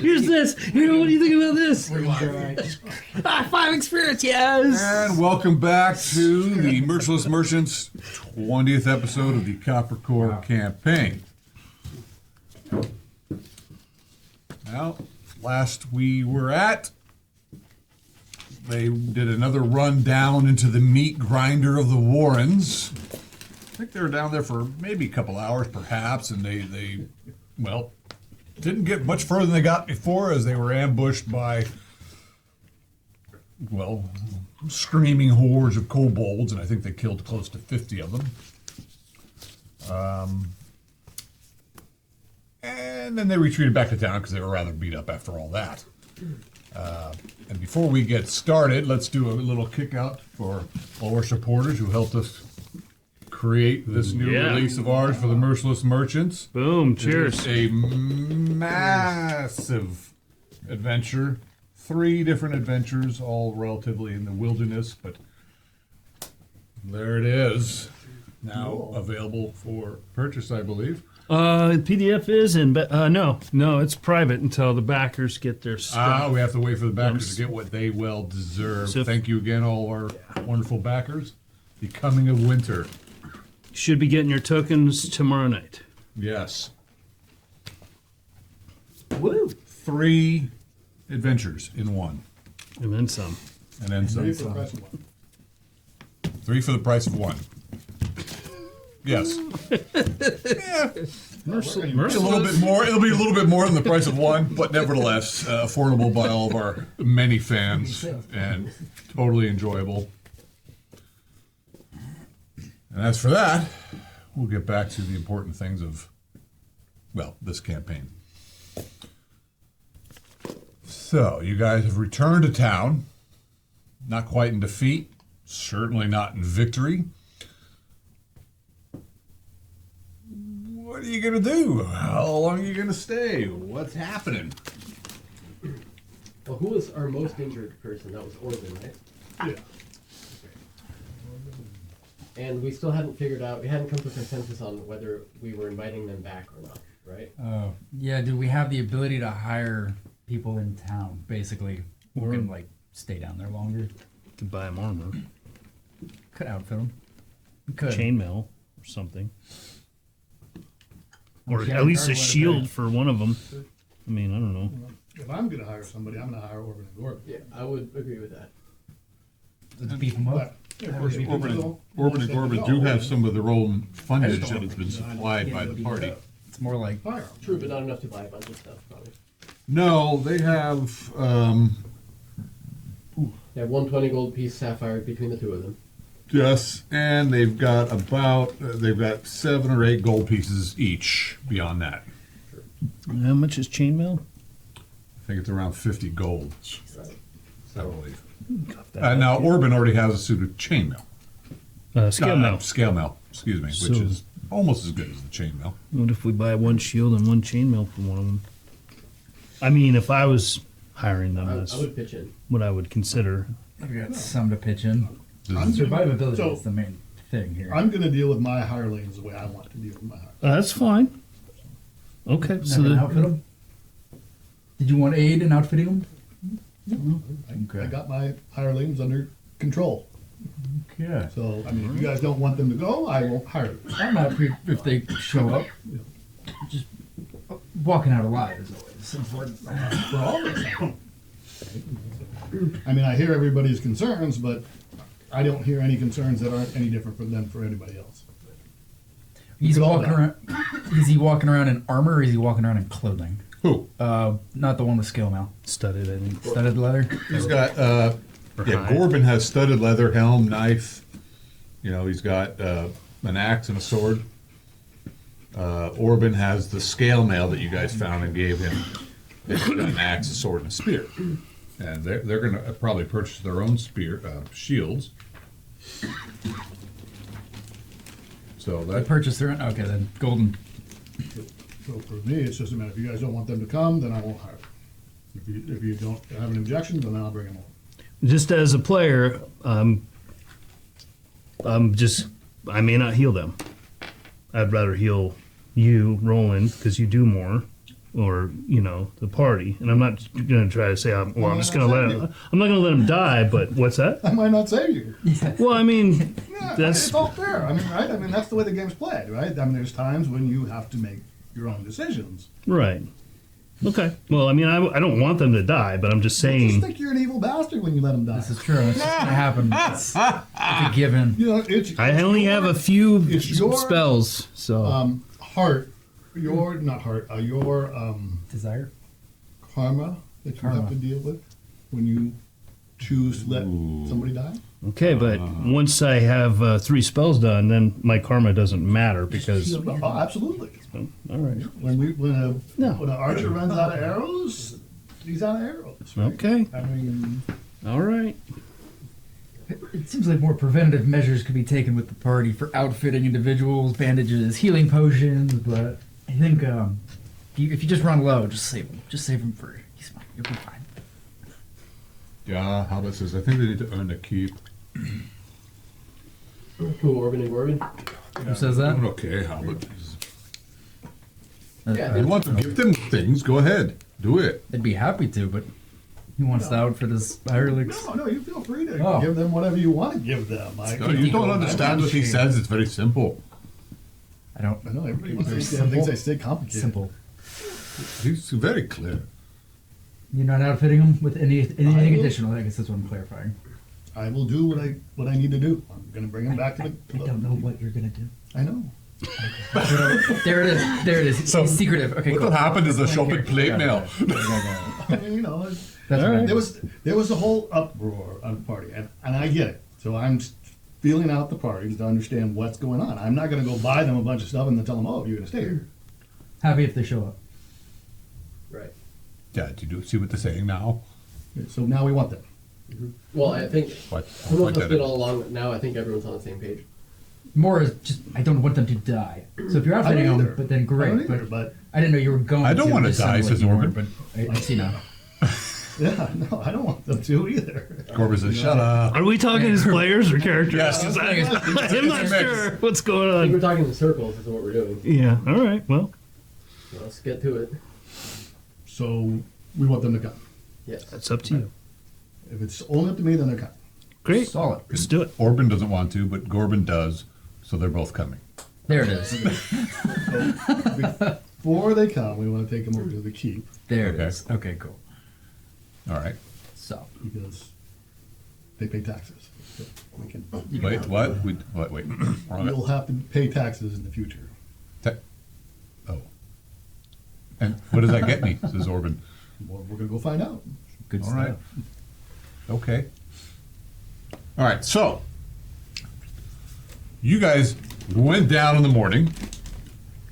Here's this. What do you think about this? 5 experience, yes. And welcome back to the Merciless Merchants 20th episode of the Copper Core campaign. Now, last we were at, they did another run down into the meat grinder of the Warrens. I think they were down there for maybe a couple hours, perhaps, and they didn't get much further than they got before as they were ambushed by, screaming hordes of kobolds, and I think they killed close to 50 of them. And then they retreated back to town because they were rather beat up after all that. And before we get started, let's do a little kick out for all our supporters who helped us create this new release of ours for the Merciless Merchants. Boom, cheers. It is a massive adventure. 3 different adventures, all relatively in the wilderness, but there it is. Now available for purchase, I believe. PDF is, no, it's private until the backers get their stuff. We have to wait for the backers to get what they well deserve. So thank you again, all our wonderful backers. The coming of winter. Should be getting your tokens tomorrow night. Yes. Woo! 3 adventures in one. And then some. And then some. 3 for the price of 1. 3 for the price of 1. Yes. Yeah. It's a little bit more. It'll be a little bit more than the price of 1, but nevertheless affordable by all of our many fans and totally enjoyable. And as for that, we'll get back to the important things of, this campaign. So, you guys have returned to town. Not quite in defeat. Certainly not in victory. What are you going to do? How long are you going to stay? What's happening? Well, who was our most injured person? That was Orban, right? Yeah. And we still hadn't figured out, we hadn't come to a consensus on whether we were inviting them back or not, right? Yeah, do we have the ability to hire people in town, basically, who can, stay down there longer? To buy them armor. Could outfit them. Could. Chainmail or something. Or at least a shield for one of them. I mean, I don't know. If I'm going to hire somebody, I'm going to hire Orban and Gordon. Yeah, I would agree with that. Beef them up. But, Of course, Orban and Corbin do have some of their own fundage that has been supplied by the party. It's more like... Fire 'em. True, but not enough to buy a bunch of stuff, probably. No, they have... They have 120 gold piece sapphire between the 2 of them. Yes, and they've got 7 or 8 gold pieces each beyond that. How much is chainmail? I think it's around 50 gold. Right. I believe. Now, Orban already has a suit of chainmail. Scale mail. Scale mail, excuse me, which is almost as good as the chainmail. What if we buy 1 shield and 1 chainmail for one of them? I mean, if I was hiring them, that's I would pitch in. what I would consider. I've got some to pitch in. I'm Survivability so- is the main thing here. I'm going to deal with my hirelings the way I want to deal with my hirelings. That's fine. Okay, so Never outfit them? Did you want aid in outfitting them? I got my hirelings under control. Okay. So, I mean, if you guys don't want them to go, I won't hire them. I'm not if they show up. Just walking out alive is always important. For all of us. I mean, I hear everybody's concerns, but I don't hear any concerns that aren't any different from them for anybody else. He's Look at all walking around. Is he walking around in armor or is he walking around in clothing? Who? Not the one with scale mail. studded, I think. Studded leather? He's got, Or hide. Corbin has studded leather, helm, knife. He's got an axe and a sword. Orban has the scale mail that you guys found and gave him. He's got an axe, a sword, and a spear. And they're going to probably purchase their own shields. So They that purchased their own. Okay, then golden. So for me, it's just a matter, if you guys don't want them to come, then I won't hire them. If you don't have an objection, then I'll bring them over. Just as a player, I may not heal them. I'd rather heal you, Roland, because you do more. or the party, and I'm not going to try to say I'm just going to let him. I'm not going to let him die. But what's that? I might not save you. Well, I mean, Yeah, that's it's all fair. I mean, right? I mean, that's the way the game's played, right? I mean, there's times when you have to make your own decisions. right. Okay. Well, I mean, I don't want them to die, but I'm just Just saying. think you're an evil bastard when you let them die. This is true. It's just gonna happen. It's a given. You know, it's I only have a few it's your- spells, so heart, your not heart, your Desire. karma that you Karma. have to deal with when you choose to let somebody die. okay. But once I have 3 spells done, then my karma doesn't matter because. Oh, absolutely. All right. When No. an archer runs out of arrows, he's out of arrows. Right? Okay. I mean, All right. It seems like more preventative measures could be taken with the party for outfitting individuals, bandages, healing potions. But I think if you just run low, just save him. Just save him for. He's fine. You'll be fine. Yeah, Halbert says, I think they need to earn a keep. Who, Orban and Gorgon? Who says that? Okay, Halbert. Yeah, You want to give them things, go ahead. Do it. They'd be happy to, but he wants to outfit his hirelings. no, you feel free to Oh. give them whatever you want to give them. No, you don't understand what he says. It's very simple. I don't. I know everybody Very thinks simple. they stay complicated. Simple. He's very clear. You're not outfitting him with anything additional. I guess that's what I'm clarifying. I will do what I need to do. I'm going to bring him back to the. I don't know what you're gonna do. I know. There it is. There it is. So, It's secretive. Okay, What cool. will happen is they'll show up at plate mail. I mean, you know, That's All right. right. there was a whole uproar on the party, and I get it. So I'm feeling out the parties to understand what's going on. I'm not going to go buy them a bunch of stuff and then tell them, oh, you're going to stay here. Happy if they show up. Right. Yeah, do you see what they're saying now? So now we want them. Well, I think What? from what has been all along, now I think everyone's on the same page. More is just I don't want them to die. So if you're I outfitting don't them, either. but then I great. don't either, But but I didn't know you were going. I don't to. want to Just sounded die, like says you were, Orban. But I see now. yeah, no, I don't want them to either. Corbin says, shut up. Are we talking as players or characters? Yes. 'Cause I'm not sure what's going I think we're on. talking in circles is what we're doing. Yeah. All right. Well, Let's get to it. So we want them to come. Yes. that's up to you. If it's only up to me, then they're coming. Great. Solid. Let's do it. Orban doesn't want to, but Gorbin does, so they're both coming. There it is. Before they come, we want to take them over to the keep There it Okay. is. Okay, cool. All right. So because they pay taxes. So we can. Wait, what? Wait. Wrong. You'll have to pay taxes in the future. Oh. And what does that get me, says Orban. Well, we're going to go find out. good All stuff. right. Okay. All right, so you guys went down in the morning,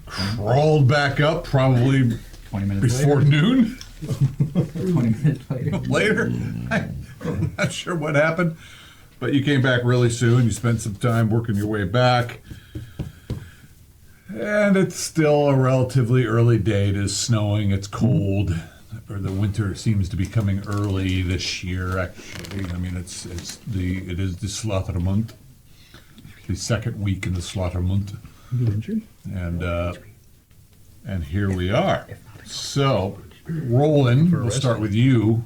crawled back up probably 20 minutes before later. noon. 20 minutes later. Later. I'm not sure what happened, but you came back really soon. You spent some time working your way back. And it's still a relatively early day. It is snowing, it's cold, or the winter seems to be coming early this year, actually. I mean, it is the Slaughtermonth, the second week in the Slaughtermonth. And here we are. So, Roland, we'll start with you.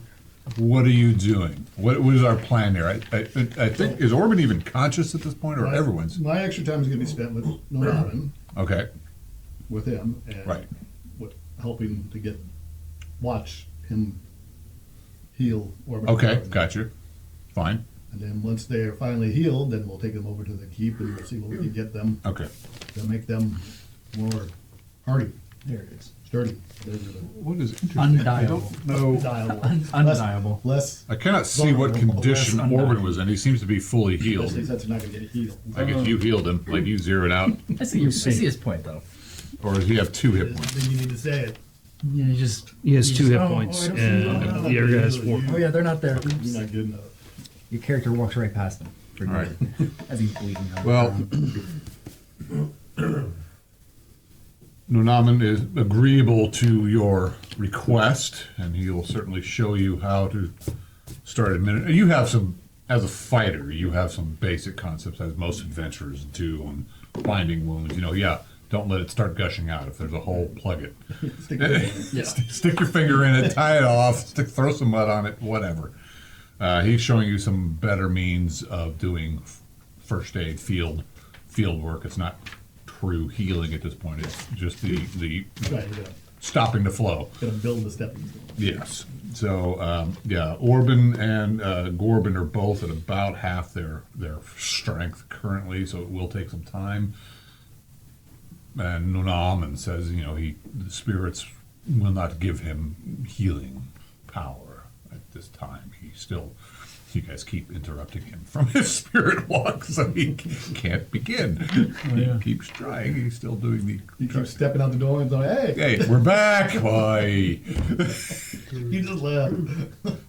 What are you doing? What is our plan here? I think, is Orban even conscious at this point, or everyone's? My extra time is going to be spent with Nolan, Okay, with him, and right. helping to watch him heal. Orban. Okay, gotcha. Fine. And then once they're finally healed, then we'll take them over to the keep and we'll see what we can get them Okay. to make them more hardy, There it is. sturdy. Those are the What is Undeniable. No. Undeniable. Less. I cannot see what condition Less Orban was in. He seems to be fully healed. That's not going to get healed. I guess you healed him, like you zeroed out. I see his point though. Or does he have 2 hit points? Then you need to say it. Yeah, you just. He has you 2 just- hit oh, points, I don't and see the other guy has 4. Oh yeah, they're not there. You're not good enough. Your character walks right past them. All right. As he's bleeding. out. Well, Nunaman is agreeable to your request, and he will certainly show you how to start administering. You have some, as a fighter, you have some basic concepts, as most adventurers do, on binding wounds. Don't let it start gushing out. If there's a hole, plug it. Stick it in. Yeah. Stick your finger in it, tie it off, throw some mud on it, whatever. He's showing you some better means of doing first aid field work. It's not true healing at this point. It's just the Right, you gotta- stopping the flow. gotta build the stepping stone. Yes. So yeah, Orban and Gorban are both at about half their strength currently, so it will take some time. And Nunaman says, the spirits will not give him healing power at this time. You guys keep interrupting him from his spirit walk, so he can't begin. yeah. He keeps trying. He's still doing the. You keep stepping out the door and going, hey, Hey, we're back. Why? you just left.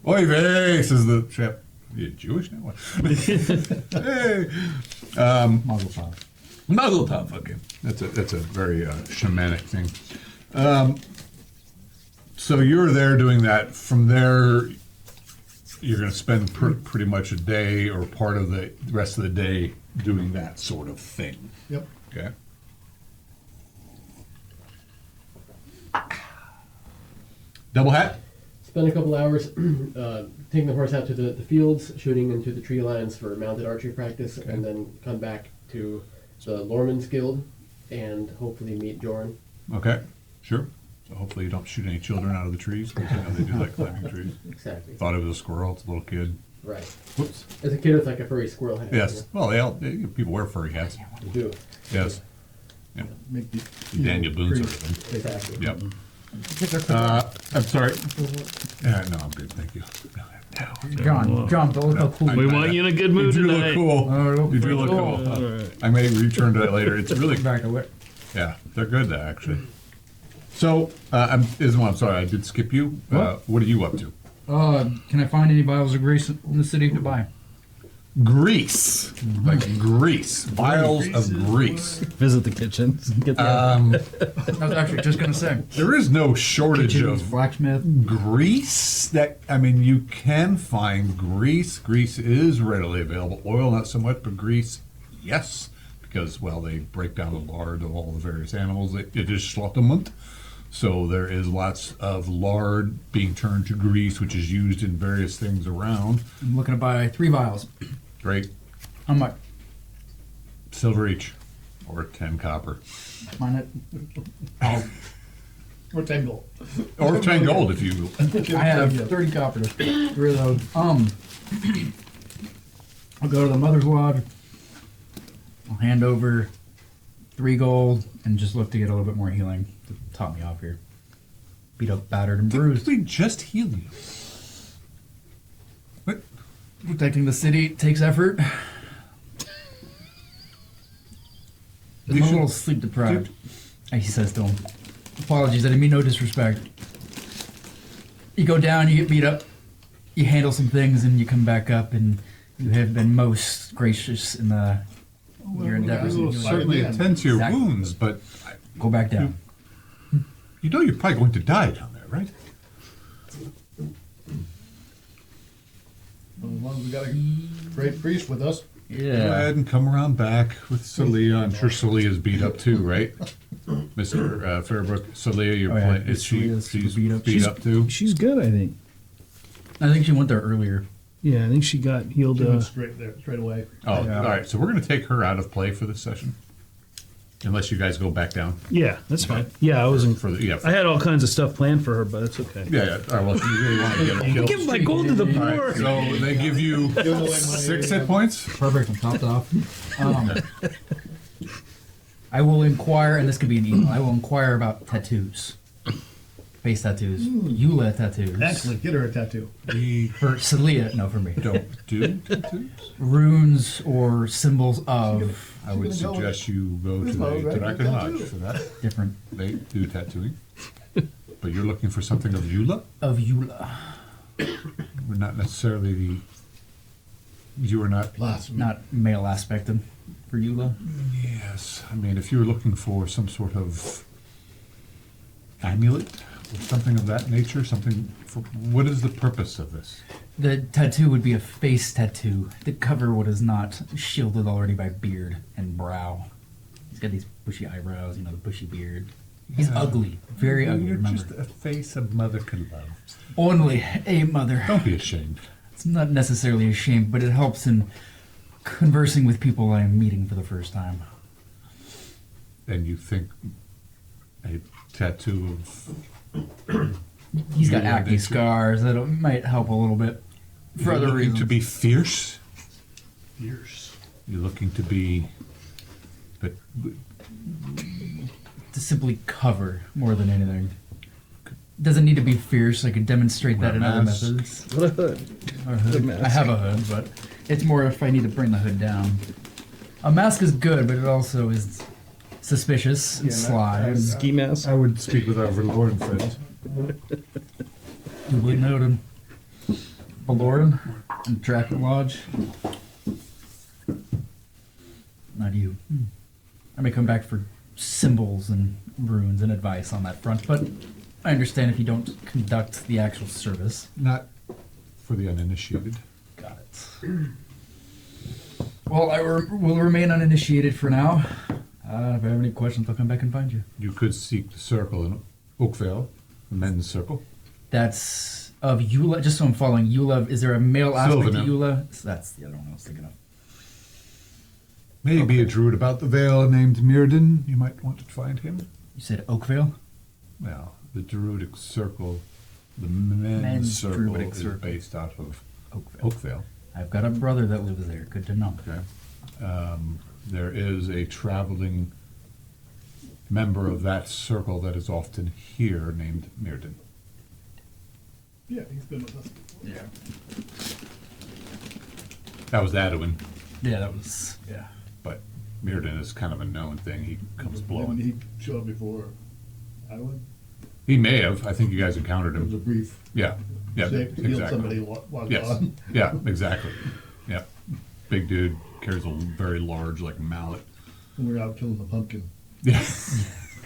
Oy vey, says the chap. You Jewish now? Hey. Mazel tov. Mazel tov. Okay. That's a very shamanic thing. So you're there doing that. From there, you're going to spend pretty much a day or part of the rest of the day doing that sort of thing. Yep. Okay. Double hat? Spend a couple hours taking the horse out to the fields, shooting into the tree lines for mounted archery practice, and then come back to the Lorman's Guild and hopefully meet Joran. Okay. Sure. So hopefully you don't shoot any children out of the trees, because they do like climbing trees. Exactly. Thought it was a squirrel. It's a little kid. Right. Whoops. As a kid with like a furry squirrel hat. Yes. Well, people wear furry hats. You do. Yes. Make the Daniel Boone's pretty- sort of thing. Exactly. Yep. I'm sorry. No, I'm good. Thank you. John, don't look how cool. We want you in a good You mood do look tonight. cool. look You do look cool. cool. I may return to that later. It's really, Back to it. yeah, they're good actually. So, Isma, I'm sorry, I did skip you. What are you up to? Can I find any vials of grease in the city to buy? Grease, like grease, vials of grease. Visit the kitchens. Get the I was actually just gonna say. There is no shortage Kitchens, of blacksmith. grease. You can find grease. Grease is readily available. Oil, not so much, but grease, yes, because they break down the lard of all the various animals. It is Schlottement. So there is lots of lard being turned to grease, which is used in various things around. I'm looking to buy 3 vials. Great. How much? Silver each. Or 10 copper. Mine it. Or 10 gold. Or 10 gold if you... I have 30 copper. 3 of those. I'll go to the Mother's Lodge. I'll hand over 3 gold and just look to get a little bit more healing to top me off here. Beat up, battered, and bruised. Did we just heal you? What? Protecting the city takes effort. I'm a little sleep deprived. He says to him, apologies, I didn't mean no disrespect. You go down, you get beat up, you handle some things, and you come back up, and you have been most gracious in your endeavors. We'll certainly attend to your Exactly. wounds, but Go back down. you're probably going to die down there, right? As long as we got a great priest with us. Go ahead and come around back with Celia. I'm sure Celia's beat up too, right? Mr. Fairbrook, Celia, you're Oh, yeah. playing. Is Celia's she's beat up. beat up too? She's good, I think. I think she went there earlier. Yeah, I think she got healed. She went straight there, straight away. Oh, Yeah. all right. So we're going to take her out of play for this session, unless you guys go back down Yeah, that's fine. Yeah, I wasn't. for the I had all kinds of stuff planned for her, but it's okay. Yeah. All right. Well, if you really want to get her killed. Give my gold to the All right, poor. so they give you away money 6 anyhow. hit points. Perfect, I'm topped off. I will inquire, and this could be an email, I will inquire about tattoos. Face tattoos. Eula tattoos. Actually, get her a tattoo. We For Celia, no, for me. don't do tattoos. Runes or symbols of I would suggest you go to the Dragon Lodge for that. different They do tattooing. But you're looking for something of Eula? of Eula. We're not necessarily the. You are not. Blasphemy. Not male aspect of for Eula. Yes. I mean, if you were looking for some sort of amulet or something of that nature, something. What is the purpose of this? The tattoo would be a face tattoo to cover what is not shielded already by beard and brow. He's got these bushy eyebrows, you know, the bushy beard. He's ugly, very ugly. You're Remember, just a face a mother can love. only a mother. Don't be ashamed. It's not necessarily a shame, but it helps in conversing with people I am meeting for the first time. And you think a tattoo of He's got Yeah, acne they- scars that might help a little bit for you're other looking reasons. to be fierce? Years. You're looking to be, but To simply cover more than anything. Doesn't need to be fierce. I could demonstrate that Wear a in other mask. methods. What a hood. Or hood. I have a hood, but it's more if I need to bring the hood down. A mask is good, but it also is suspicious and sly. And Ski mask. I would speak with our Valoran friends. you would know him. Valoran and Dragon Lodge. Not you. I may come back for symbols and runes and advice on that front, but I understand if you don't conduct the actual service. Not for the uninitiated. Got it. Well, I will remain uninitiated for now. If I have any questions, I'll come back and find you. You could seek the circle in Oakvale, the men's circle. That's of Eula. Just so I'm following Eula. Is there a male aspect to Sylvanum. Eula? So that's the other one I was thinking of. Maybe a druid about the Vale named Mirrodin. You might want to find him. You said Oakvale? Well, the druidic circle, the men's Men's circle, druidic is circle. based out of Oakvale. Oakvale. I've got a brother that lives there. Good to know. Okay. There is a traveling member of that circle that is often here named Mirrodin. Yeah, he's been with us. Yeah. That was Adwin, Yeah, that was. Yeah. but Mirrodin is kind of a known thing. He comes Didn't blowing. he show up before Iowa? He may have. I think you guys encountered It was a him. brief. Yeah. Yeah. Healed somebody Exactly. while Yes. gone. Yeah. Exactly. Yeah. Big dude carries a very large like mallet. When we were out killing the pumpkin. Yeah.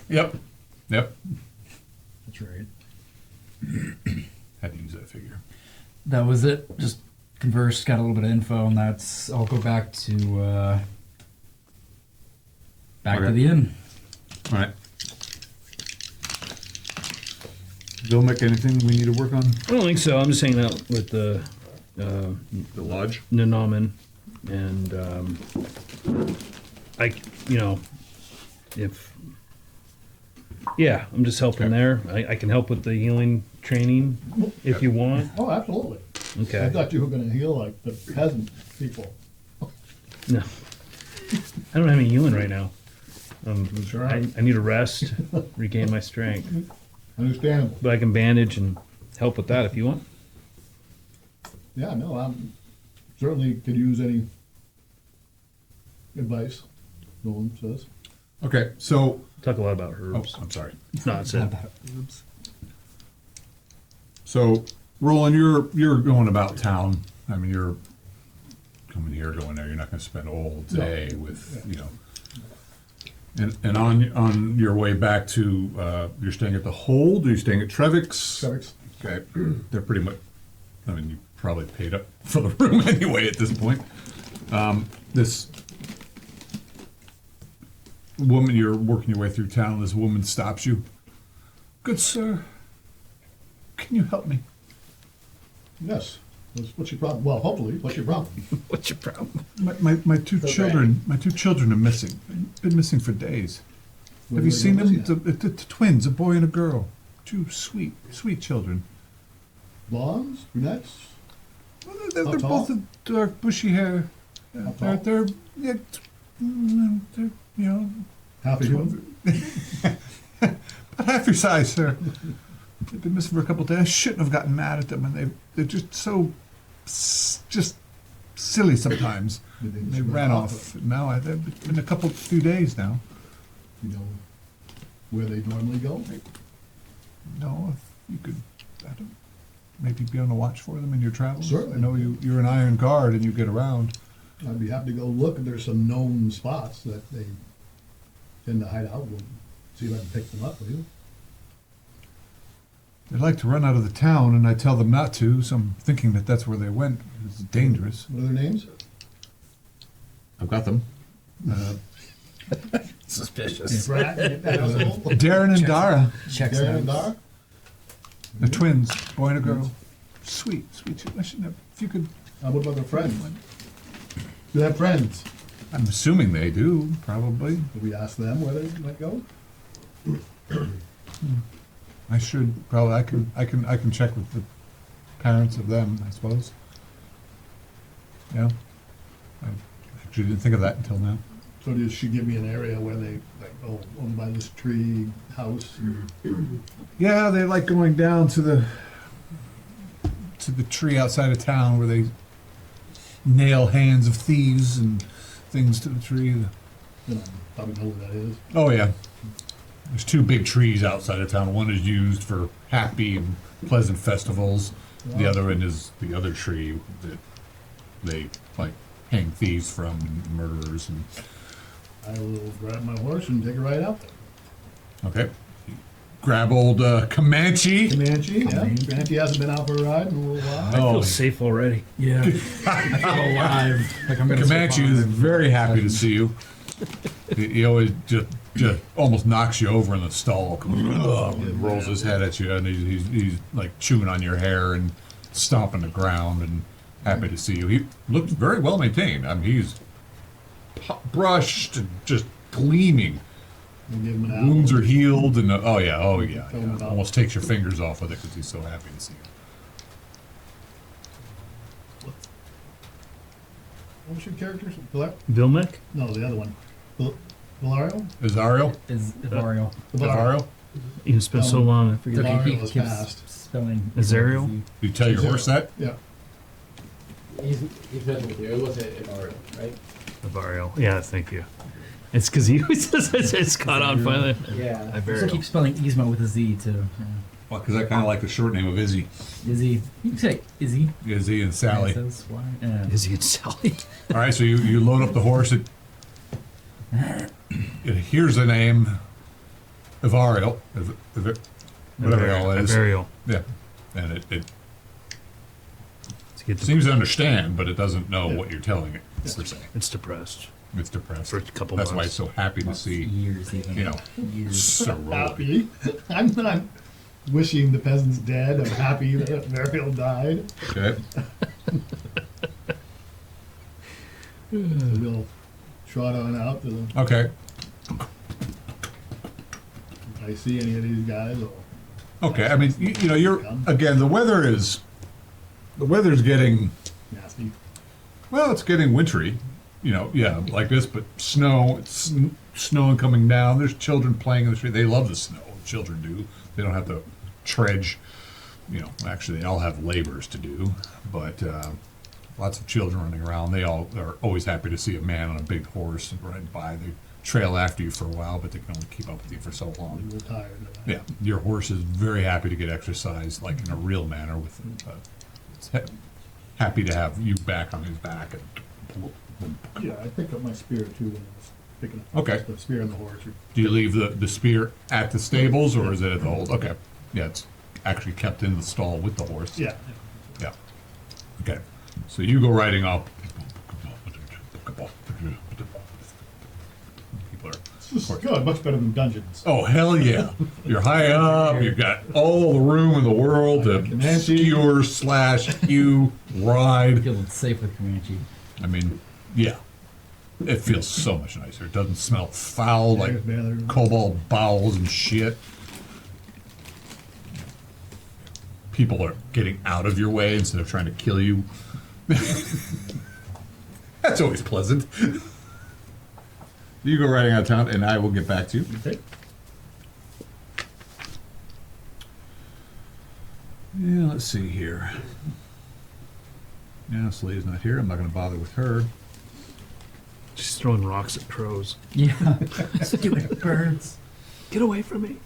Yep. Yep. That's right. Had to use that figure. That was it. Just conversed, got a little bit of info, and that's. I'll go back to. Back to Okay. the inn. All right. Bill, make anything we need to work on? I don't think so. I'm just hanging out with the The lodge. Nanaman, and if I'm just helping Okay. there. I can help with the healing training if you want. Oh, absolutely. I Okay. thought you were going to heal like the peasant people. No, I don't have any healing right now. Sure. I need a rest, regain my strength, Understandable. but I can bandage and help with that if you want. Yeah, no, I'm certainly could use any advice. Nolan says. Okay, so. Talk a lot about Oh, herbs. I'm sorry. No, it's it. So, Roland, you're going about town. I mean, you're coming here, going there. You're not going to spend all day with And on your way back to, you're staying at the Hold. Or you're staying at Trevick's. Trevick's. Okay, they're pretty much. I mean, you probably paid up for the room anyway at this point. This woman, you're working your way through town. This woman stops you. Good sir, can you help me? Yes. What's your problem? Well, hopefully, what's your problem? What's your problem? My two children. My two children are missing. Been missing for days. Where Have you were they seen them? missing at? The twins, a boy and a girl. Two sweet children. Blondes? Brunettes? Well, How they're tall? both dark, bushy hair. How They're tall? yeah, they're Half a human? about half your size, sir. They've been missing for a couple of days. I shouldn't have gotten mad at them, and they're just so just silly sometimes. They ran off. Now they've been a few days now. You know where they normally go? No, if you could, I don't, maybe be on the watch for them in your travels. Certainly. I know you're an Iron Guard and you get around. I'd be happy to go look if there's some known spots that they tend to hide out. We'll see if I can pick them up with you. They like to run out of the town, and I tell them not to, so I'm thinking that that's where they went. It's dangerous. What are their names? I've got them. Suspicious. Darren and Dara, Checks Darren and out. Dar? the twins, boy and a girl. Sweet. I shouldn't have. If you could. What about their friends? Do they have friends? I'm assuming they do, probably. Did we ask them where they might go? I should probably. I can check with the parents of them, I suppose. Yeah. I actually didn't think of that until now. So does she give me an area where they, like, oh, over by this tree house? Yeah, they like going down to the tree outside of town where they nail hands of thieves and things to the tree. You know, probably know where that is. Oh yeah. There's two big trees outside of town. One is used for happy and pleasant festivals. The other end is the other tree that they like hang thieves from and murderers and I will grab my horse and take a ride out there. okay. Grab old Comanche. Comanche, yeah. Comanche hasn't been out for a ride in a little while. I Oh. feel safe already. Yeah. I feel alive. Like I'm gonna Comanche is survive. very happy to see you. He always just almost knocks you over in the stall, and rolls his head at you, and he's like chewing on your hair and stomping the ground, and happy to see you. He looks very well maintained. I mean, he's brushed and just gleaming. We'll give him an hour. Wounds are healed, and oh yeah. Fill him up. Almost takes your fingers off with it because he's so happy to see you. What was your character? Vilmec? No, the other one. Valario? Azario, Is Ivario. Azario, You spent so long, I forget. Okay, he Ivario is keeps fast. spelling. Azariel? you tell your horse that? Yeah. He's messing with you. It was an Mario, right? Avario. Yeah, thank you. It's because he was it's caught on finally. Yeah. Also keep spelling Yzma with a Z too. Well, because I kind of like the short name of Izzy. Izzy. You can say Izzy. Izzy and Sally. That's why. Yeah. Is he in Sally? All right, so you load up the horse. It hears the name Avario, whatever the hell it is. Avario. Yeah, and it Let's get seems to understand, but it doesn't know what you're telling it. Per se. It's depressed It's depressed. for a couple That's months. why it's so happy to see, Years even. you know, Years. Ceroli. Happy. I'm not wishing the peasants dead. I'm happy that Mariel died. Okay. So we'll trot on out to the, Okay. if I see any of these guys. Or Okay. I mean, you know, you're again. The weather's getting. nasty. Well, it's getting wintry, you know, yeah, like this, but snow, it's snowing coming down. There's children playing in the street. They love the snow. Children do. They don't have to trudge, you know, actually, they all have labors to do, but lots of children running around. They all are always happy to see a man on a big horse and riding by. They trail after you for a while, but they can only keep up with you for so I'm long. a little tired of that. Yeah, your horse is very happy to get exercise, like in a real manner, with it's happy to have you back on his back. Yeah, I picked up my spear too when I was picking up Okay. the spear and the horse. Do you leave the spear at the stables, or is it at the hold? Okay, yeah, it's actually kept in the stall with the horse. Yeah. Yeah. Okay, so you go riding up. People are. This is good, much better than dungeons. Oh hell yeah! You're high up. You've got all the room in the world to skewer / you ride. Feel safe with Comanche. I mean, yeah, it feels so much nicer. It doesn't smell foul like cobalt bowels and shit. People are getting out of your way instead of trying to kill you. That's always pleasant. You go riding out of town, and I will get back to you. Okay. Yeah, let's see here. Yeah, Slay's not here. I'm not going to bother with her. Just throwing rocks at crows. Yeah. Stupid birds. Get away from me.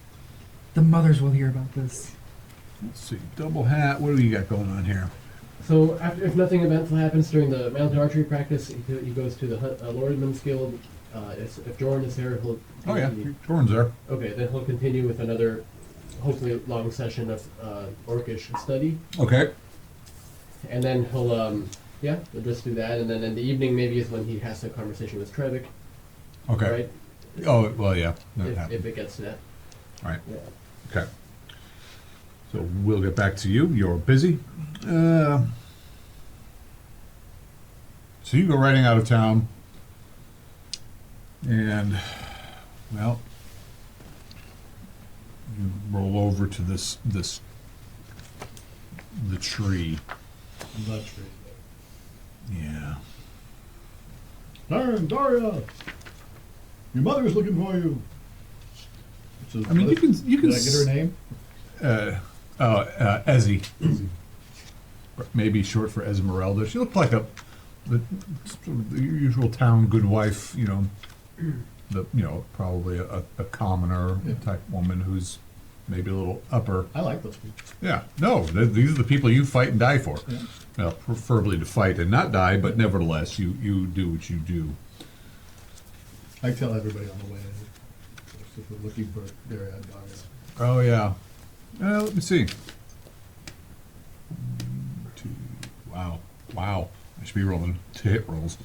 The mothers will hear about this. Let's see. Double hat. What do you got going on here? So after, if nothing eventful happens during the mounted archery practice, he goes to the Lordman's Guild. If Jordan is there, he'll. Oh yeah, Jordan's there. Okay, then he'll continue with another, hopefully long session of Orcish study, Okay. and then he'll he'll just do that, and then in the evening maybe is when he has a conversation with Trevik, Okay. right? Oh, well, yeah. That if happened. it gets to that. Right. Yeah. Okay. So we'll get back to you. You're busy. So you go riding out of town, and, well, you roll over to the tree. I'm not sure. Yeah. Darren, Daria, your mother is looking for you. So, I mean, you can Did I get her name? Ezzy. Maybe short for Esmeralda. She looked like the usual town good wife, probably a commoner type woman who's maybe a little upper. I like those people. Yeah, no, these are the people you fight and die for. Yeah. Well, preferably to fight and not die, but nevertheless, you do what you do. I tell everybody on the way. If we're looking for Daria and Daria. Oh yeah. Let me see. 1, 2. Wow. I should be rolling to hit rolls.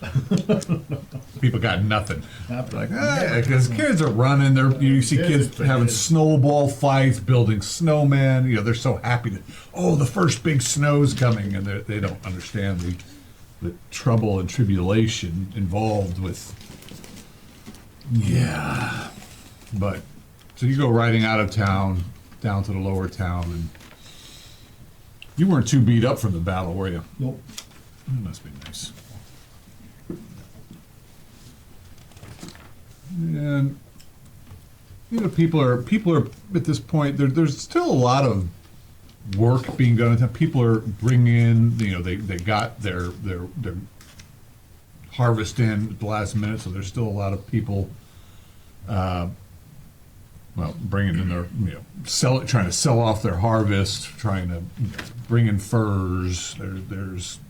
People got nothing. Like, because kids are running. You see kids having snowball fights, building snowmen. They're so happy that the first big snow's coming, and they don't understand the trouble and tribulation involved with. Yeah, but so you go riding out of town down to the lower town, and you weren't too beat up from the battle, were you? Nope. That must be nice. And people are at this point. There's still a lot of work being done. People are bringing in. They got their harvest in at the last minute, so there's still a lot of people. Bringing in their trying to sell off their harvest, trying to bring in furs. There's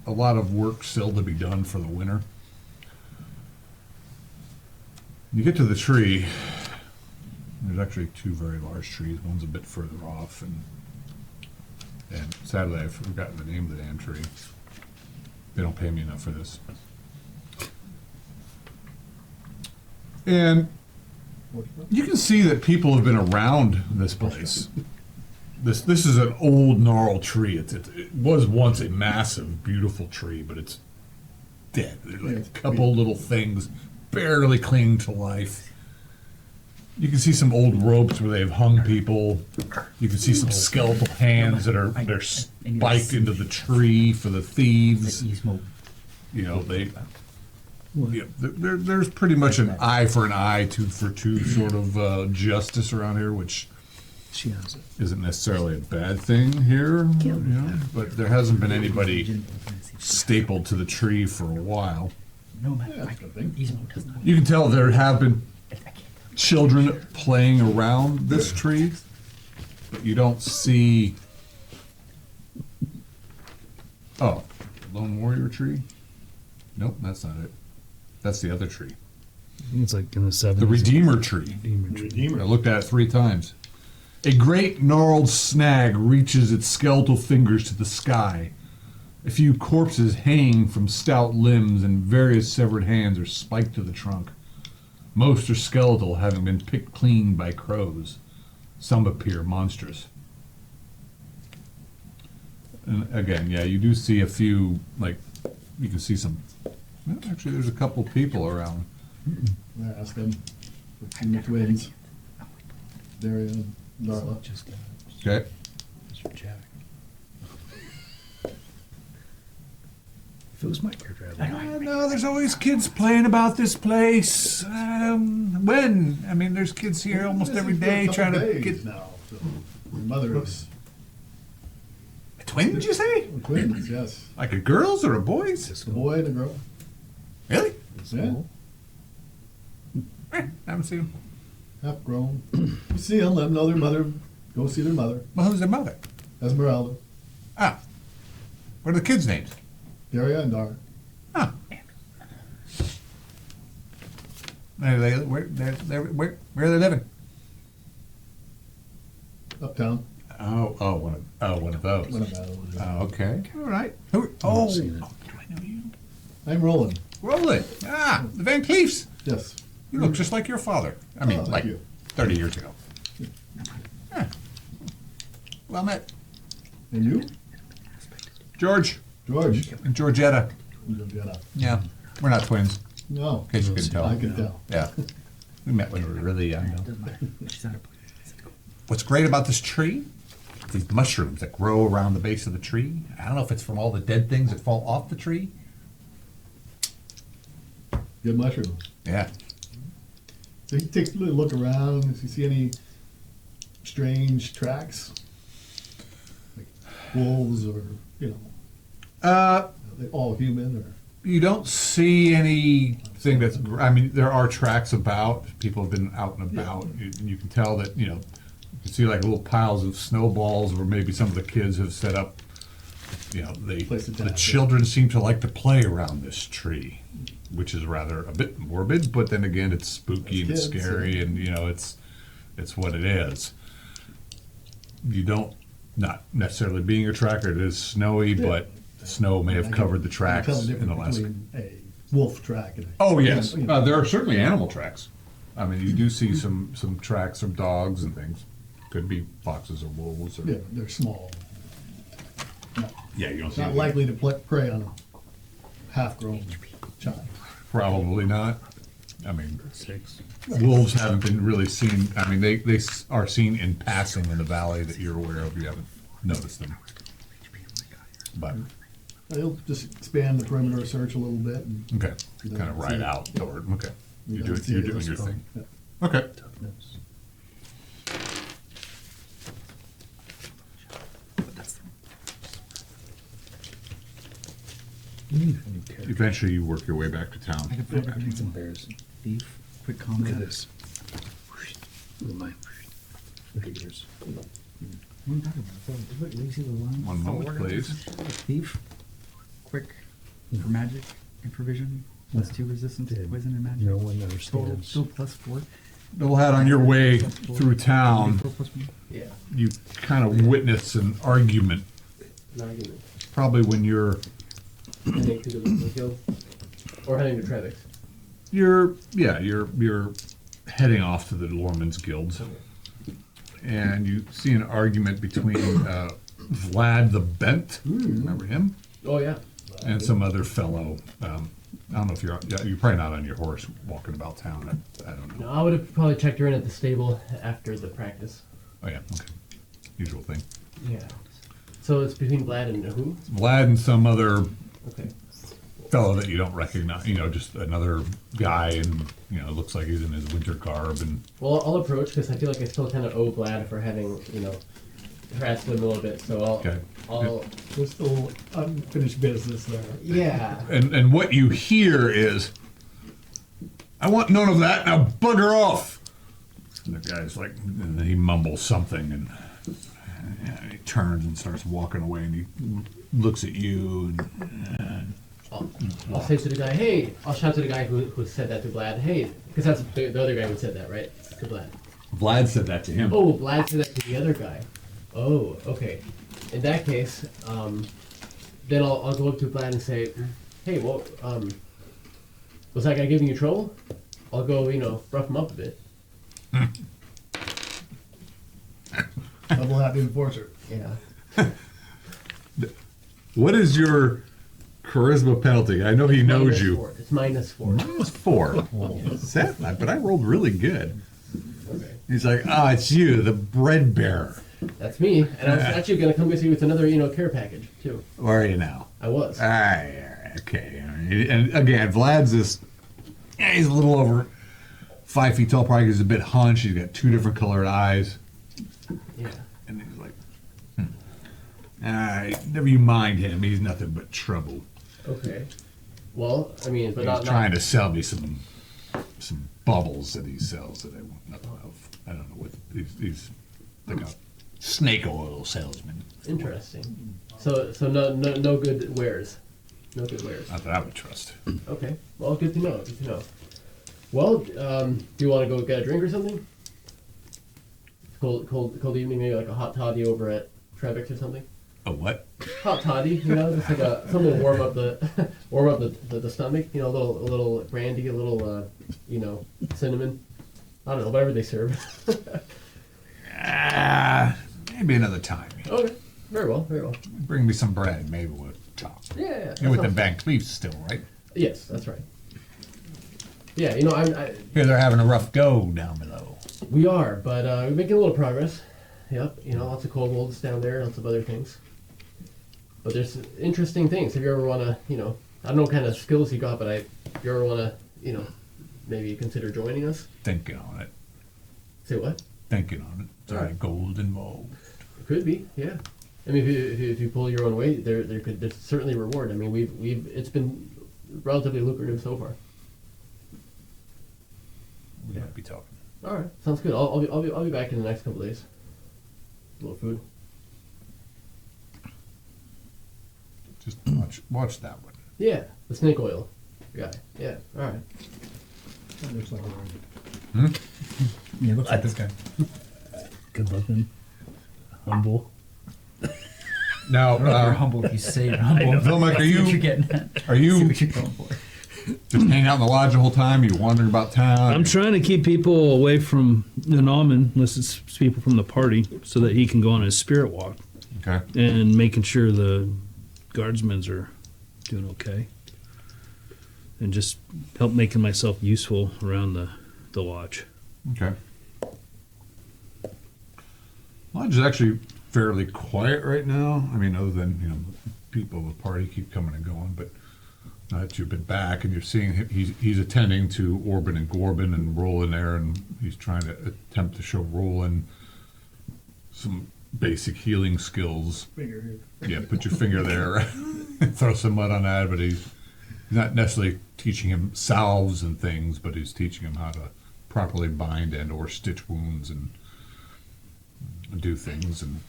a lot of work still to be done for the winter. You get to the tree. There's actually 2 very large trees. One's a bit further off, and sadly I've forgotten the name of the damn tree. They don't pay me enough for this. And you can see that people have been around this place. This is an old gnarled tree. It was once a massive, beautiful tree, but it's dead. There's like a couple little things barely clinging to life. You can see some old ropes where they've hung people. You can see some skeletal hands they're spiked into the tree for the thieves. There's pretty much an eye for an eye, tooth for tooth sort of justice around here, which isn't necessarily a bad thing here, but there hasn't been anybody stapled to the tree for a while. You can tell there have been children playing around this tree, but you don't see. Oh, Lone Warrior tree? Nope, that's not it. That's the other tree. It's like in the 70s. The Redeemer tree. Redeemer. I looked at it 3 times. A great gnarled snag reaches its skeletal fingers to the sky. A few corpses hang from stout limbs, and various severed hands are spiked to the trunk. Most are skeletal, having been picked clean by crows. Some appear monstrous. And again, you do see a few, you can see some. Well, actually, there's a couple people around. I asked them. The twins. Daria and Darla. Okay. If it was my eardrum. No, there's always kids playing about this place. When? I mean, there's kids here almost every day trying to get. Now, so your mother is Twins, you say? twins, yes. Like a girls or a boys? A boy and a girl. Really? Yeah. Haven't seen them. Half grown. You see them, let them know their mother. Go see their mother. Well, who's their mother? Esmeralda. Ah. What are the kids' names? Daria and Dar. Ah. Where are they living? Uptown. One of those. One of those. Oh, okay. All right. Do I know you? I'm rolling. Roland. Ah, the Van Cleefs. Yes. You look just like your father. I mean, Oh, thank like you. 30 years ago. Yeah. Well met. And you? George George. and Georgetta. Georgetta. Yeah, we're not twins, No. in case you couldn't tell. I can tell. Yeah. We met when we were really young. Doesn't matter. She's out of place. What's great about this tree? These mushrooms that grow around the base of the tree. I don't know if it's from all the dead things that fall off the tree. Good mushroom. Yeah. So he takes a little look around. Does he see any strange tracks? Like wolves or, are they all human or? You don't see anything that's, I mean, there are tracks about. People have been out and about. You can tell that, you can see like little piles of snowballs where maybe some of the kids have set up, Place to the tap, children seem to like to play around this tree, which is rather a bit morbid, but then again, it's spooky and Kids, scary yeah. and, it's what it is. You don't, not necessarily being a tracker, it is snowy, but the snow may have covered the tracks Tell the in the difference last. between a wolf track and a. Oh yes, you know. there are certainly animal tracks. I mean, you do see some tracks from dogs and things. Could be foxes or wolves. Or, Yeah, they're small. yeah, you don't It's see not anything. likely to prey on a half-grown child. Probably not. I mean, 6. wolves haven't been really seen. I mean, they are seen in passing in the valley that you're aware of. You haven't noticed them, but They'll just expand the perimeter search a little bit. And okay, You kind of don't ride see- out toward. Okay, you you're don't doing see you're it doing as your strong. thing. Yeah. Okay. Eventually, you work your way back to town. I can find everything. It's embarrassing. Thief. Quick Look comment. at this. Look at mine. Look at yours. What are you talking about? Look, you see the line? One moment, please. Thief. Quick. For magic and provision. +2 resistance to poison and magic. No one Total understands. still +4. Double-hat on your way through town. 4+1. Yeah, You kind of witness an argument, an argument. probably when you're Heading to the guild, or heading to Trevix. you're heading off to the Lorman's Guild, and you see an argument between Vlad the Bent, remember him, Oh yeah. and some other fellow. I don't know if you're probably not on your horse walking about town. I don't know. No, I would have probably checked her in at the stable after the practice. Oh yeah, okay, usual thing. Yeah. So it's between Vlad and who? Vlad and some other Okay. fellow that you don't recognize. Just another guy, and looks like he's in his winter garb and. Well, I'll approach because I feel like I still kind of owe Vlad for having, harassed him a little bit. So Okay. I'll Just a little unfinished business there. yeah. And what you hear is, I want none of that, now bugger off. And the guy's like, and then he mumbles something, and he turns and starts walking away, and he looks at you, and I'll say to the guy, hey, I'll shout to the guy who said that to Vlad, hey, because that's the other guy who said that, right? To Vlad. Vlad said that to him. Oh, Vlad said that to the other guy. Oh, okay. In that case, then I'll go up to Vlad and say, hey, well, was that guy giving you trouble? I'll go, rough him up a bit. Double happy enforcer. Yeah. What is your charisma penalty? I know he knows you. -4. It's -4. -4. But I rolled really good. Okay. He's like, it's you, the bread bearer. That's me, and I was actually going to come with you with another, care package, too. Where are you now? I was. Okay. And again, Vlad's this. He's a little over 5 feet tall. Probably he's a bit hunched. He's got 2 different colored eyes, Yeah. and he's like, never you mind him. He's nothing but trouble. Okay. Well, I mean, but He's not trying to sell me some bubbles that he sells that I want nothing of. I don't know what. He's like a snake oil salesman. interesting. So no good wares. No good wares. Not that I would trust. Okay. Well, good to know. Good to know. Well, do you want to go get a drink or something? Cold evening, maybe like a hot toddy over at Trevix or something. A what? Hot toddy, just like something to warm up the Or about the stomach, you know, a little brandy, a little, you know, cinnamon. I don't know, whatever they serve. Maybe another time. Okay, very well, very well. Bring me some bread, maybe we'll talk. Yeah. You're with the sounds- Van Cleefs still, right? Yes, that's right. Yeah, you know, Here they're having a rough go down below. we are, but we're making a little progress. Yep, you know, lots of kobolds down there, lots of other things. But there's interesting things. If you ever want to, you know, I don't know what kind of skills you got, but if you ever want to, you know, maybe consider joining us. Thinking on it. Say what? Thinking on it. Is there any Alright. gold involved? It could be, yeah. I mean, if you pull your own weight, there's certainly reward. I mean, it's been relatively lucrative so far. We might be talking. All right, sounds good. I'll be back in the next couple days. A little food. Just watch that one. Yeah, the snake oil guy. Yeah, all right. That looks like a very Yeah, looks like this guy. Good looking, humble. Now, You're humble if you say you're humble. Vilmec, I see what you're getting at. are I see you what you're going for. just hanging out in the lodge the whole time? You wandering about town? I'm trying to keep people away from the Nauman, unless it's people from the party, so that he can go on his spirit walk, Okay. and making sure the guardsmen are doing okay, and just help making myself useful around the lodge. Okay. Lodge is actually fairly quiet right now. I mean, other than, you know, people of the party keep coming and going, but now that you've been back and you're seeing him, he's attending to Orban and Gorbin and Roland there, and he's trying to attempt to show Roland some basic healing skills. finger here. Yeah, put your finger there, throw some mud on that, but he's not necessarily teaching him salves and things, but he's teaching him how to properly bind and or stitch wounds and do things. And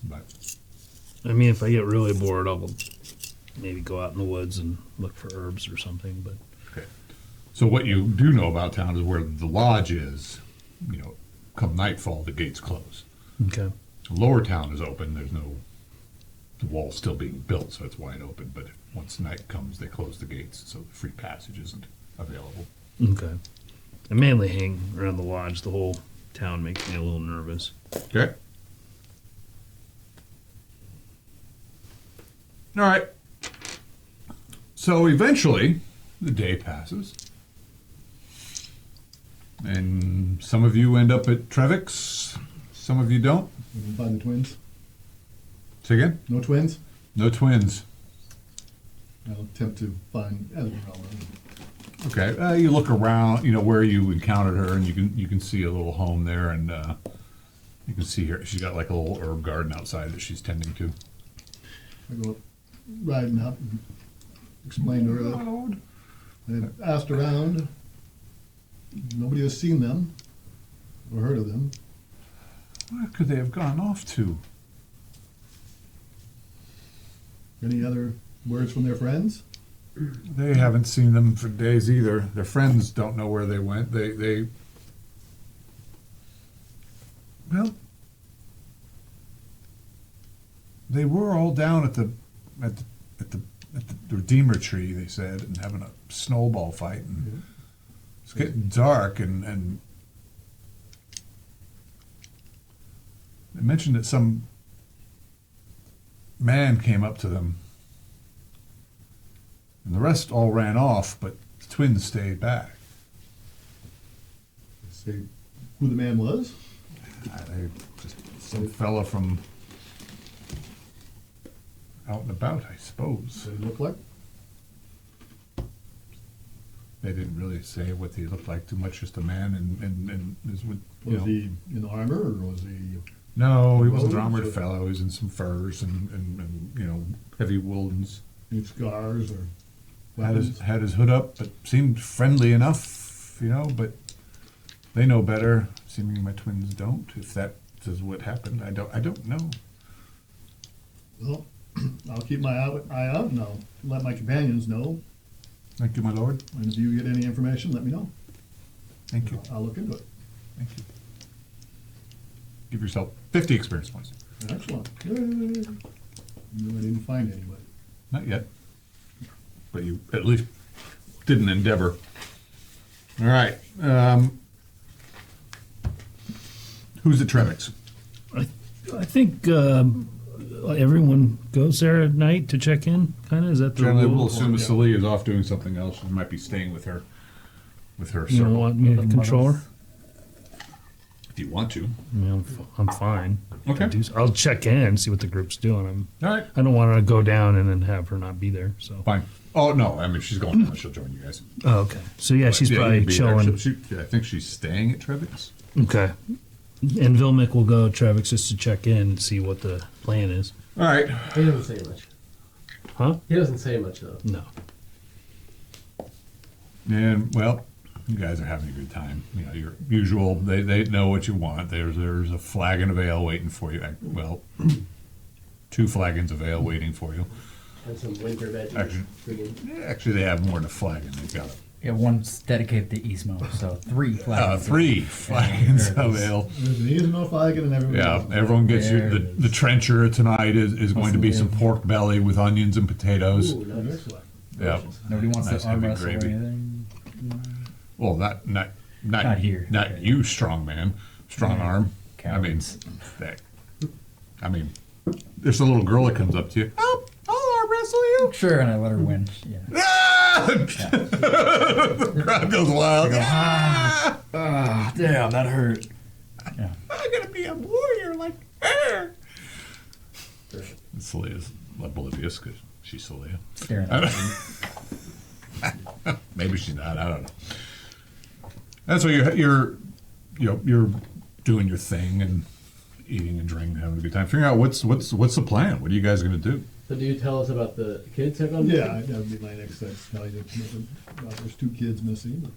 but I mean, if I get really bored, I'll maybe go out in the woods and look for herbs or something. But okay. So what you do know about town is where the lodge is. You know, come nightfall, the gates close. okay, Lower town is open. There's no, the wall's still being built, so it's wide open. But once night comes, they close the gates, so the free passage isn't available. okay. I mainly hang around the lodge. The whole town makes me a little nervous. Okay. All right. So eventually, the day passes. And some of you end up at Trevix, some of you don't. We can find the twins. Say again? No twins? No twins. I'll attempt to find Esmeralda. Okay. You look around, you know, where you encountered her, and you can see a little home there, and you can see her. She's got like a little herb garden outside that she's tending to. I go up, riding up, and explain to her that I asked around. Nobody has seen them or heard of them. Where could they have gone off to? Any other words from their friends? They haven't seen them for days either. Their friends don't know where they went. They well, they were all down at the Redeemer tree, they said, and having a snowball fight, and it's getting dark, and they mentioned that some man came up to them. And the rest all ran off, but the twins stayed back. Say who the man was? They just some fella from out and about, I suppose. What did he look like? They didn't really say what he looked like too much, just a man and is with, you Was know. he in armor or was he? No, he wasn't an Robes armored or- fellow. He was in some furs and you know, heavy woolens. Any scars or Had weapons? had his hood up, but seemed friendly enough, you know, but they know better. Seeming my twins don't. If that is what happened, I don't know. Well, I'll keep my eye out and I'll let my companions know. Thank you, my lord. And if you get any information, let me know. Thank you. I'll look into it. Thank you. Give yourself 50 experience points. Excellent. Yay. No, I didn't find anybody. Not yet. but you at least did an endeavor. All right. Who's at Trevix? I think everyone goes there at night to check in. Kind of is that the Generally, rule? we'll assume Celia is off doing something else. She might be staying with her You circle. don't want me to The control her? mothers. If you want to. I mean, I'm fine. Okay. I'll check in, see what the group's doing. All right. I don't want her to go down and then have her not be there. So. Fine. Oh no, I mean she's going down. She'll join you guys. Oh, okay. So yeah, she's Yeah, probably you'd be there. chilling. I think she's staying at Trevix. Okay. And Vilmic will go to Trevix just to check in and see what the plan is. All right. He doesn't say much. Huh? He doesn't say much though. No. And well, you guys are having a good time. You know, your usual. They know what you want. There's a flagon of ale waiting for you. Well, 2 flagons of ale waiting for you. And some winter veggies. Actually- Friggin- Actually, they have more than a flagon. They've got Yeah, one's dedicated to Ismo, so 3 flagons. 3 flagons of ale. There's an easy flagon and everyone. Yeah, else. everyone gets you. There The, it the trencher tonight is going to be some Awesome. pork belly with onions and potatoes. Ooh, nice. Excellent. Yeah. Nobody wants Nice to arm heavy wrestle or gravy. anything. Well, not Not here. Not Okay. you, strong man, strong Yeah. arm. I mean, Cowards. that. I mean, there's a little girl that comes up to you. Oh, I'll arm wrestle you. Sure, and I let her win. Yeah. Ah! The crowd goes wild. Ah! Ah, damn, that hurt. Yeah. I'm gonna be a warrior like her. Celia's oblivious because she's Celia. Staring I at don't- me. Maybe she's not. I don't know. And so you're doing your thing and eating and drinking, having a good time. Figuring out what's the plan. What are you guys going to do? So do you tell us about the kids that gone Yeah, missing? that would be my next step. Tell you that there's 2 kids missing.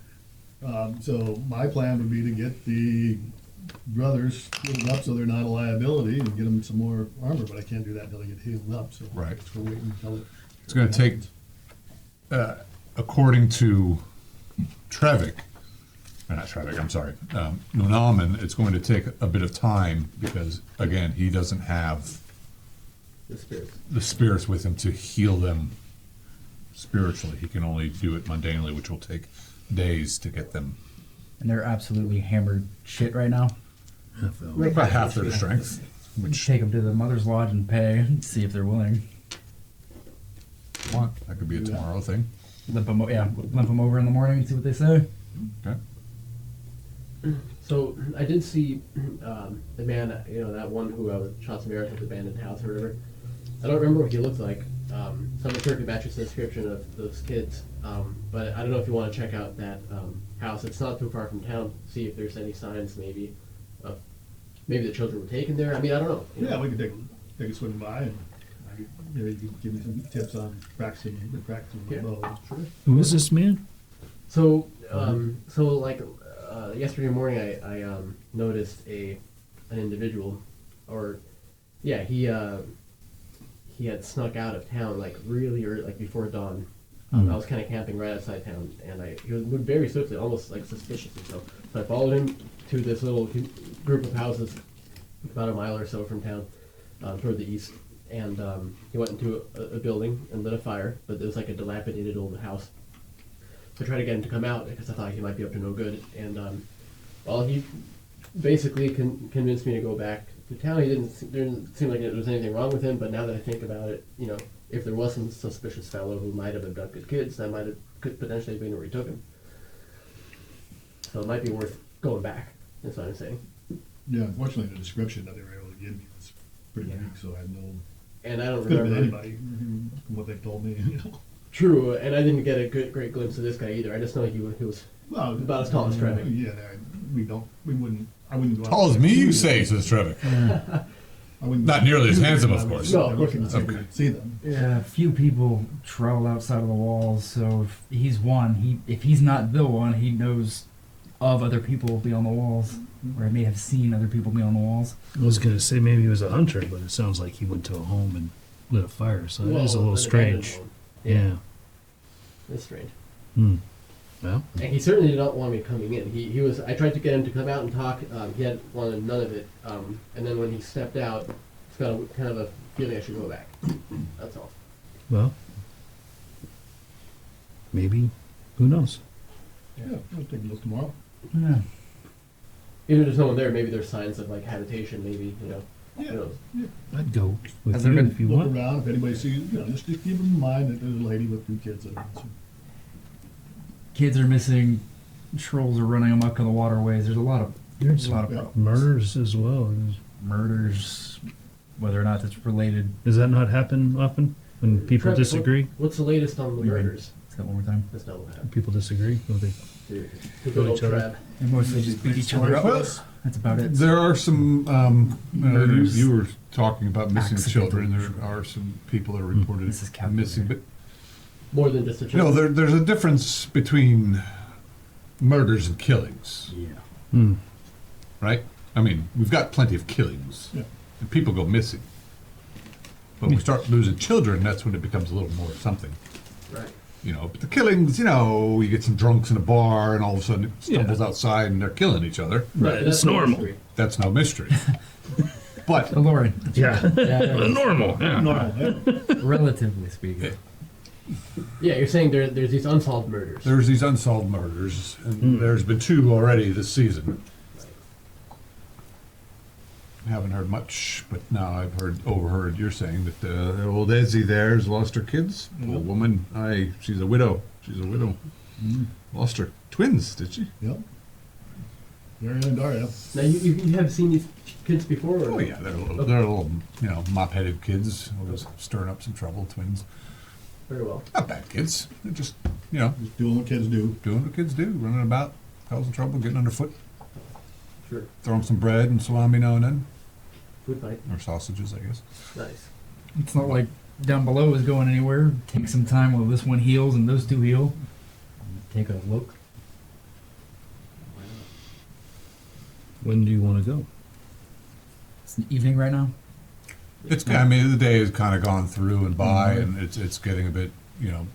So my plan would be to get the brothers healed up so they're not a liability and get them some more armor. But I can't do that until they get healed up. So Right. we're waiting until It's going to take, according to Trevik, not Trevik, I'm sorry, Nunaman, it's going to take a bit of time because, again, he doesn't have The spirits. the spirits with him to heal them spiritually. He can only do it mundanely, which will take days to get them And they're absolutely hammered shit right now. about half their strength. Which Take them to the Mother's Lodge and pay, and see if they're willing. that could be a tomorrow thing. Limp them over in the morning and see what they say. Okay. So I did see the man, that one who shot some arrows at the abandoned house or whatever. I don't remember what he looked like. Someone perfectly matches the description of those kids. But I don't know if you want to check out that house. It's not too far from town. See if there's any signs maybe of maybe the children were taken there. I mean, I don't know. yeah, we could take a swing by and maybe you could give me some tips on practicing Yeah. bow. Sure. Who is this man? So, yesterday morning, I noticed an individual, he had snuck out of town like really early, like before dawn. I was kind of camping right outside town, and he moved very swiftly, almost like suspiciously. So I followed him to this little group of houses about a mile or so from town, toward the east. And he went into a building and lit a fire, but it was like a dilapidated old house. So I tried to get him to come out because I thought he might be up to no good. And he basically convinced me to go back to town. There didn't seem like there was anything wrong with him, but now that I think about it, if there was some suspicious fellow who might have abducted kids, that could potentially have been where he took him. So it might be worth going back. That's what I'm saying. Yeah, unfortunately, the description that they were able to give me was pretty Yeah. weak, so I had no. And I don't Could have been remember. anybody from what they told me. True, and I didn't get a great glimpse of this guy either. I just know he was Well, about as tall as Trevor. Yeah, I wouldn't go out Tall as there me, to you see say, them. says Trevik. I wouldn't Not nearly as handsome, of course. No, I of course wouldn't not. see, see them. Yeah, a few people travel outside of the walls, so if he's one, if he's not the one, he knows of other people beyond the walls, or may have seen other people beyond the walls. I was going to say maybe he was a hunter, but it sounds like he went to a home and lit a fire, so that is a little an abandoned strange. home. Yeah. It's strange. Hmm. Well, And he certainly did not want me coming in. He was. I tried to get him to come out and talk. He had wanted none of it. And then when he stepped out, it's got kind of a feeling I should go back. That's all. well, maybe, who knows? Yeah, we'll take a look tomorrow. Yeah. Even if there's no one there, maybe there's signs of like habitation. Maybe Yeah. Who knows? I'd go with Has there you been- if you Look want. around, if anybody sees, just keep in mind that there's a lady with 2 kids that are missing. Kids are missing. Trolls are running amok on the waterways. There's a lot of There's a lot of yeah. problems. Murders as well. Murders, whether or not that's related. Does that not happen often when people Travis, disagree? What's the latest on the What do you mean? murders? Say that one more time. That's not what happened. People disagree. Well, they Dude, Kill good each old other. Trav. They mostly just beat each other up. Well, That's about it. There are some, Murders. you were talking about missing Accidental. children. There are some people that are reported This is calculated. missing. But More than just a no, child. there's a difference between murders and killings, Yeah. Hmm. right? I mean, we've got plenty of killings, Yeah. and people go missing. But when we start losing children, that's when it becomes a little more something. Right. But the killings, you get some drunks in a bar, and all of a sudden it stumbles outside and they're killing each other. Right, That's it's no normal. mystery. That's no mystery. But Lauren. Yeah, Yeah, normal. Yeah. Normal, yeah. relatively speaking. Yeah, you're saying there's these unsolved murders. there's these unsolved murders, and there's been 2 already this season. Haven't heard much, but now I've overheard you're saying that the old Ezzy there has lost her kids. Old woman, she's a widow. She's a widow. Lost her twins, did she? Yep. Marion and Daria. Now you have seen these kids before? Or Oh yeah, they're little, mop-headed kids, always stirring up some trouble. Twins, Very well. not bad kids. They're just, Just doing what kids do. doing what kids do, running about, causing trouble, getting underfoot, Sure. throwing some bread and salami now and then, Food fight. or sausages, I guess. Nice. It's not like down below is going anywhere. Take some time while this one heals and those 2 heal. Take a look. When do you want to go? It's the evening right now. The day has kind of gone through and by, and it's getting a bit,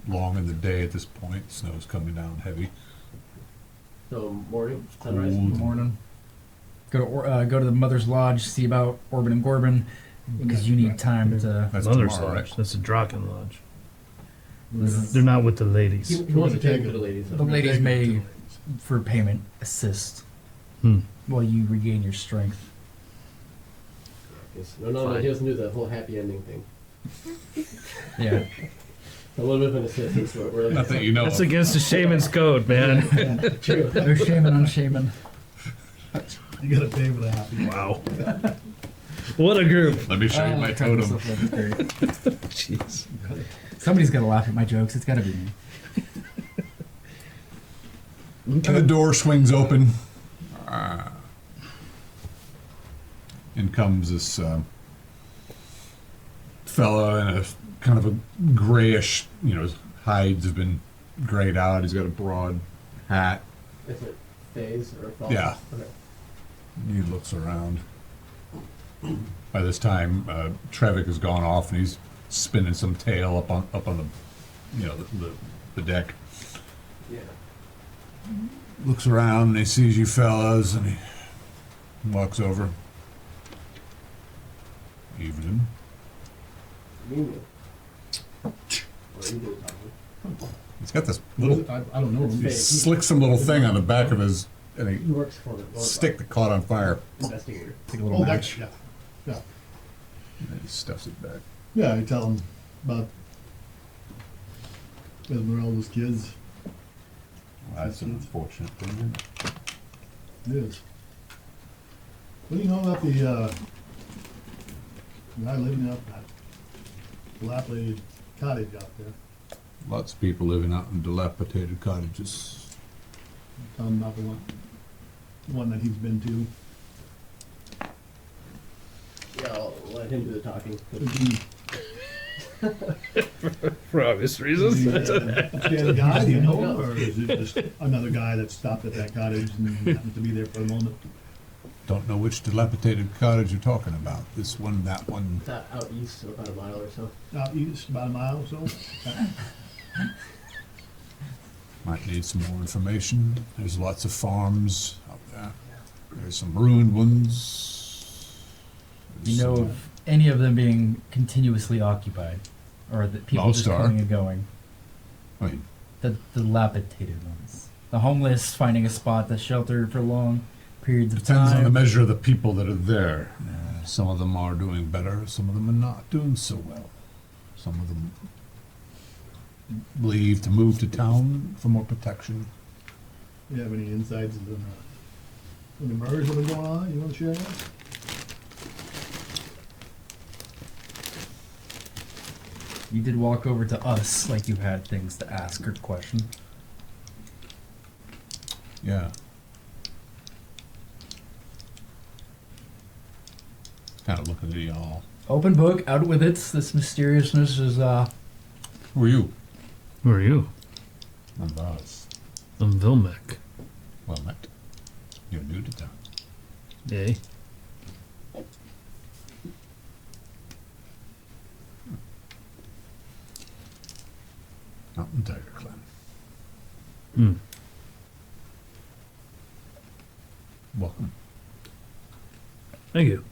long in the day at this point. Snow's coming down heavy. So morning, sunrise. In the morning. Go to the Mother's Lodge. See about Orban and Gorban because you need time to. That's Mother's tomorrow, Lodge. right? That's a Draken Lodge. They're not with the ladies. He wants to take it to the ladies. The ladies may, for payment, assist Hmm. while you regain your strength. No, he doesn't do the whole happy ending thing. Yeah. A little bit of an assist. We're Not that you know. That's of. against the shaman's code, man. True. No shaman on shaman. You gotta pay for the happy. Wow. What a group. Let me show you my totem. Jeez. Somebody's got to laugh at my jokes. It's got to be me. And the door swings open. In comes this fella in a kind of a grayish, his hides have been grayed out. He's got a broad hat. Is it phase or fall? Yeah. Okay. He looks around. By this time, Trevik has gone off and he's spinning some tail up on the deck. Yeah. Looks around and he sees you fellas and he walks over. Evening. Menial. What are you doing, Tommy? He's got this little, I don't know. It's he fake. slicks some little thing on the back of his He works for the stick that caught on fire. investigator. Take a little Oh, match. that's, yeah. Yeah. And then he stuffs it back. Yeah, I tell him about Esmeralda's kids. Well, that's an unfortunate thing. It is. What do you know about the guy living out that dilapidated cottage out there? Lots of people living out in dilapidated cottages. Tell him about the one that he's been to. Yeah, I'll let him do the talking. For obvious Is reasons. he a guy, do you know him, or is it just another guy that stopped at that cottage and happened to be there for a moment? Don't know which dilapidated cottage you're talking about. This one, that one. It's out east, so about a mile or so. Out east, about a mile or so? Might need some more information. There's lots of farms out there. There's some ruined ones. Do you know of any of them being continuously occupied? Or that people Most just are. coming and going? I mean, The dilapidated ones. The homeless finding a spot that's sheltered for long periods of Depends on the time. measure of the people that are there. Some of them are doing better, some of them are not doing so well. Some of them leave to move to town for more protection. You have any insights into the murders that have been going on? You want to share that? You did walk over to us like you had things to ask or question. Yeah. Kind of looking at y'all. Open book, out with it. This mysteriousness is Who are you? Who are you? I'm Boz. I'm Vilmec. Well met. You're new to town. Eh? Mountain Tiger Clan. Hmm. Welcome. Thank you.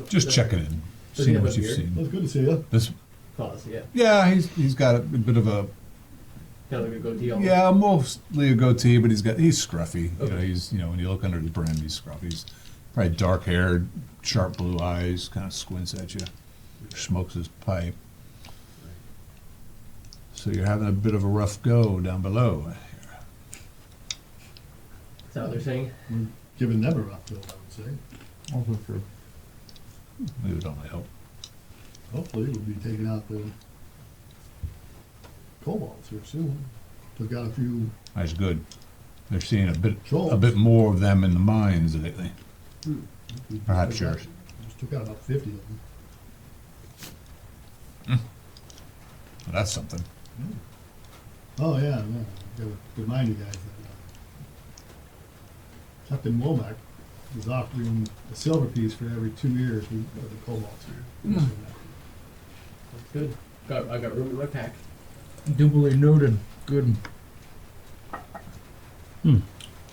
Just checking in, Does he seeing have what a you've beard? seen. That's good to see you. This, Pause, yeah. yeah, he's got a bit of a, Kind of like a goatee almost. yeah, mostly a goatee, but he's scruffy. Okay. When you look under the brim, he's scruffy. He's probably dark haired, sharp blue eyes, kind of squints at you, smokes his pipe. So you're having a bit of a rough go down below. Is that what they're saying? We're giving them a rough go, I would say. also true. We would only hope. Hopefully, we'll be taking out the kobolds here soon. We've got a few. That's good. They're seeing a Trolls. bit more of them in the mines lately. we Perhaps took out- yours. Just took out about 50 of them. Well, that's something. Oh, yeah. Gotta remind you guys that Captain Womack is offering a silver piece for every 2 years we go to the kobolds here. That's good. I got room in my pack. Duly noted. Good. Hmm.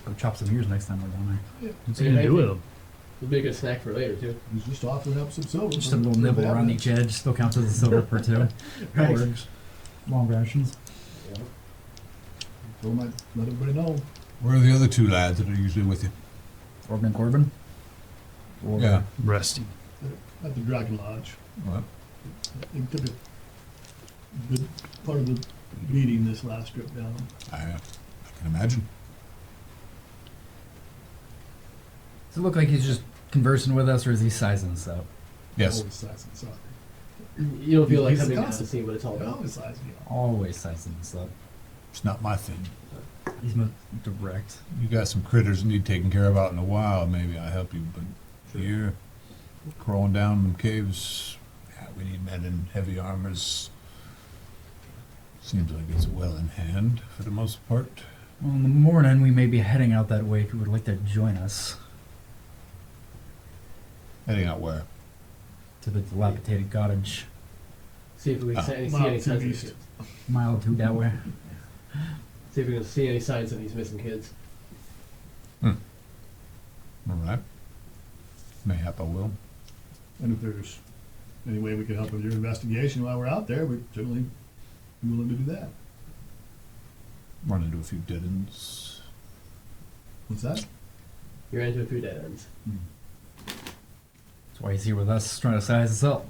Go chop some ears next time we're down there. What's he gonna do with them? It'll be a good snack for later, too. He's just offering up some silver. Just for- a little for nibble the around evidence. each edge. Still counts as a silver per two. That Right. works. Long rations. Yeah. So might let everybody know. Where are the other two lads that are usually with you? Corbin and Corbin. Or Yeah. Resting. At the Dragon Lodge. What? They took a good part of the meeting this last trip down. I can imagine. Does it look like he's just conversing with us, or is he sizing us up? Yes. Always sizing us up. You don't feel like He's coming down to constant. see what it's all about. Always sizing you up. Always sizing us up. It's not my thing. He's mo- direct. You got some critters that need taken care of out in the wild. Maybe I'll help you, but here, crawling down them caves, yeah, we need men in heavy armors. Seems like it's well in hand for the most part. Well, in the morning we may be heading out that way if you would like to join us Heading out where? to the dilapidated cottage. See if we can see any Mile signs to of east. kids. Mile or two that way. See if we can see any signs of these missing kids. All right. Mayhap I will. And if there's any way we can help with your investigation while we're out there, we'd certainly be willing to do that. Run into a few dead ends. What's that? You're into a few dead ends. That's why he's here with us, trying to size us up.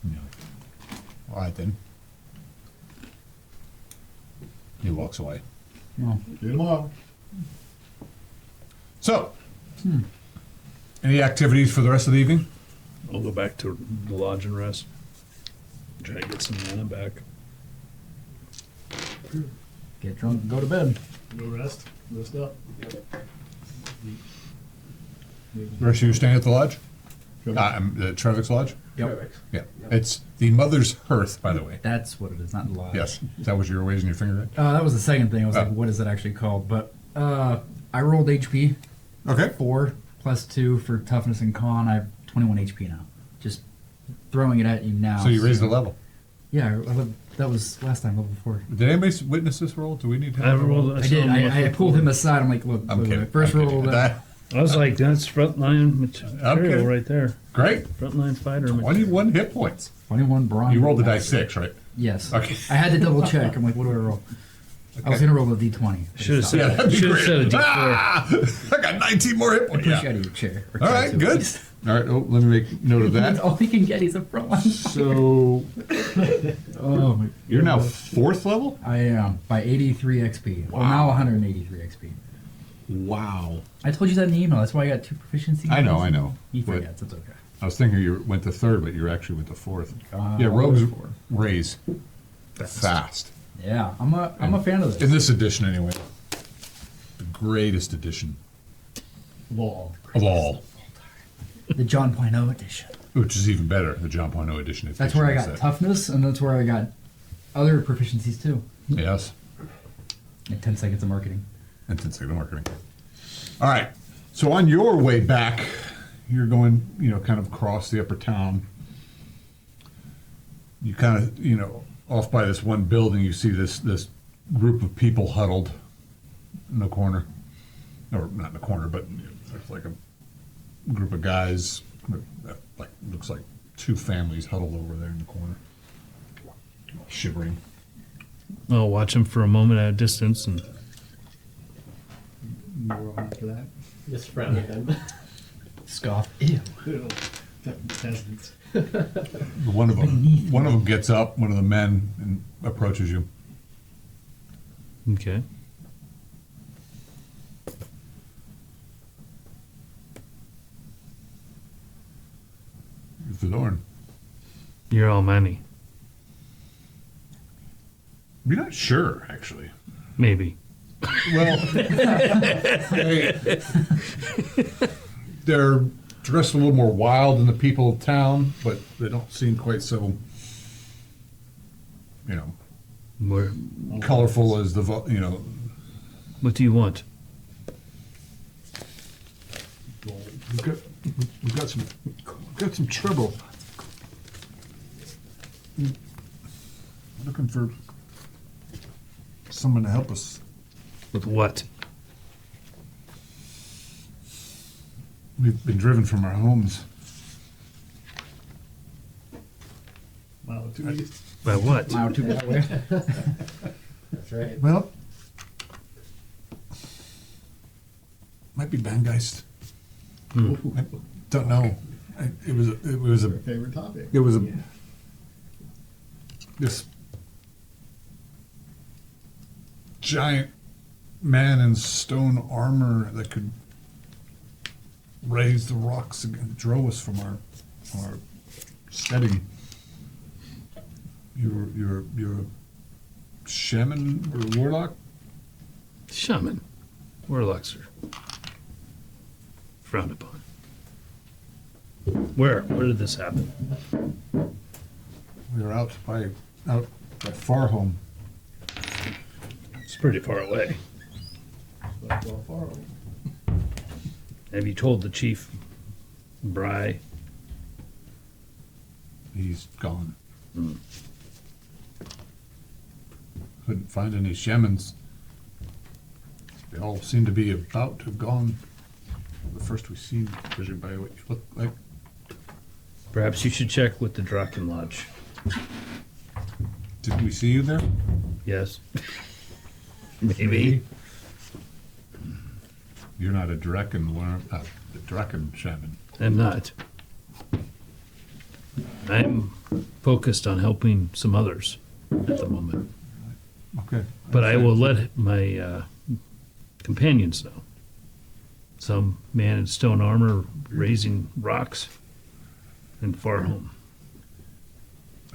Yeah. All right then. He walks away. Well, See you tomorrow. So, any activities for the rest of the evening? I'll go back to the lodge and rest. Try to get some mana back. get drunk and go to bed. Go rest. Rest up. The rest of you staying at the lodge? Trevor. Trevik's lodge? Yep. Perfect. Yeah. Yep. It's the Mother's Hearth, by the way. That's what it is, not the lodge. Yes. Is that what you were raising your finger at? That was the second thing. I was Oh. like, what is it actually called? But I rolled HP Okay. 4 plus 2 for toughness and con. I have 21 HP now. Just throwing it at you now. So you raised the level. Yeah, that was last time, level 4. Did anybody witness this roll? Do we need to I have a roll? rolled. I saw did. him look I up pulled for him it. aside. I'm like, look, I'm kidding. first I'm kidding. roll. I was like, that's frontline material Okay. right there. Great. Frontline fighter. 21 hit points. 21 bronze. You rolled the dice 6, right? Yes. Okay. I had to double check. I'm like, what do I roll? I was gonna roll a d20. Should have Yeah, said, that'd be should have great. said a D4. Ah! I got 19 more hit points. Push Yeah. you out of your chair. Or All try right, to, good. at least. All right, oh, let me make note of That's that. all he can get. He's a front So Oh my. you're now 4th level? I am by 83 XP. Well, now 183 XP. Wow. I told you that in the email. That's why I got 2 proficiency. I know, points. I know. He But forgets. It's okay. I was thinking you went to 3rd, but you actually went to 4th. Yeah, I'll rogues go for it. raise fast. Yeah, I'm a fan of In this. this edition, anyway. The greatest edition Law. of all. The John Point edition. Which is even better, the John Point oh edition. That's where I got that. toughness, and that's where I got other proficiencies too. Yes. And 10 seconds of marketing. And 10 second marketing. All right. So on your way back, you're going, kind of across the upper town. You kind of, off by this one building, you see this group of people huddled in the corner. Or not in the corner, but there's like a group of guys, like looks like 2 families huddled over there in the corner, shivering. I'll watch him for a moment at a distance and More on after that. Just frown at them. Scoff. Ew. Peasants. One of them gets up, one of the men, and approaches you. okay. Thorn. You're all money. You're not sure, actually. Maybe. Well, they're dressed a little more wild than the people of town, but they don't seem quite so, Where, colorful as the, what do you want? we've got some trouble. Looking for someone to help us. With what? We've been driven from our homes. Wow, too easy. By what? Mile 2 that way. That's right. Well, might be Bangeist. I don't know. It was a Your favorite topic. this giant man in stone armor that could raise the rocks and drove us from our setting. You're a shaman or warlock? Shaman. Warlocks are frowned upon. Where did this happen? We were out by Farhome. It's pretty far away. But well, far away. Have you told the chief, Bry? He's gone. Couldn't find any shamans. They all seem to be about to have gone. The first we seen, judging by what you look like. Perhaps you should check with the Draken Lodge. Did we see you there? Yes. Maybe. You're not a Draken shaman. I'm not. I'm focused on helping some others at the moment. Okay. But I will let my companions know. Some man in stone armor raising rocks in Farhome.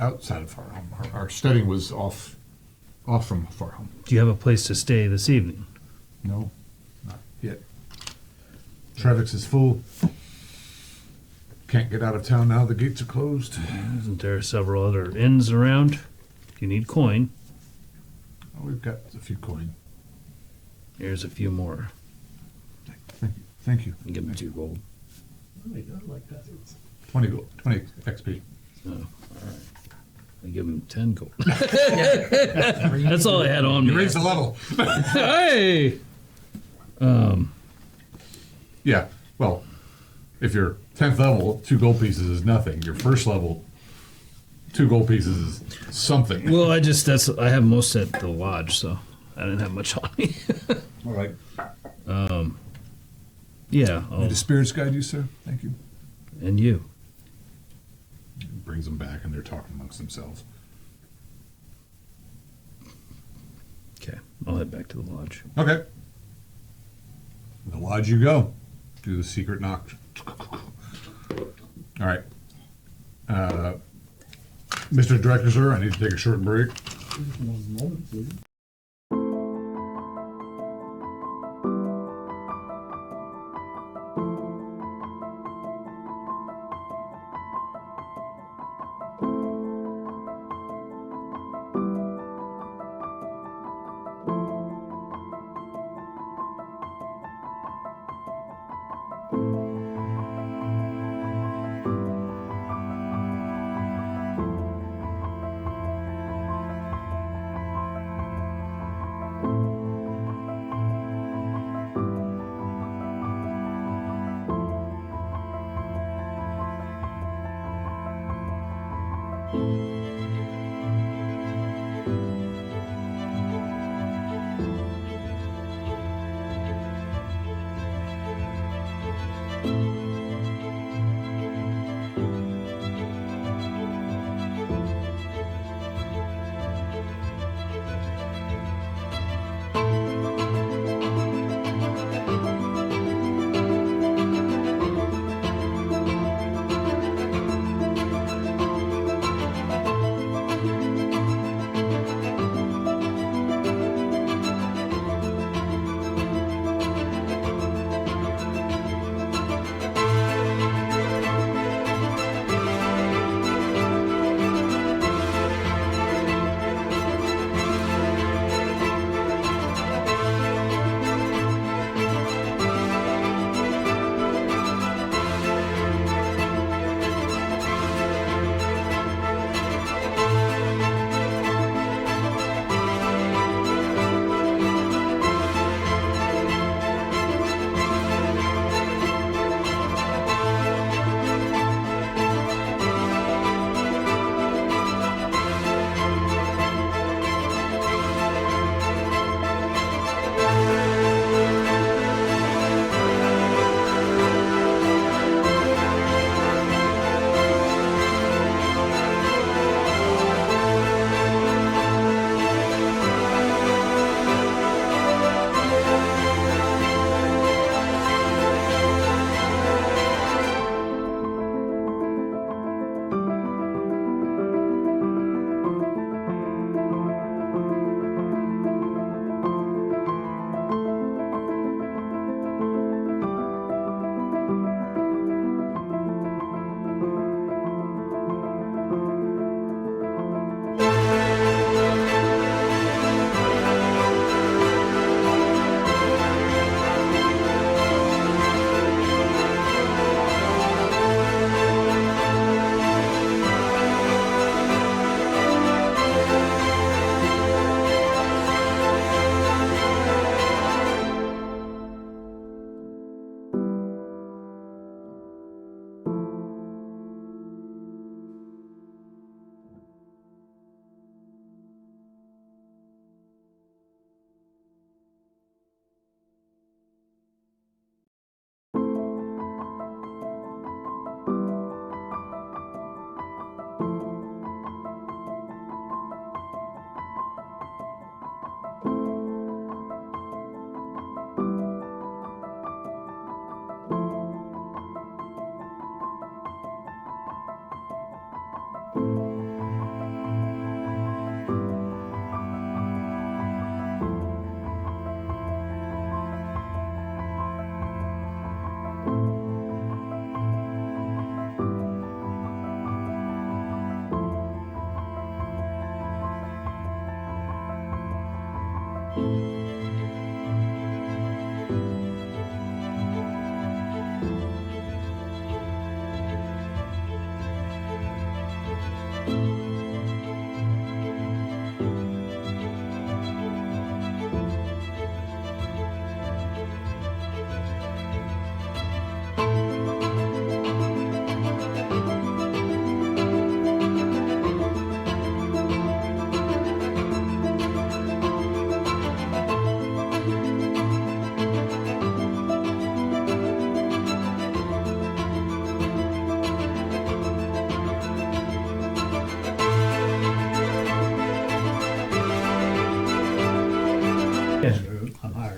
Outside of Farhome. Our studying was off from Farhome. Do you have a place to stay this evening? No, not yet. Trevix is full. Can't get out of town now. The gates are closed. Isn't there several other inns around? If you need coin, Oh, we've got a few coin. here's a few more. Thank you. I'll give them 2 gold. Really don't like peasants. 20 gold. 20 XP. Oh, all right. I give him 10 gold. That's all I had on You me. raised the level. Hey! Yeah. Well, if you're 10th level, 2 gold pieces is nothing. Your first level, 2 gold pieces is something. Well, I have most at the lodge, so I didn't have much on me. All right. Yeah. May the spirits guide you, sir. Thank you. And you. Brings them back, and they're talking amongst themselves. Okay. I'll head back to the lodge. Okay. The lodge you go. Do the secret knock. All right. Mr. Director, sir, I need to take a short break. One moment, please.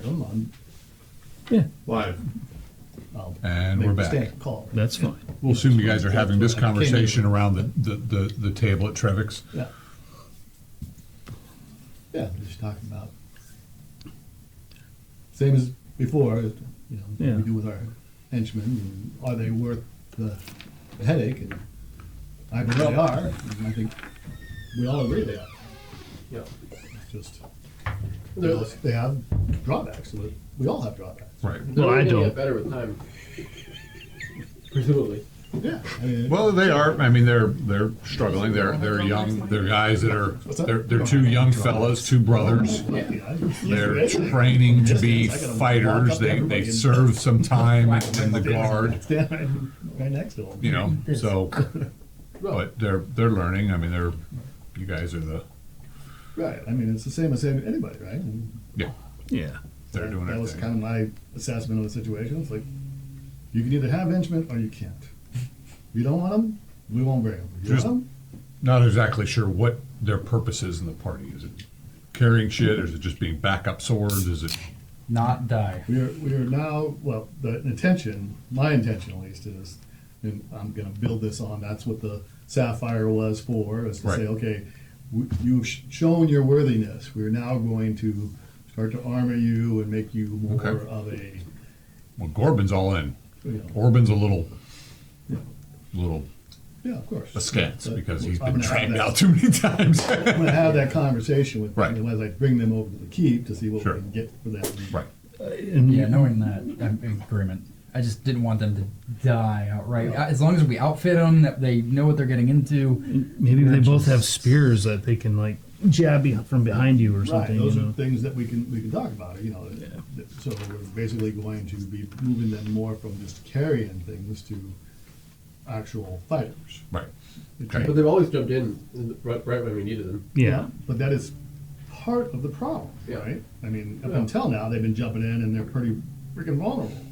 item on, Yeah, Live. I'll And make we're the back. standard call. that's fine. We'll assume you guys are having this conversation around the table at Trevix. Yeah. Yeah, we're just talking about, same as before, you know, what Yeah. we do with our henchmen, and are they worth the headache? And I believe they are, and I think we all agree they are. Yeah. It's just, They're, they have drawbacks, so we all have drawbacks. Right. they're Well, I only gonna don't. get better with time. Presumably. Yeah, I mean, Well, they are. I mean, they're struggling. They're young. They're guys that are. They're two young fellas, two brothers. They're training to be fighters. They serve some time in the guard. Stand right next to them. You know, so. But they're learning. I mean, you guys are the. Right, I mean, it's the same as anybody, right? And Yeah. Yeah. They're doing that was everything. kind of my assessment of the situation. It's like, you can either have henchmen or you can't. If you don't want them, we won't bring them. If you Just- want them, Not exactly sure what their purpose is in the party. Is it carrying shit? Or is it just being backup swords? Is it? Not die. we are now, well, the intention, my intention at least is, and I'm gonna build this on, that's what the Sapphire was for, is to Right. say, okay, you've shown your worthiness. We're now going to start to armor you and make you more Okay. of a, Well, Gorbin's all in. you know, Orbin's a little yeah, of course. askance But because he's I'm been gonna have trained that- out too many times. I'm gonna have that conversation with Right. them as I bring them over to the keep to see what Sure. we can get for them. Right. And Yeah, knowing that, I'm in agreement. I just didn't want them to die outright. As long as we outfit them, that they know what they're getting into. maybe they both have spears that they can like jab you from behind you or Right, something. those you are know? things that we can talk about, you know. So we're basically going to be moving them more from just carrying things to actual fighters. Right. Okay. But they've always jumped in right when we needed them. Yeah. But that is part of the problem, Yeah. right? I mean, up Yeah. until now, they've been jumping in and they're pretty freaking vulnerable.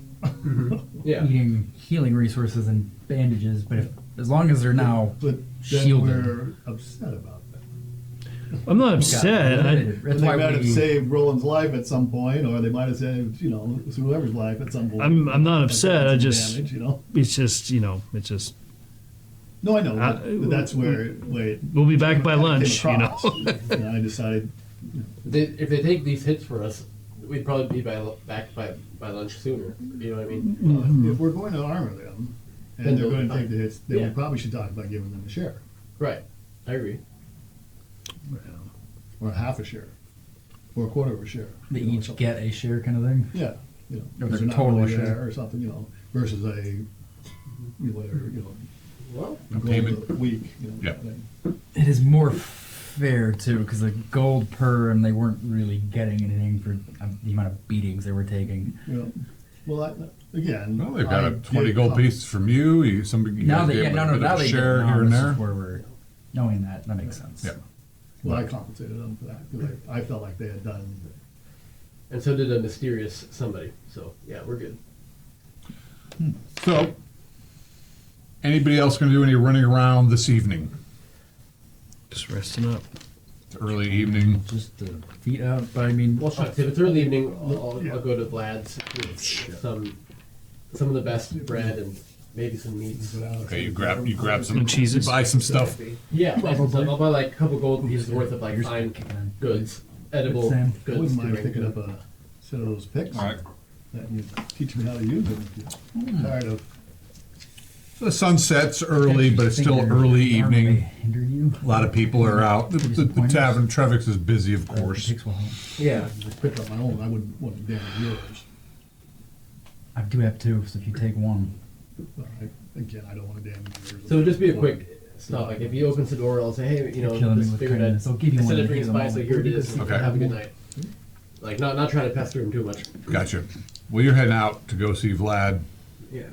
Yeah. Eating healing resources and bandages, but as long as they're now But then shielded. we're upset about that. I'm not upset. limited. And That's they why might have we. saved Roland's life at some point, or they might have saved, you know, whoever's life at some point. I'm not That's upset. I some just damage, you know. it's just it's just No, I know. Uh, But that's where we'll be back by came lunch. You know. across. And I decided, If they take these hits for us, we'd probably be back by lunch sooner. You know what I mean? if we're going to armor them, Then and they're they'll going be to take the hits, then Yeah. we probably should talk about giving them a share, Right. I agree. or a half a share, or a quarter of a share. They you know, each something. get a share kind of thing. Yeah, you know, Or because their they're not total really share. there or something, you know, versus a, you know, whatever, you know, Well, A payment. gold a week, you know. Yeah. thing. It is more fair too, because the gold per, and they weren't really getting anything for the amount of beatings they were taking. You know, well, again. Well, they've got I a 20 did gold come- pieces from you. You Now guys they, gave yeah, them no, a no, bit now of they share do. here Now and this there. is where we're knowing that makes sense. Yeah. Well, I compensated them for that, because I felt like they had done, and so did a mysterious somebody. So yeah, we're good. So, anybody else going to do any running around this evening? Just resting up. It's early evening. Just feet up, but I mean, Well, if it's early evening, I'll go to Vlad's with some of the best bread and maybe some meats. Okay, you grab some And cheeses. You buy some stuff. Yeah, Probably. I'll buy like a couple gold pieces worth of like fine goods, edible Sam. I goods. wouldn't to mind bring picking to- up a set of those picks. All right. That you teach me how to use them if you're tired of. The sun sets early, but it's still early evening. Hinder you. A lot of people are out. The tavern Trevix is busy, of course. Picks will help. Yeah, Just pick up my own, I wouldn't want to damage yours. I do have two, so if you take one, But again, I don't want to damage yours. so it'll just be a quick stop. Like if he opens the door, I'll say, hey, you know, killing me just with figured kindness. I'll give you I one said to it for heal your them spice, all. so here it is. Okay. Have a good night. Like not trying to pester him too much. Gotcha. Well, you're heading out to go see Vlad, Yeah.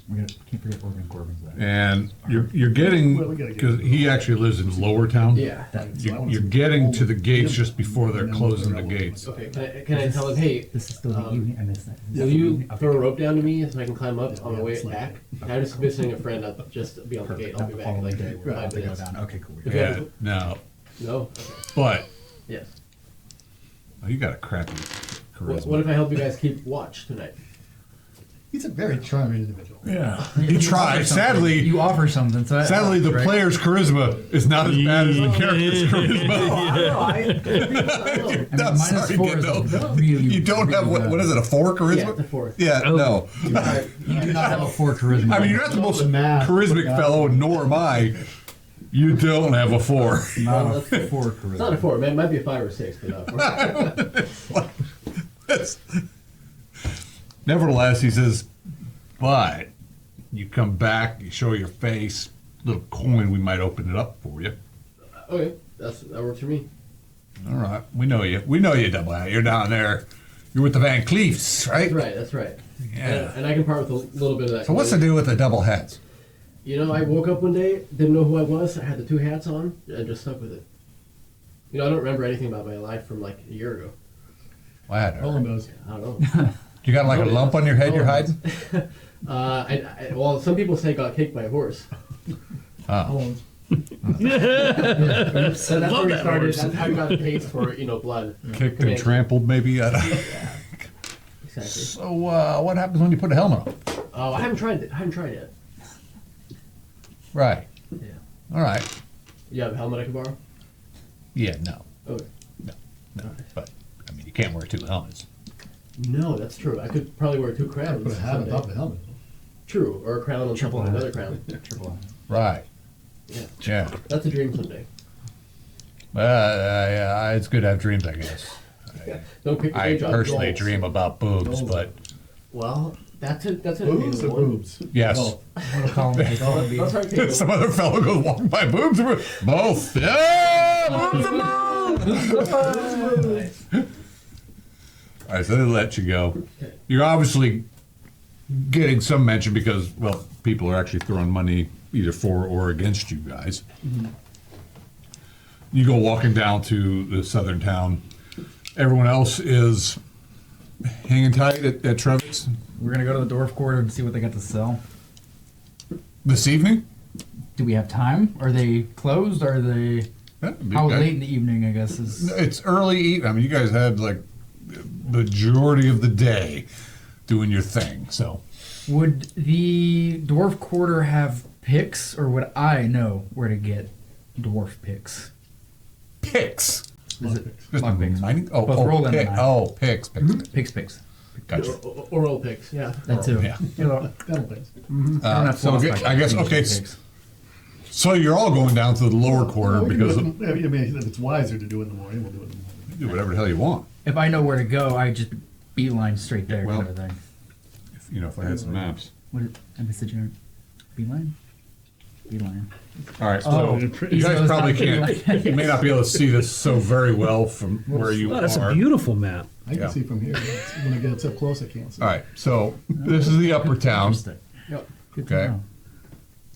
We can't forget Organ Corbin's there. and you're getting Well, we gotta get- because he actually lives in Lower Town. Yeah. You're getting to the gates just before they're closing the gates. Okay. Can I tell him, hey, This is still the evening. I missed that. will you throw a rope down to me so I can climb up on my way back? I'm just visiting a friend. I'll just be on the gate. I'll be back in like Okay, 5 they go minutes. down. Okay, cool. Okay. Yeah, no, No. Okay. but Yes. oh, you got a crappy charisma. What if I help you guys keep watch tonight? He's a very charming individual. Yeah, he tried. Sadly, You offer something. So sadly, the right? player's charisma is not as bad as the character's charisma. And No, then minus sorry, 4 Gendo. is really, You don't have really what is it? A 4 charisma? Yeah, it's a 4. Yeah, Oh. no. You do not have a 4 charisma. I mean, you're not the most The math. charismatic fellow, nor am I. You don't have a 4. not a 4 charisma. It's not a 4, man. It might be a 5 or 6, but not a 4. That's- Nevertheless, he says, but you come back, you show your face, little coin, we might open it up for you. Okay, that works for me. All right, we know you. We know you, Double Hat. You're down there. You're with the Van Cleefs, right? That's right. Yeah. And I can part with a little bit of that. So what's the deal with the double hats? You know, I woke up one day, didn't know who I was. I had the 2 hats on, and just stuck with it. You know, I don't remember anything about my life from like a year ago. What? Roland knows. I don't know. You got like a lump on your head you're hiding? Well, some people say I got kicked by a horse. Oh. Roland. So that's where we started. That's how we got the taste for, blood. Kicked and trampled, maybe? I don't- Exactly. So what happens when you put a helmet on? Oh, I haven't tried it. I haven't tried it. Right. Yeah. All right. You have a helmet I can borrow? Yeah, no. Okay. No. But, I mean, you can't wear 2 helmets. No, that's true. I could probably wear 2 crowns. Put a hat on someday. top of the helmet. True, or a crown on Triple top of hat. another crown. Triple hat. Right. Yeah. Yeah. That's a dream someday. Yeah, it's good to have dreams, I guess. Don't pick the I day job. personally Goals. dream about boobs, Goals. but Well, that's an Boobs or attainable one. boobs? yes. Oh, What do call them? They call them That's the- our attainable. Some other fellow goes walking by, boobs or boobs? Both. Yeah, boobs and boobs. All right, so they let you go. You're obviously getting some mention because, well, people are actually throwing money either for or against you guys. You go walking down to the southern town. Everyone else is hanging tight at Trevick's We're gonna go to the dwarf quarter and see what they got to sell. this evening. Do we have time? Are they closed? Are they? How late in the evening? I guess is. It's early evening. I mean, you guys had like the majority of the day doing your thing. So Would the dwarf quarter have picks, or would I know where to get dwarf picks? picks. Is it Just lock picks? mining? Oh, Both roll and pick. I. Oh, picks. Picks. Gotcha. Oral picks, yeah. That too. Yeah. You know, dental pins. I don't have So floss I back guess there. okay. Picks. So you're all going down to the lower quarter Well, we can because do of, it- I mean, if it's wiser to do it in the morning, we'll do it in the morning. do whatever the hell you want. If I know where to go, I just beeline straight there. Well- Kind of thing. If I had some maps. What is, I missed the generic. Beeline. Beeline. All right. So Oh, you he guys knows probably not to can't. do You may not be able to see this so very well from where you Oh, that's a are. beautiful map. I can Yeah. see from here. When I get up close, I can't see. All right. So this is the upper town. Interesting. Yep. Good to Okay. know.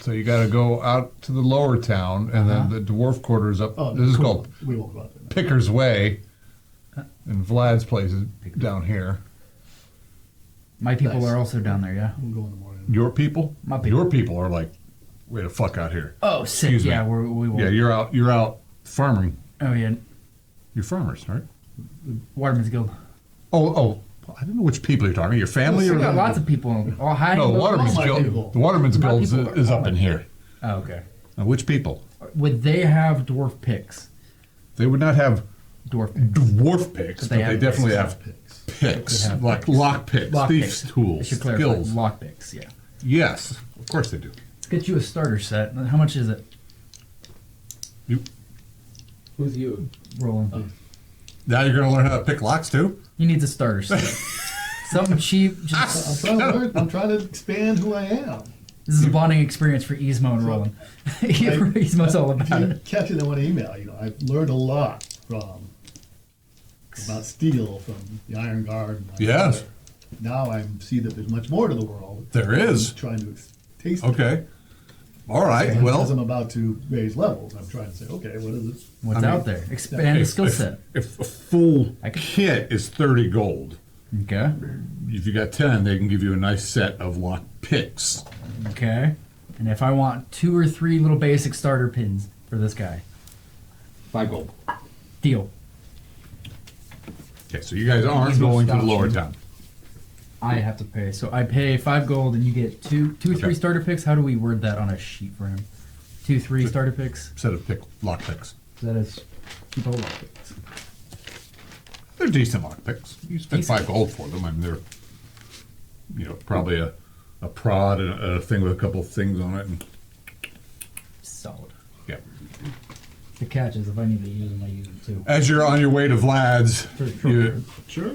So you got to go out to the lower town, and then the dwarf quarter is up. Oh, This is cool. called We won't go out there. Picker's Way, and Vlad's place is down here. My people Nice. are also down there. Yeah. We'll go in the morning. Your people? My people. Your people are like, way the fuck out here. Oh, sick. Excuse me. Yeah, we will. Yeah, you're out. You're out farming. Oh yeah. You're farmers, right? Waterman's Guild. Oh. I don't know which people you're talking. Your family We or got lots of people. All high. no? The Waterman's my Guild. people. The Waterman's My Guild people is are up in here. Oh, okay. Now, which people? Would they have dwarf picks? They would not have Dwarf picks. dwarf picks, But but they they have definitely Picks. have Picks. picks, They have like picks. lock picks, Lock thieves' picks. I tools, should clarify. skills. Lock picks. Yeah. Yes, of course they do. Let's get you a starter set. How much is it? Who's you? Rolling. Now you're going to learn how to pick locks too. He needs a starter set. Something cheap. I'm Just trying to learn. I'm trying to expand who I am. this is a bonding experience for Ismo and Roland. Ismo's all about it. Catching them on email. I've learned a lot from about steel from the Iron Guard. and my Yes. father. Now I see that there's much more to the world. There is. I'm trying to taste it. Okay. All right. And as Well, I'm about to raise levels, I'm trying to say, okay, what is it? What's I mean, out there? Expand the skill set. If a full I could- kit is 30 gold, Okay. if you got 10, they can give you a nice set of lock picks. Okay. And if I want 2 or 3 little basic starter pins for this guy, 5 gold. deal. Okay, so you guys aren't going to the lower town. I have to pay. So I pay 5 gold, and you get two, Okay. 3 starter picks. How do we word that on a sheet for him? 2, 3 starter picks. Set of lock picks. That is 2 gold lock picks. They're decent lock picks. You spend Decent. 5 gold for them. I mean, they're, probably a prod and a thing with a couple of things on it. And, Solid. yeah. The catch is if I need to use them, I use them too. As you're on your way to Vlad's, you Sure.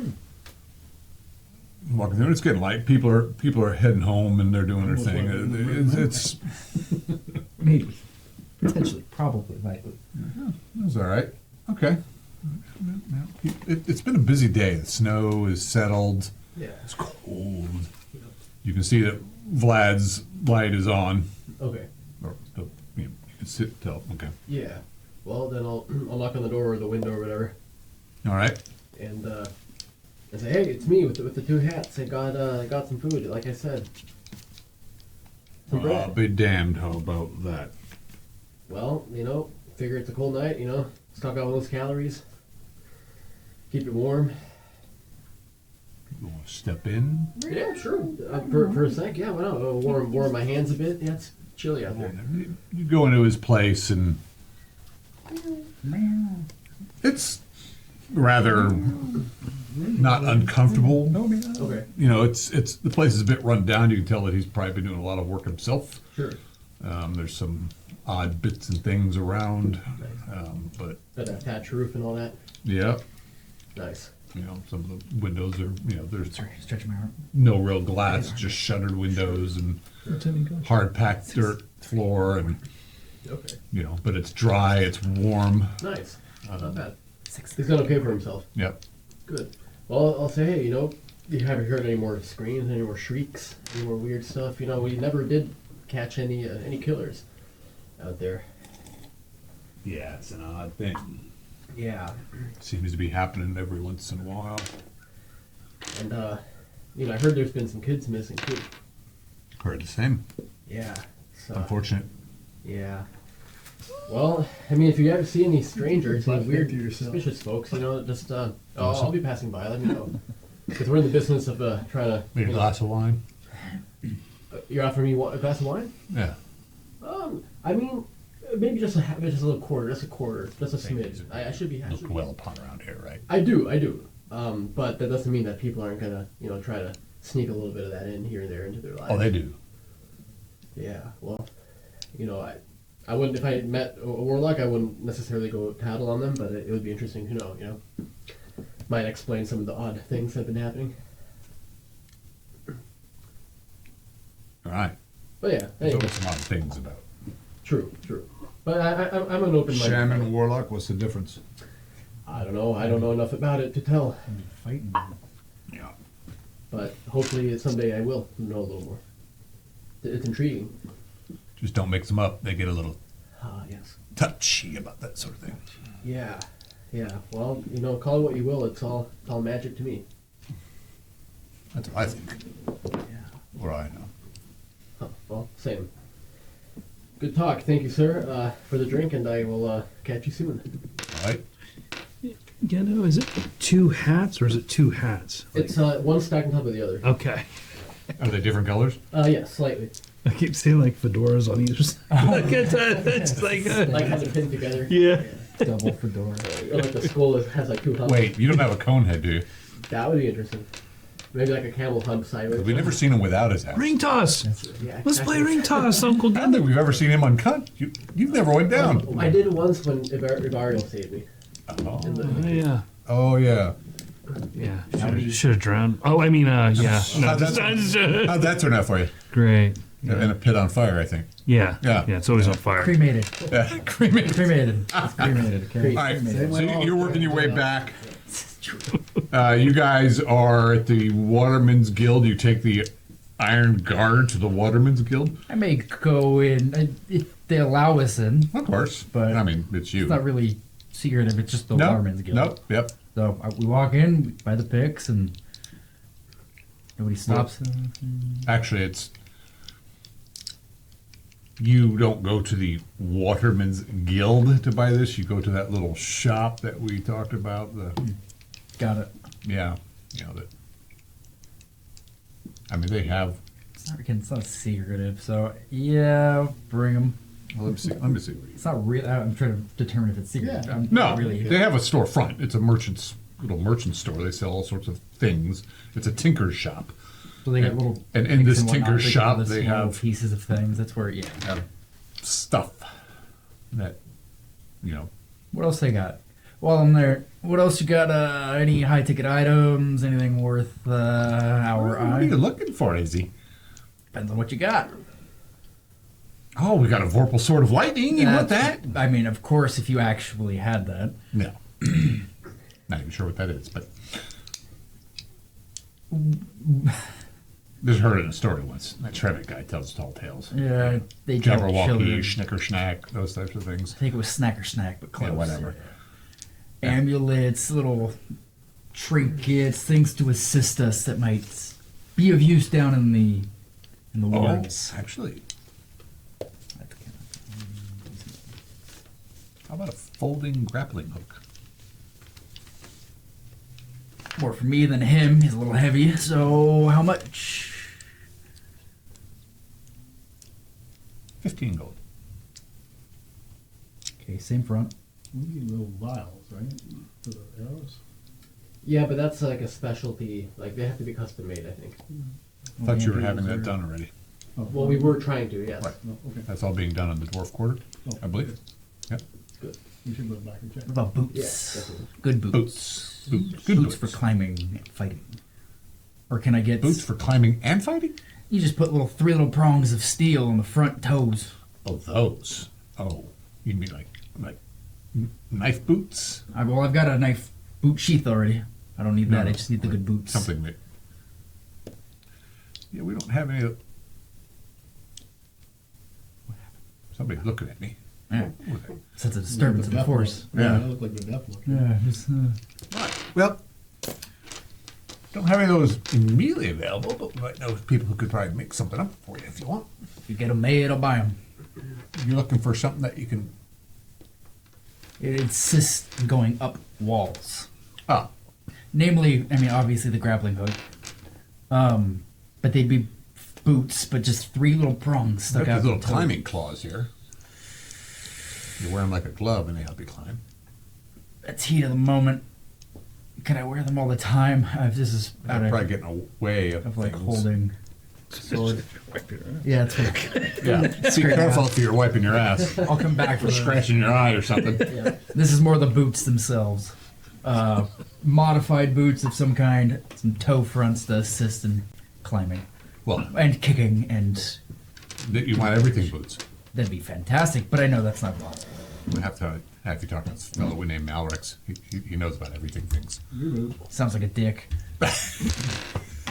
walking through. It's getting light. People are heading home and they're doing their thing. It's Maybe. Potentially. Probably. all right. Okay. It's been a busy day. The snow is settled. Yeah. It's cold. You can see that Vlad's light is on. Okay. Or you can tell. Okay. Yeah. Well, then I'll knock on the door or the window or whatever, All right. and say, "Hey, it's me with the 2 hats. I got some food, like I said. Some bread." I'll be damned. How about that? Well, figure it's a cold night. Stock out all those calories. Keep it warm. You want to step in? Yeah, sure. For a sec, yeah. Why not? Warm my hands a bit. Yeah, it's chilly out there. You go into his place and it's rather not uncomfortable. Okay. It's the place is a bit run down. You can tell that he's probably been doing a lot of work himself. Sure. There's some odd bits and things around, but Got that thatch roof and all that. yeah, Nice. some of the windows are there's Sorry, stretching my arm. no real glass, just shuttered windows and hard packed dirt floor, and Okay. but it's dry, it's warm. Nice. Not bad. He's gonna pay for himself. Yep. Good. Well, I'll say, hey, you haven't heard any more screams, any more shrieks, any more weird stuff. We never did catch any killers out there. Yeah, it's an odd thing. Yeah. Seems to be happening every once in a while. And I heard there's been some kids missing too. Heard the same. Yeah. So, Unfortunate. yeah. Well, if you ever see any strangers, any Think weird, to yourself. suspicious folks, just I'll be passing by. Let me know. Because we're in the business of trying to. Maybe a glass of wine. You're offering me a glass of wine? Yeah. Maybe just a little quarter, just a smidge. I should be. Look well upon around here, right? I do. But that doesn't mean that people aren't gonna, try to sneak a little bit of that in here and there into their lives. Oh, they do. Yeah. Well, I wouldn't, if I had met a warlock, I wouldn't necessarily go tattle on them, but it would be interesting to know. Might explain some of the odd things that have been happening. All right. But yeah. There's Anyway, always some odd things about. true. But I'm an open-minded. Shaman and warlock. What's the difference? I don't know. I don't know enough about it to tell. Fighting. Yeah. But hopefully someday I will know a little more. It's intriguing. Just don't mix them up. They get a little Ah, yes. touchy about that sort of thing. Yeah. Well, call it what you will. It's all magic to me. That's what I think. Yeah. Or I know. Huh, well, same. Good talk. Thank you, sir, for the drink, and I will catch you soon. All right. Is it 2 hats or is it 2 hats? It's one stacked on top of the other. Okay. Are they different colors? Yeah, slightly. I keep saying like fedoras on either side. It's like, Like how they're pinned together. yeah. Double fedora. Or like the skull has like 2 humps. Wait, you don't have a cone head, do you? That would be interesting. Maybe like a camel hump sideways. We've never seen him without his hat. Ring toss. Yeah, Let's play exactly. ring toss, Uncle I don't think we've ever seen him uncut. You've never went down. I did it once when Ivariel saved me. Oh, In the, Oh, yeah. oh yeah. Yeah. Should have drowned. Oh, I mean, yeah. No, How'd that turn out for you? Great. In a pit on fire, I think. Yeah. Yeah. Yeah, it's always on fire. Cremated. Yeah, cremated. Cremated. It's cremated. Okay. All right, Cremated. so you're working your way back. You guys are at the Watermen's Guild. You take the Iron Guard to the Watermen's Guild. I may go in if they allow us in. Of course, But I mean, it's you. It's not really secretive. It's just the no, Waterman's Guild. Nope. Yep. So we walk in, we buy the picks, and nobody stops. Actually, it's you don't go to the Watermen's Guild to buy this. You go to that little shop that we talked about. The Got it. Yeah, that. I mean, they have. It's not secretive, so yeah, bring them. Well, let me see. It's not real. I'm trying to determine if it's secret. Yeah. I'm No, not really. they have a storefront. It's a little merchant store. They sell all sorts of things. It's a tinker's shop. So they got little. And in things this and whatnot, tinker's they shop, got the they small have pieces of things. That's where, yeah. have stuff that, What else they got? While I'm there, what else you got? Any high ticket items? Anything worth our What eye? are you looking for, Izzy? Depends on what you got. Oh, we got a Vorpal Sword of Lightning. You want that? I mean, of course, if you actually had that. No. Not even sure what that is, but. Just heard it in a story once. That Trevik guy tells tall tales. Yeah, they tell Jabberwocky, children. Schnicker Schnack, those types of things. I think it was Snacker Snack, but close. Yeah, whatever. Amulets, little trinkets, things to assist us that might be of use down in the walls. Actually, how about a folding grappling hook? More for me than him. He's a little heavy. So how much? 15 gold. Okay, same front. We need little vials, right? For the arrows. Yeah, but that's like a specialty. Like they have to be custom made, I think. I thought you were having that done already. Oh, Well, we were trying to, yes. Right. No, okay. That's all being done in the dwarf quarter, Oh, I believe. Yep. Good. We should go back and check. What about Yeah, boots? definitely. Good boots. Good Boots for climbing and fighting. Or can I get Boots for climbing and fighting? You just put three little prongs of steel on the front toes. Oh, those. Oh, you mean like knife boots? I've got a knife boot sheath already. I don't need that. I just need the good boots. Something that. Yeah, we don't have any. Somebody's looking at me. Yeah. What was that? Sense a disturbance in the force. Yeah, Yeah. that looked like the death look. Yeah, just, Well, don't have any of those immediately available, but we might know people who could probably make something up for you if you want. if you get them made, I'll buy them. You're looking for something that you can. It insists on going up walls. Ah, Namely, I mean, obviously the grappling hook. But they'd be boots, but just three little prongs stuck got out. these little the toe. climbing claws here. You wear them like a glove, and they help you climb. That's heat of the moment. Can I wear them all the time? This is out They're of, probably getting away of like things. holding sword. Yeah, it's fine. Yeah, be Straight careful out. if you're wiping your ass I'll come back for or scratching your eye or something. Yeah. This is more the boots themselves. Modified boots of some kind, some toe fronts to assist in climbing Well, and kicking, and you want everything boots. that'd be fantastic. But I know that's not possible. We have to have you talk to this fellow we named Malrex. He knows about everything things. You move. Sounds like a dick.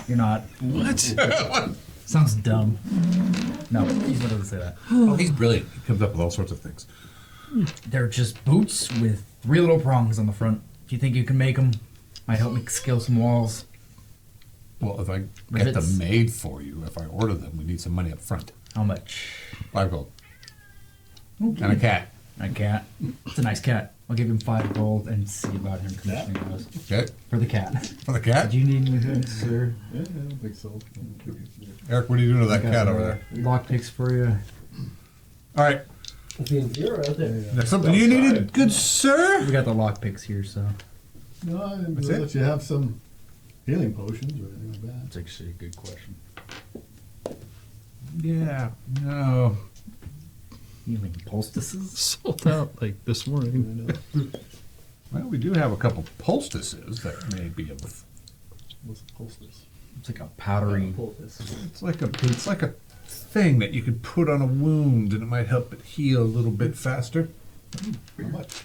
You're not. What? Sounds dumb. No, he's not going to say that. Oh, he's brilliant. He comes up with all sorts of things. They're just boots with three little prongs on the front. If you think you can make them, might help me scale some walls. Well, if I get Rivets. them made for you, if I order them, we need some money up front. How much? 5 gold. And a cat. A cat. It's a nice cat. I'll give him 5 gold and see about him commissioning us Okay. for the cat. For the cat? Do you need anything, sir? Yeah, I don't think so. Eric, what are you doing to that cat over there? Lock picks for you. All right. You're out there. That's something you needed, good sir? We got the lock picks here, so No, I didn't That's know it? that you have some healing potions or anything like that. that's actually a good question. Yeah. No. Healing poultices. Sold out like this morning. Well, we do have a couple poultices that may be of. What's a poultice? It's like a powdery. Pull this. It's like a thing that you could put on a wound, and it might help it heal a little bit faster. How much?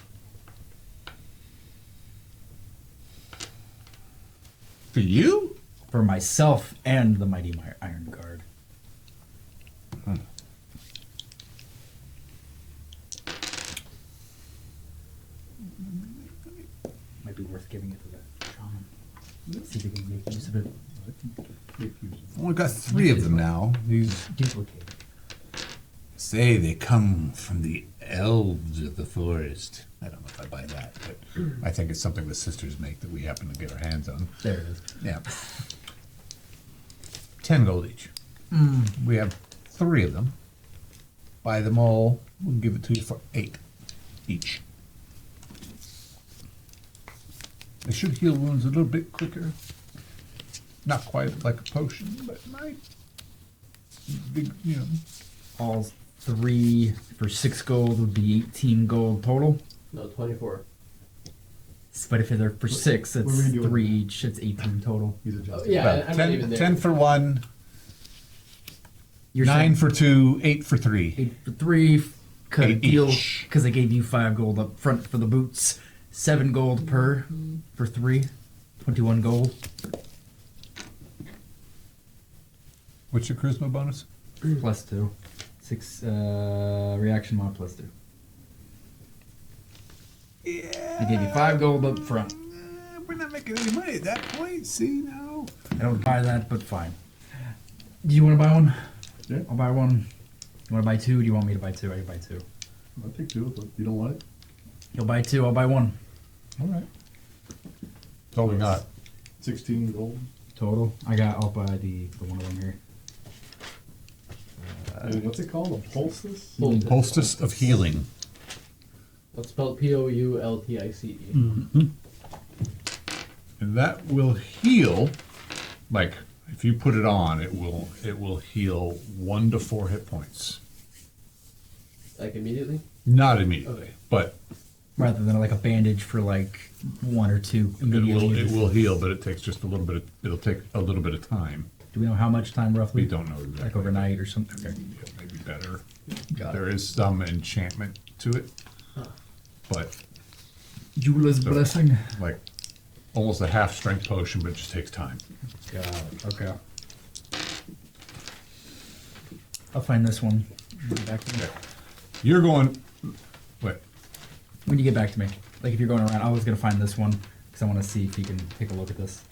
For you? For myself and the mighty Iron Guard. Might be worth giving it to that shaman. See if he can make use of it. I've only got 3 of them now. These Duplicate. say they come from the elves of the forest. I don't know if I buy that, but I think it's something the sisters make that we happen to get our hands on. There it is. Yeah. 10 gold each. We have 3 of them. Buy them all. We'll give it to you for 8 each. They should heal wounds a little bit quicker. Not quite like a potion, but might. Big, you know. All 3 for 6 gold would be 18 gold total. No, 24. But if they're for 6, what are we it's doing? 3 each. It's 18 total. He's Oh, adjusting. yeah, Well, I'm not even 10, there. 10 for 1, You're 9 saying for 2, 8 for 3. 8 for 3. Cut a 8 deal each. because I gave you 5 gold up front for the boots. 7 gold per for 3. 21 gold. What's your charisma bonus? Plus 2. 6 reaction mod plus 2. Yeah. I gave you 5 gold up front. We're not making any money at that point. See now. I don't buy that, but fine. Do you want to buy one? Yeah. I'll buy one. You want to buy 2? Do you want me to buy 2? I can buy 2. I'll take 2 if you don't want it. You'll buy 2. I'll buy 1. All right. That's all we got. 16 gold. Total. I'll buy the one of them here. And what's it called? A poultice? Poultice of healing. It's spelled Poultice. And that will heal, like, if you put it on, it will heal 1 to 4 hit points. Like immediately? Not immediately, Okay. but Rather than like a bandage for like 1 or 2 immediately. it will heal, but it takes just a little bit. It'll take a little bit of time. Do we know how much time roughly? We don't know exactly. Like overnight or something? Okay. Yeah, maybe better. Got There it. is some enchantment to it, but Jula's So- blessing. like almost a half strength potion, but it just takes time. Got it. Okay. I'll find this one. Get back to me. You're going. What? When you get back to me. Like if you're going around, I was gonna find this one because I want to see if you can take a look at this.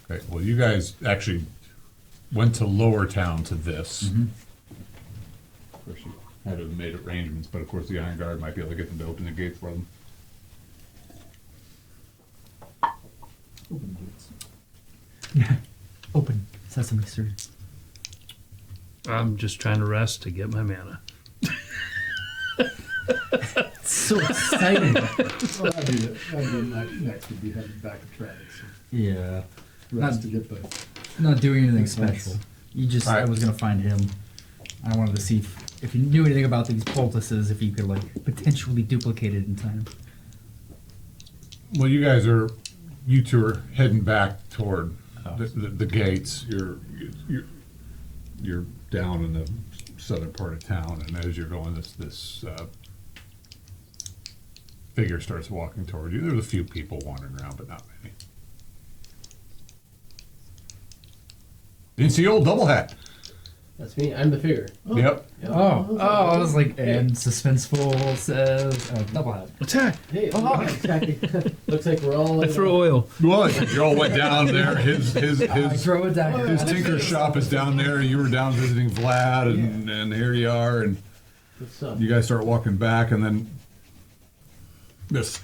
Okay. Well, you guys actually went to Lower Town to this. Of course, you had to have made arrangements, but of course, the Iron Guard might be able to get them to open the gate for them. Open gates. Yeah. Open sesame, sir. I'm just trying to rest to get my mana. So excited. Well, that'd be next would be headed back to Travis. Yeah. Rest to get the. Not doing anything Makes sense. special. You just, Alright. I was gonna find him. I wanted to see if you knew anything about these poultices, if you could like potentially duplicate it in time. Well, you two are heading back toward the gates. You're down in the southern part of town, and as you're going, this figure starts walking toward you. There's a few people wandering around, but not many. Didn't see old double hat. That's me. I'm the figure. Yep. Oh, I was like, and suspenseful says double hat. Attack! Hey, attacking. Looks like we're all. I throw oil. Well, you all went down there. His Throw it down. his tinker shop is down there. You were down visiting Vlad, and here you are, and Good stuff. you guys start walking back, and then as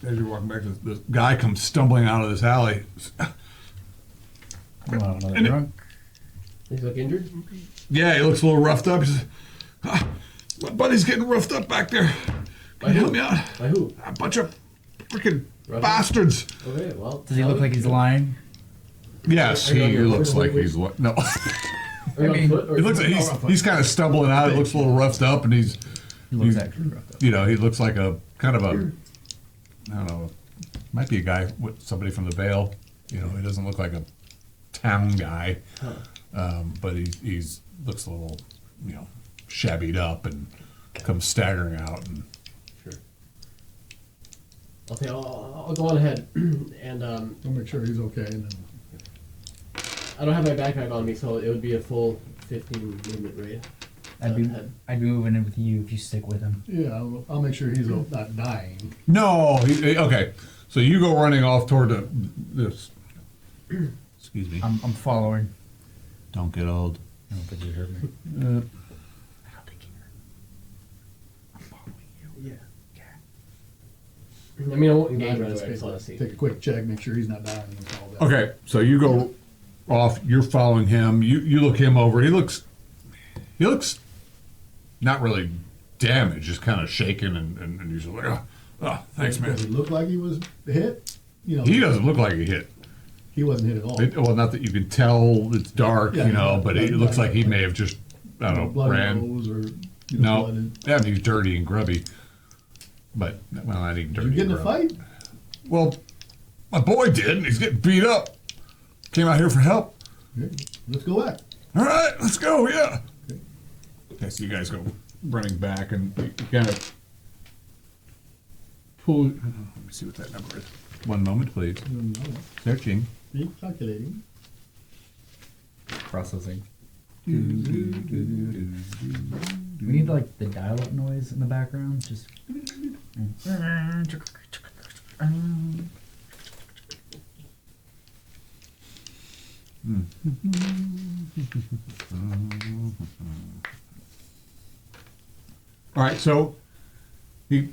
you're walking back, this guy comes stumbling out of this alley. Well, another And it- drunk. He's like injured. Yeah, he looks a little roughed up. He says, my buddy's getting roughed up back there. Can you help me out? By who? A bunch of freaking Rough? bastards. Okay, well. Does he look like he's lying? Yes, Are you on he your looks foot? like he's no. Are you on mean, foot? Or He looks like he's kind of stumbling out. He looks a little roughed up, and He looks He's- actually roughed up. he looks like a kind of a, I don't know, might be a guy with somebody from the Vale. He doesn't look like a town guy, but he's looks a little, shabbied up and comes staggering out. And Okay, I'll go on ahead. And We'll make sure he's okay, and then I don't have my backpack on me, so it would be a full 15 movement rate. I'd be Head. moving in with you if you stick with him. yeah, I'll make sure he's not dying. no, okay. So you go running off toward this. Excuse me. I'm following. Don't get old. I don't think you heard me. Uh, I don't think you heard me. Yeah. I mean, I won't engage right Just away. I just want to see. take a quick check, make sure he's not dying. And all that. Okay, so you go off. You're following him. You look him over. He looks not really damaged, just kind of shaken, and he's like, oh, thanks, man. Does he look like he was hit? You know, He doesn't look like he hit. He wasn't hit at all. Well, not that you can tell. It's dark, Yeah, but it looks like he may have just, I don't know, blood ran. nose or No, blood. yeah, he's dirty and grubby. But well, not even dirty. Did you get in and a grubby. fight? Well, my boy did, and he's getting beat up. Came out here for help. Okay, let's go back. All right, let's go. Yeah. Okay, so you guys go running back, and you kind of pull. Let me see what that number is. One moment, please. Searching. Calculating. Processing. We need like the dial-up noise in the background. Just. All right, so he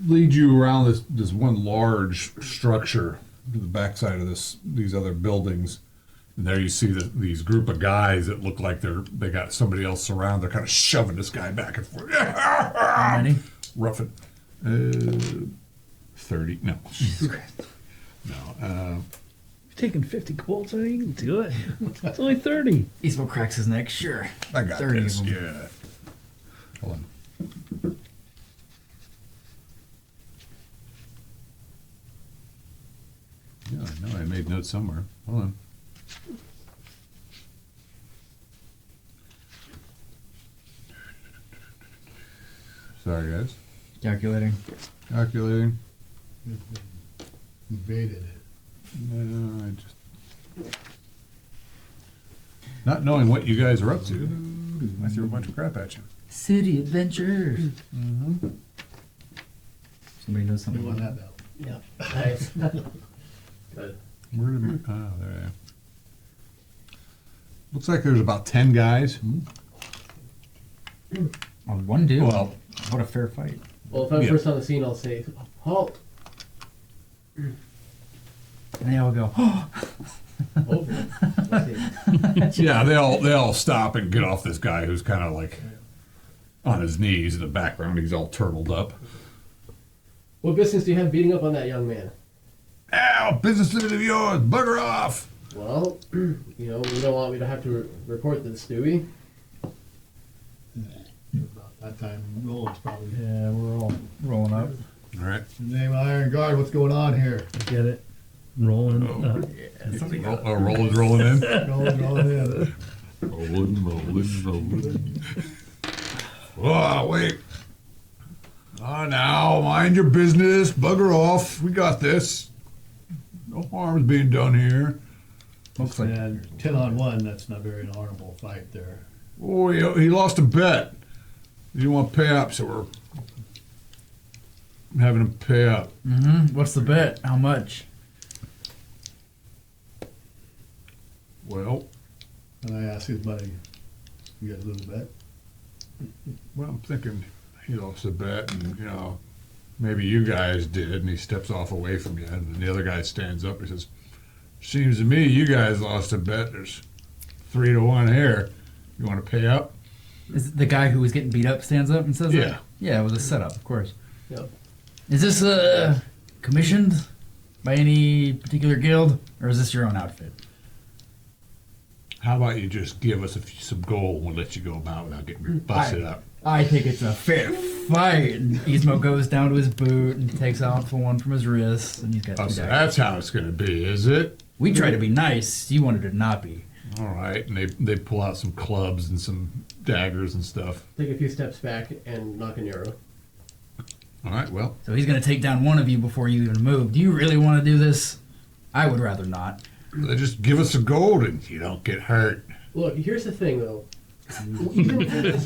leads you around this one large structure to the backside of these other buildings, and there you see these group of guys that look like they got somebody else surrounded. They're kind of shoving this guy back and forth. How many? Roughing. 30. No. No. Taking 50 Colts, I think you can do it. It's only 30. Eastwood cracks his neck. Sure. I got 30 of this. them. Yeah. Hold on. Yeah, I know I made notes somewhere. Hold on. Sorry, guys. Calculating. Calculating. Invaded. No, I just. Not knowing what you guys are up to, I threw a bunch of crap at you. City adventures. Mm-hmm. Somebody knows You something won about that battle. Yeah. Nice. Good. Where did my, oh, there I am. Looks like there's about 10 guys. on one dude. Well, What a fair fight. Well, if I'm Yeah. first on the scene, I'll say, halt. And they all go, oh, Over. Let's see. yeah, they all stop and get off this guy who's kind of like on his knees in the background. He's all turtled up. What business do you have beating up on that young man? Ow, business of yours, bugger off. Well, you know, we don't want me to have to report this, do we? About that time, Roland's probably. yeah, we're all rolling up. All right. Name Iron Guard, what's going on here? Get it? Rolling. Rolling's rolling in. Rolling in. Rolling. Oh, wait. Oh, now, mind your business. Bugger off. We got this. No harm's being done here. Looks like And 10-on-1, that's not very an honorable fight there. Oh, he lost a bet. He didn't want to pay up, so we're having him pay up. What's the bet? How much? Well, And I asked his buddy, you guys lose a bet? I'm thinking he lost a bet, and, maybe you guys did, and he steps off away from you, and then the other guy stands up and says, seems to me you guys lost a bet. There's 3-1 here. You want to pay up? Is it the guy who was getting beat up stands up and says Yeah. that? Yeah, it was a setup, of course. Yep. Is this commissioned by any particular guild, or is this your own outfit? How about you just give us some gold and we'll let you go about without getting busted up? I think it's a fair fight. And Ismo goes down to his boot and takes out the one from his wrist, and he's got Oh, two so daggers. that's how it's going to be, is it? We tried to be nice. You wanted to not be. All right, and they pull out some clubs and some daggers and stuff. Take a few steps back and knock an arrow. All right, well, So he's going to take down one of you before you even move. Do you really want to do this? I would rather not. they just give us some gold and you don't get hurt. Look, here's the thing, though. Just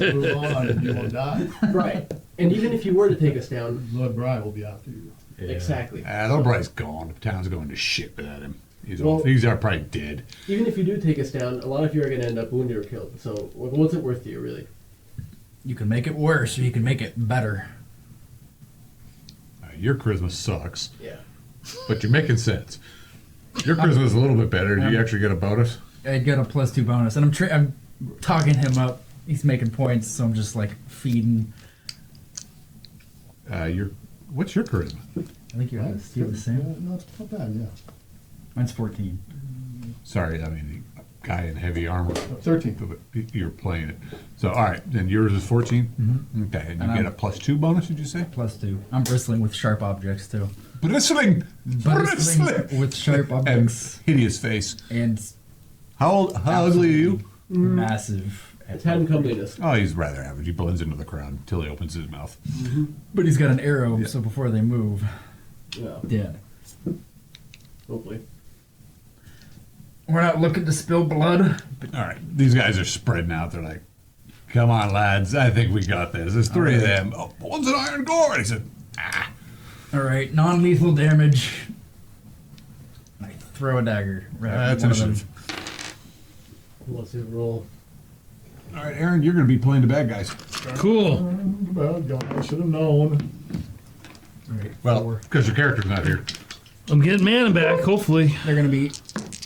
move on and you won't die. Right. And even if you were to take us down, Lord Bry will be after you. exactly. Nobody's gone. The town's going to shit without him. He's Well- probably dead. Even if you do take us down, a lot of you are going to end up wounded or killed. So what's it worth to you, really? You can make it worse, or you can make it better. Your charisma sucks, Yeah. but you're making sense. Your charisma is a little bit better. Do you actually get a bonus? I get a +2 bonus, and I'm talking him up. He's making points, so I'm just like feeding. What's your charisma? I think you're the Yeah, same. no, it's not bad, yeah. Mine's 14. Sorry, I mean the guy in heavy armor. 13. You're playing it. So all right, then yours is 14. Mm-hmm. Okay, and And you get I'm- a +2 bonus. Did you say? +2. I'm bristling with sharp objects too. Bristling, Bristling with sharp and objects hideous face. and How ugly are you? massive. 10 comeliness. Oh, he's rather average. He blends into the crowd until he opens his mouth. But he's got an arrow, so before they move, Yeah. dead. Hopefully. We're not looking to spill blood. All right, these guys are spreading out. They're like, "Come on, lads! I think we got this. There's 3 of them. Oh, one's an iron gore." He said, "Ah." All right, non-lethal damage. I throw a dagger. Right at That's one of them. initiative. Who wants to roll? All right, Aaron, you're going to be playing the bad guys. Cool. Well, God, I should have known. All right, Well, 4. because your character's not here. I'm getting mana back, hopefully. They're gonna be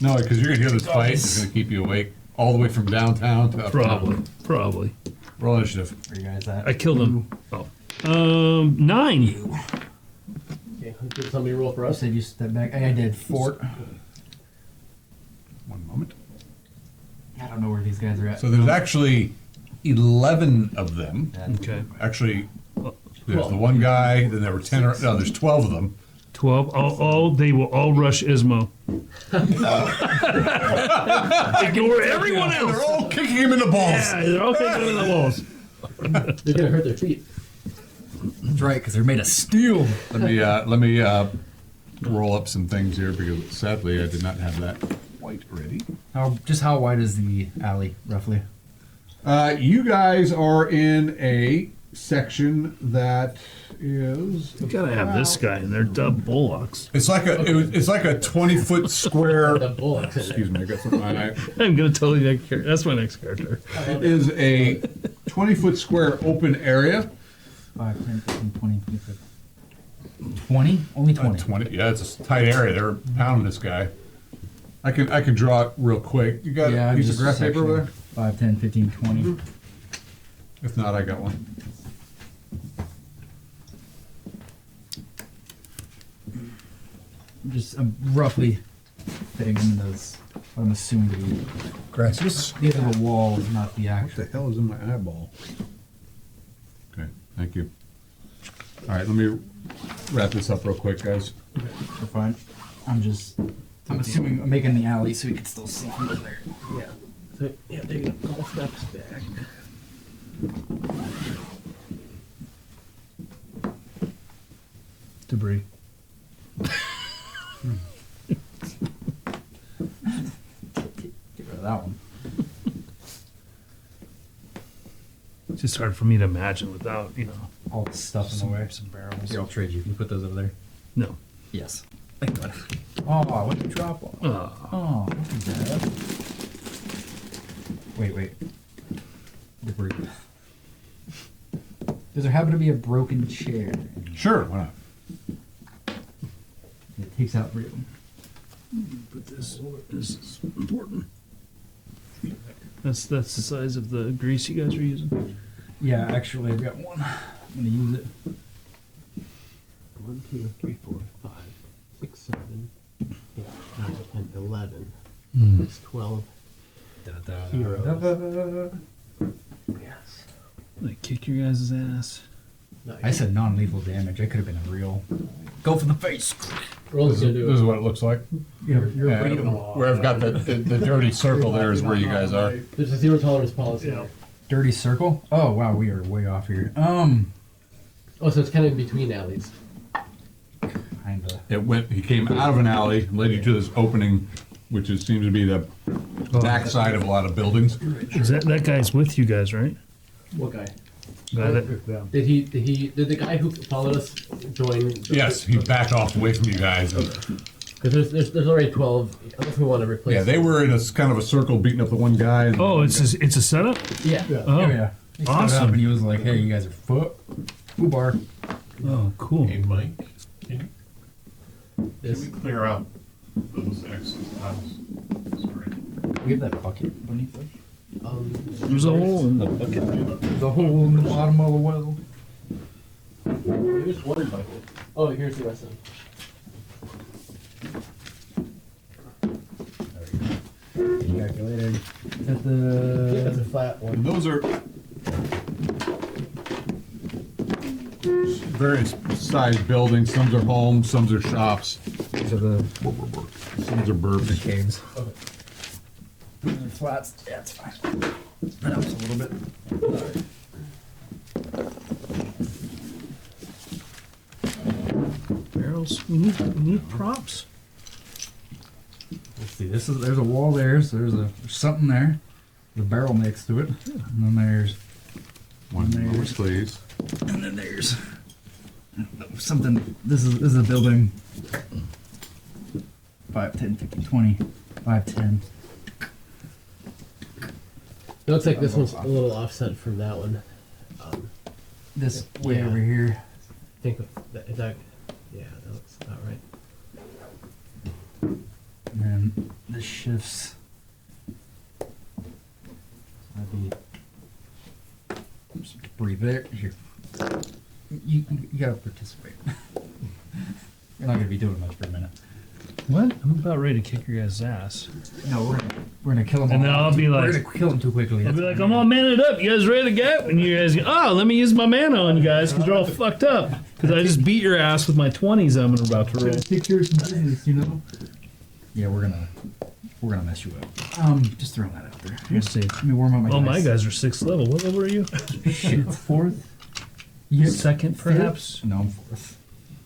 No, because you're going to hear this fight. It's going to keep you awake all the way from downtown to uptown. Probably. Roll initiative. where you guys at? I killed him. Oh. 9. Okay, did somebody roll for You us? said you step back. I did 4. One moment. I don't know where these guys are at. So there's actually 11 of them. Okay. Actually, there's the one guy, then there were 10 or, no, there's 12 of them. 12. They will all rush Ismo. Ignore everyone They're else. all kicking him in the balls. Yeah, they're all kicking in the walls. They're gonna hurt their feet. That's right, because they're made of steel. Let me roll up some things here because sadly I did not have that quite ready. How wide is the alley, roughly? You guys are in a section that is. You gotta have this guy in there, Dub Bullocks. It's like it's like a 20-foot The square. bullocks in there. Excuse me, I got something. I'm gonna tell you that character. That's my next character. It is a 20-foot square open area. 5, 10, 15, 20, 25. 20? Only 20. 20. Yeah, it's a tight area. They're pounding this guy. I can draw it real quick. You got Yeah, a piece of just graph paper over there? 5, 10, 15, 20. If not, I got one. I'm roughly fitting in those, what I'm assuming to be. Gracias. These are the walls, not the What actual. the hell is in my eyeball? Okay, thank you. All right, let me wrap this up real quick, guys. We're fine. I'm assuming I'm making the alley so we can still see from there. Yeah. So, yeah, they're gonna couple steps back. Debris. Get rid of that one. It's just hard for me to imagine without, All the stuff in the way. some barrels. Here, I'll trade you. Can you put those over there? No. Yes. Thank God. Oh, what did you drop off? Oh. Oh, don't do that. Wait. Debris. Does there happen to be a broken chair? Sure, why not? It takes out 3 of them. But this is important. That's the size of the grease you guys are using. Yeah, actually, I've got one. I'm gonna use it. 1, 2, 3, 4, 5, 6, 7, 8, 9, 10, 11. That's 12. Heroes. Yes. Like kick your guys' ass. Nice. I said non-lethal damage. I could have been a real. Go for the face. Roll's gonna do it. what it looks like. You're Yeah, where I've got the dirty circle there is where you guys are. There's a 0 tolerance policy. Yeah. There. dirty circle. Oh wow, we are way off here. Oh, so it's kind of in between alleys. Kinda. He came out of an alley, led you to this opening, which seems to be the backside of a lot of buildings. Is that guy's with you guys, right? What guy? That Did the guy who followed us join? Yes, he backed off away from you guys. Because there's already 12. I don't know if we want to replace. Yeah, they were in a kind of a circle beating up the one guy. And Oh, it's a setup. Yeah. Oh, Oh yeah. He stood up Awesome. and he was like, "Hey, you guys are bar." Oh, cool. Hey, Mike, can This we clear out those excess tiles? Sorry. We have that bucket beneath us. There's a hole in the bucket. The hole in the bottom of the well. Here's one bucket. Oh, here's the rest of them. Calculator. Is that I think that's a the? flat one. And those are various size buildings. Some are homes, some are shops. These are the Some are burbs. caves. Okay. Flats. Yeah, it's fine. That helps a little bit. Barrels. We need props. Let's see. There's a wall there, so there's something there. There's a barrel next to it, and then there's One of those, please. and then there's something. This is a building. 5, 10, 15, 20, 5, 10. It looks like this one's a little offset from that one. This way Yeah. over here. I think is that yeah, that looks about right. And then this shifts. That'd be. Just breathe there. Here. You gotta participate. You're not gonna be doing much for a minute. What? I'm about ready to kick your guys' ass. No, we're gonna kill him. And all. then I'll be like- we're gonna kill him too quickly. I'll be like, I'm all maned up. You guys ready to go? And you guys go, oh, let me use my mana on you guys because you're all fucked up. Because I just beat your ass with my 20s I'm about to roll. Take care of some business, you know. Yeah, we're gonna mess you up. Just throwing that out there. We'll see. Let me warm up my. Oh, my dice. guys are 6th level. What level are you? Shit. 4th? You 2nd, perhaps? No, I'm 4th.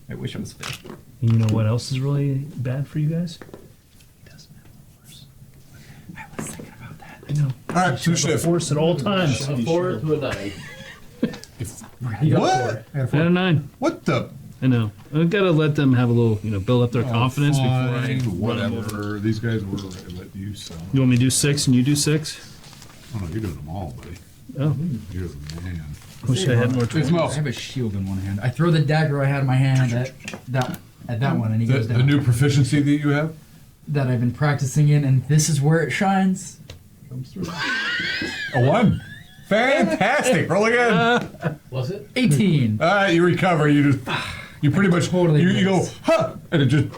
I wish I was 5th. And you know what else is really bad for you guys? He doesn't have a horse. I was thinking about that. I know. All right, two shift. Force at all times. A 4 to a 9. We're You got What? a 4. I got a Out 4. of 9. What the? I know. I've got to let them have a little, build up their confidence before I Fine, run them over. whatever. These guys were let you sell. You want me to do 6 and you do 6? Oh no, you're doing them all, buddy. Oh, You're the man. wish I had more It's tools. Mo. I have a shield in one hand. I throw the dagger I had in my hand at that one, and he The, goes down. the new proficiency that you have? that I've been practicing in, and this is where it shines. Comes through. A 1. Fantastic. Roll again. Was it? 18. All right, you recover. You pretty much totally you go missed. huh, and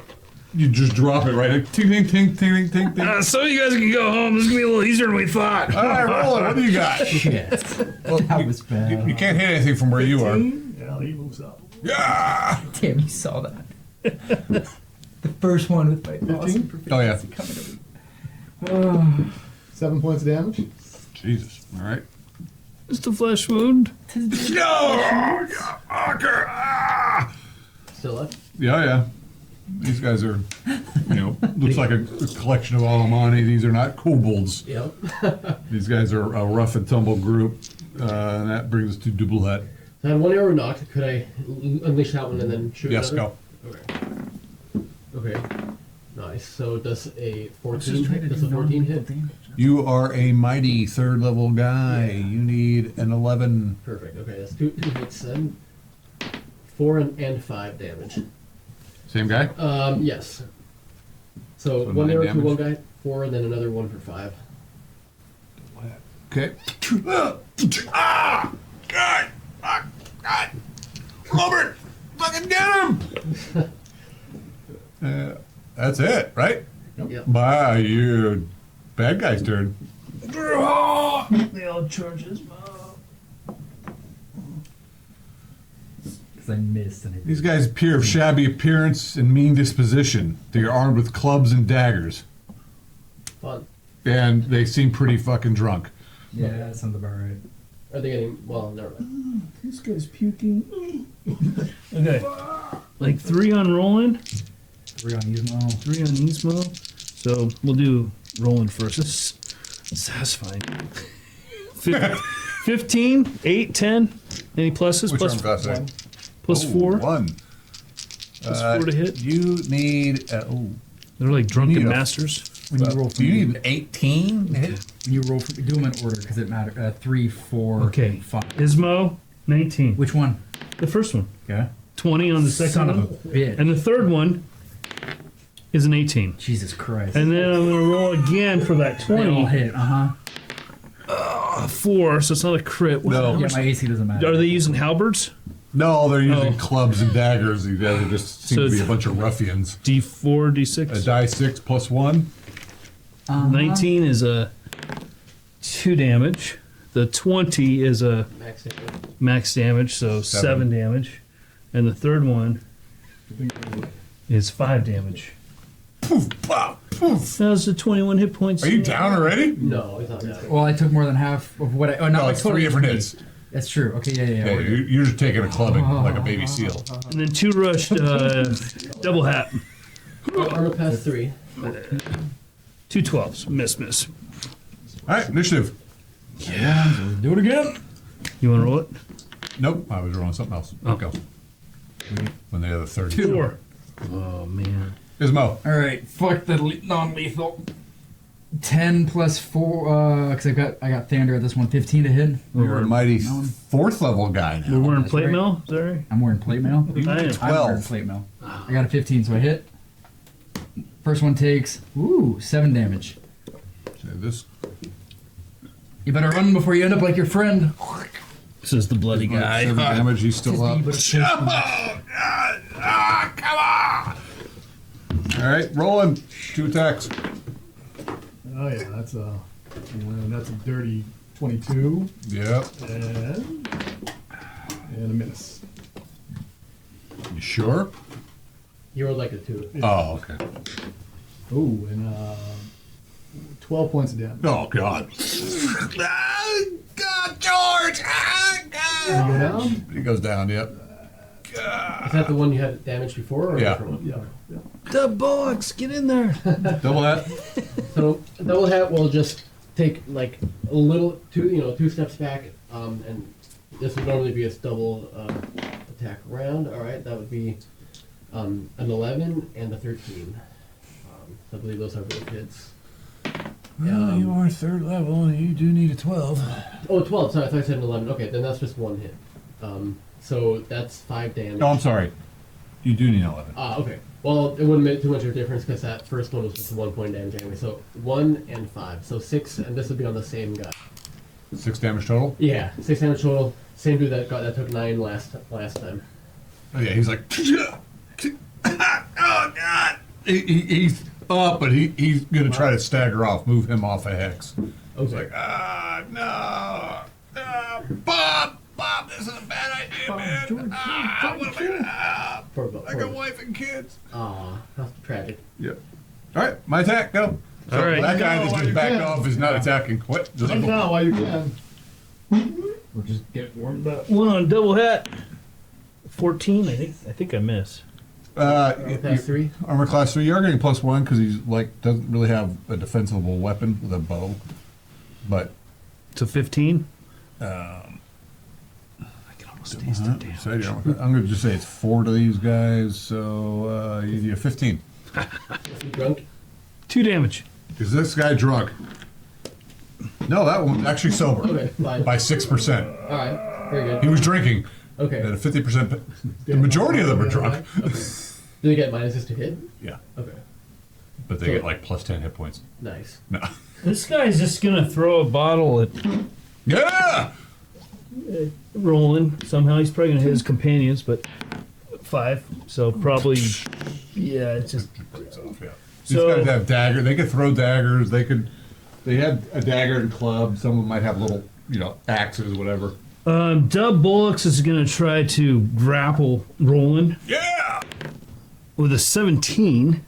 you just drop it right. Ting ting ting ting ting ting. So you guys can go home. This is going to be a little easier than we thought. All right, roll it. What do you got? Shit. That was bad. You can't hit anything from where you are. Yeah, he moves up. Yeah. Damn, you saw that. The first one with my awesome proficiency Oh, yeah. coming up. 7 points of damage. Jesus. All right. Just a flesh wound. No. Fucker. Ah. Still up? Yeah. These guys are, looks like a collection of Alamani. These are not kobolds. Yep. These guys are a rough and tumble group. And that brings us to Doublehead. So I had one arrow knocked. Could I unleash that one and then shoot Yes, another? go. Okay. Nice. So does a I was 14 just trying to hit? Does do a 14 hit? non-lethal damage. You are a mighty 3rd level guy. Yeah. You need an 11. Perfect. Okay, that's two hits then. 4 and 5 damage. Same guy? Yes. So, So 1 9 arrow to damage? one guy, 4, and then another one for 5. Okay. Ah! God! God! Robert! Fucking get him! That's it, right? Yep. Bye, you bad guy's turn. The old charges. Because I missed and These guys appear of shabby appearance and mean disposition. They are armed with clubs and daggers. Fun. And they seem pretty fucking drunk. Yeah, that sounds about right. Are they getting? Well, never mind. This guy's puking. Okay. Like 3 on Roland, 3 on Ismo. 3 on Ismo. So we'll do Roland first. This is satisfying. 15, 8, 10. Any pluses? Which Plus- arm got that? plus 4. 1. Plus 4 to hit. You need. They're like drunken Need a- masters. When you roll Do you need an 18? when you roll, do them in order because it matters. 3, 4, Okay. and 5. Ismo, 19. Which one? The first one. Okay. 20 on the second Son of one. a bitch. And the third one is an 18. Jesus Christ. And then I'm going to roll again for that they all 20. hit. 4, so it's not a crit. No. Yeah, my AC doesn't matter. Are they using halberds? No, they're using Oh. clubs and daggers. They just seem So to be a it's- bunch of ruffians. D4, A D6? die 6 plus 1. 19 is a 2 damage. The 20 is a Max damage. max damage, so 7 damage. And the third one is 5 damage. Poof, pop, poof. That was the 21 hit points. Are you down already? No, it's not that. Well, I took more than half of what I. Oh, no, No, I it's totally 3 different three. hits. That's true. Okay, yeah. Yeah, we're good. you're just taking a clubbing like a baby seal. And then 2 rushed double hat. Armor class 3. 2 12s. Miss. All right, initiative. Do it again. You want to roll it? Nope, I was rolling something else. Oh. Go. When they have the 30. 4. Oh, man. Ismo. All right, fuck the non-lethal. 10 plus 4, because I got Thander at this one. 15 to hit. You're a mighty No. 4th level guy We're now. wearing That's plate right. mail? Sorry. I'm wearing plate mail. I am. I'm wearing 12. plate mail. I got a 15, so I hit. First one takes 7 damage. So this You better run before you end up like your friend. This is the bloody guy. 7 damage, he's still up. But it's just- Come on! All right, rolling. 2 attacks. Oh yeah, that's a dirty 22 Yep. and a miss. You sure? You rolled like a 2. Oh, okay. Oh, and 12 points of damage. Oh, God. Ah, God, George! Ah, You God. go down? He goes down, yep. Is that the one you had damaged before? Or Yeah. a different one? Yeah. The bullocks, get in there. Double that. So double hat will just take like a little 2 steps back, and this would normally be a double attack round. All right, that would be an 11 and a 13. I believe those are both hits. Well, you are 3rd level, and you do need a 12. Oh, 12. Sorry, I thought I said an 11. Okay, then that's just 1 hit. So that's 5 damage. No, I'm sorry. You do need 11. Okay. Well, it wouldn't make too much of a difference because that first one was just 1 point damage anyway. So 1 and 5. So 6, and this would be on the same guy. 6 damage total? Yeah, 6 damage total. Same dude that took 9 last time. Oh, yeah, he's like, oh, God. He's up, but he's going to try to stagger off, move him off a hex. He's like, no. Bob, this is a bad idea, man. What am I going to I got wife and kids. Aw, that's tragic. Yep. All right, my attack, go. All right. That guy No, that's you just backed can't. off is not attacking. What? Just Jump down while you can. We're just getting warmed up. 1 on double hat. 14, I think I miss. Class 3. Armor class 3, you're getting +1 because he's like doesn't really have a defensible weapon with a bow. But To 15. I can almost taste the damage. so I'm going to just say it's 4 to these guys. So you need a 15. Is he drunk? 2 damage. Is this guy drunk? No, that one's actually sober. Okay, fine. By 6%. All right, very He good. was drinking Okay. at a 50%. The majority of them are drunk. Do they get minuses to hit? Yeah, Okay, but they get like +10 hit points. nice. No. This guy's just going to throw a bottle at Yeah! Roland. Somehow he's probably going to hit his companions, but 5. So probably, yeah, it's just. Yeah. So- These guys have dagger. They could throw daggers. They had a dagger and club. Some of them might have little, axes, whatever. Dub Bullocks is going to try to grapple Roland Yeah! with a 17.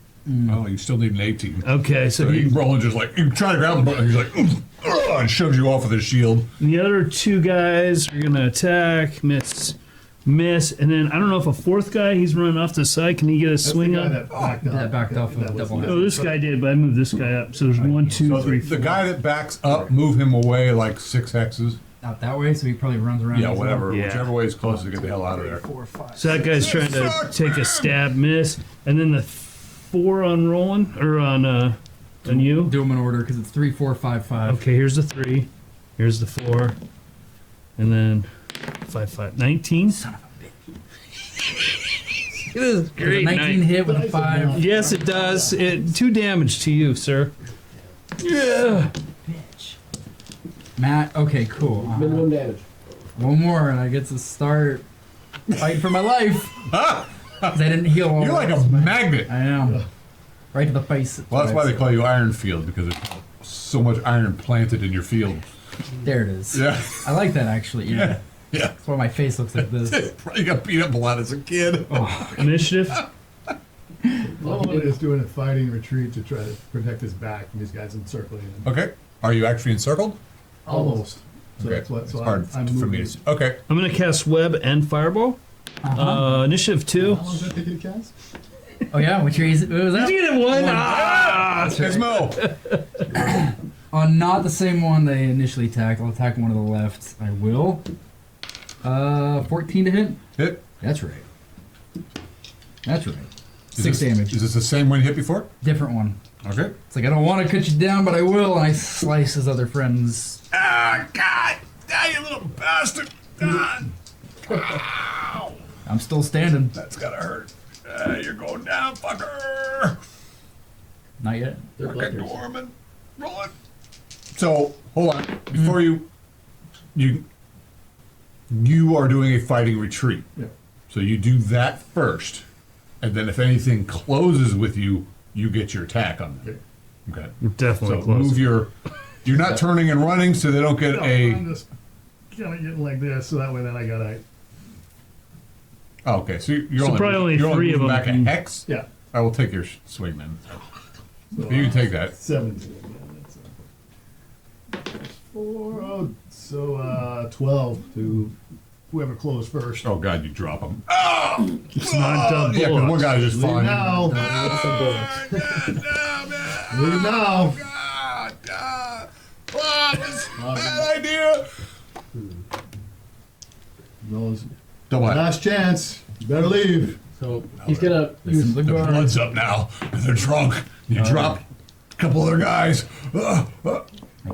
Oh, you still need an 18. Okay, so So you Roland just like, you try to grab him, but he's like, and shoves you off with his shield. the other 2 guys are going to attack, miss, and then I don't know if a 4th guy, he's running off to the side. Can he get a That's the swing guy on? that backed up. That backed off of That was double. Oh, this guy did, but I moved this guy up. So there's 1, 2, So 3, the 4. guy that backs up, move him away like 6 hexes. Out that way, so he probably runs around. Yeah, as well. whatever. Yeah. Whichever way is closest to get the hell out of there. 4, 5. So that guy's trying to take a stab, miss, and then the 4 on Roland or on And you? Do them in order because it's 3, 4, 5, 5. Okay, here's the 3. Here's the 4. And then 5, 5. 19? Son of a bitch. It is Does a 19 hit with a 5. Yes, it does. 2 damage to you, sir. Yeah. Bitch. Matt, okay, cool. Minimum damage. One more, and I get to start fighting for my life. 'Cause I didn't heal all You're like the a rest of my- magnet. I am. Right to the face. Well, that's why they call you Iron Field, because there's so much iron planted in your field. There it is. Yeah. I like that actually. Yeah. Yeah. That's why my face looks like this. You got beat up a lot as a kid. Initiative? All is doing a fighting retreat to try to protect his back from these guys encircling him. Okay. Are you actually encircled? Almost. So Okay. that's what. It's So hard I'm for me moving. to see. Okay. I'm going to cast Web and Fireball. Initiative 2. How long does that take you to cast? Oh yeah, which is what was that? Did you get it 1? Ah! Gizmo. On not the same one they initially attacked. I'll attack one to the left. I will. 14 to hit. Hit. That's right. That's right. Is 6 this- damage. Is this the same one you hit before? Different one. Okay. It's like I don't want to cut you down, but I will. And I slice his other friends. Ah, God. Ah, you little bastard. Ah. Ow. I'm still standing. That's gotta hurt. You're going down, fucker. Not yet. They're Fucking bloodthirsty. Norman. Roll it. So, hold on. Before you are doing a fighting retreat. Yeah. So you do that first, and then if anything closes with you, you get your attack on them. Okay. Definitely So close. move your. You're not turning and running, so they don't get No, a. I'm just kind of getting like this, so that way then I got a. Oh, okay, so you're So only probably only you're 3 of moving them back can- a hex. Yeah. I will take your swing then. So, You can take that. 17. Yeah, that's 4. Oh, so 12 to whoever closed first. Oh God, you drop them. Oh, It's not yeah, because one bullets. guy just Leave falling. now. Leave now. God, oh, this is a bad idea. Those Double hat. last chance. You better leave. So he's gonna This is use. the The guard. blood's up now, and they're drunk. You drop a couple other guys. I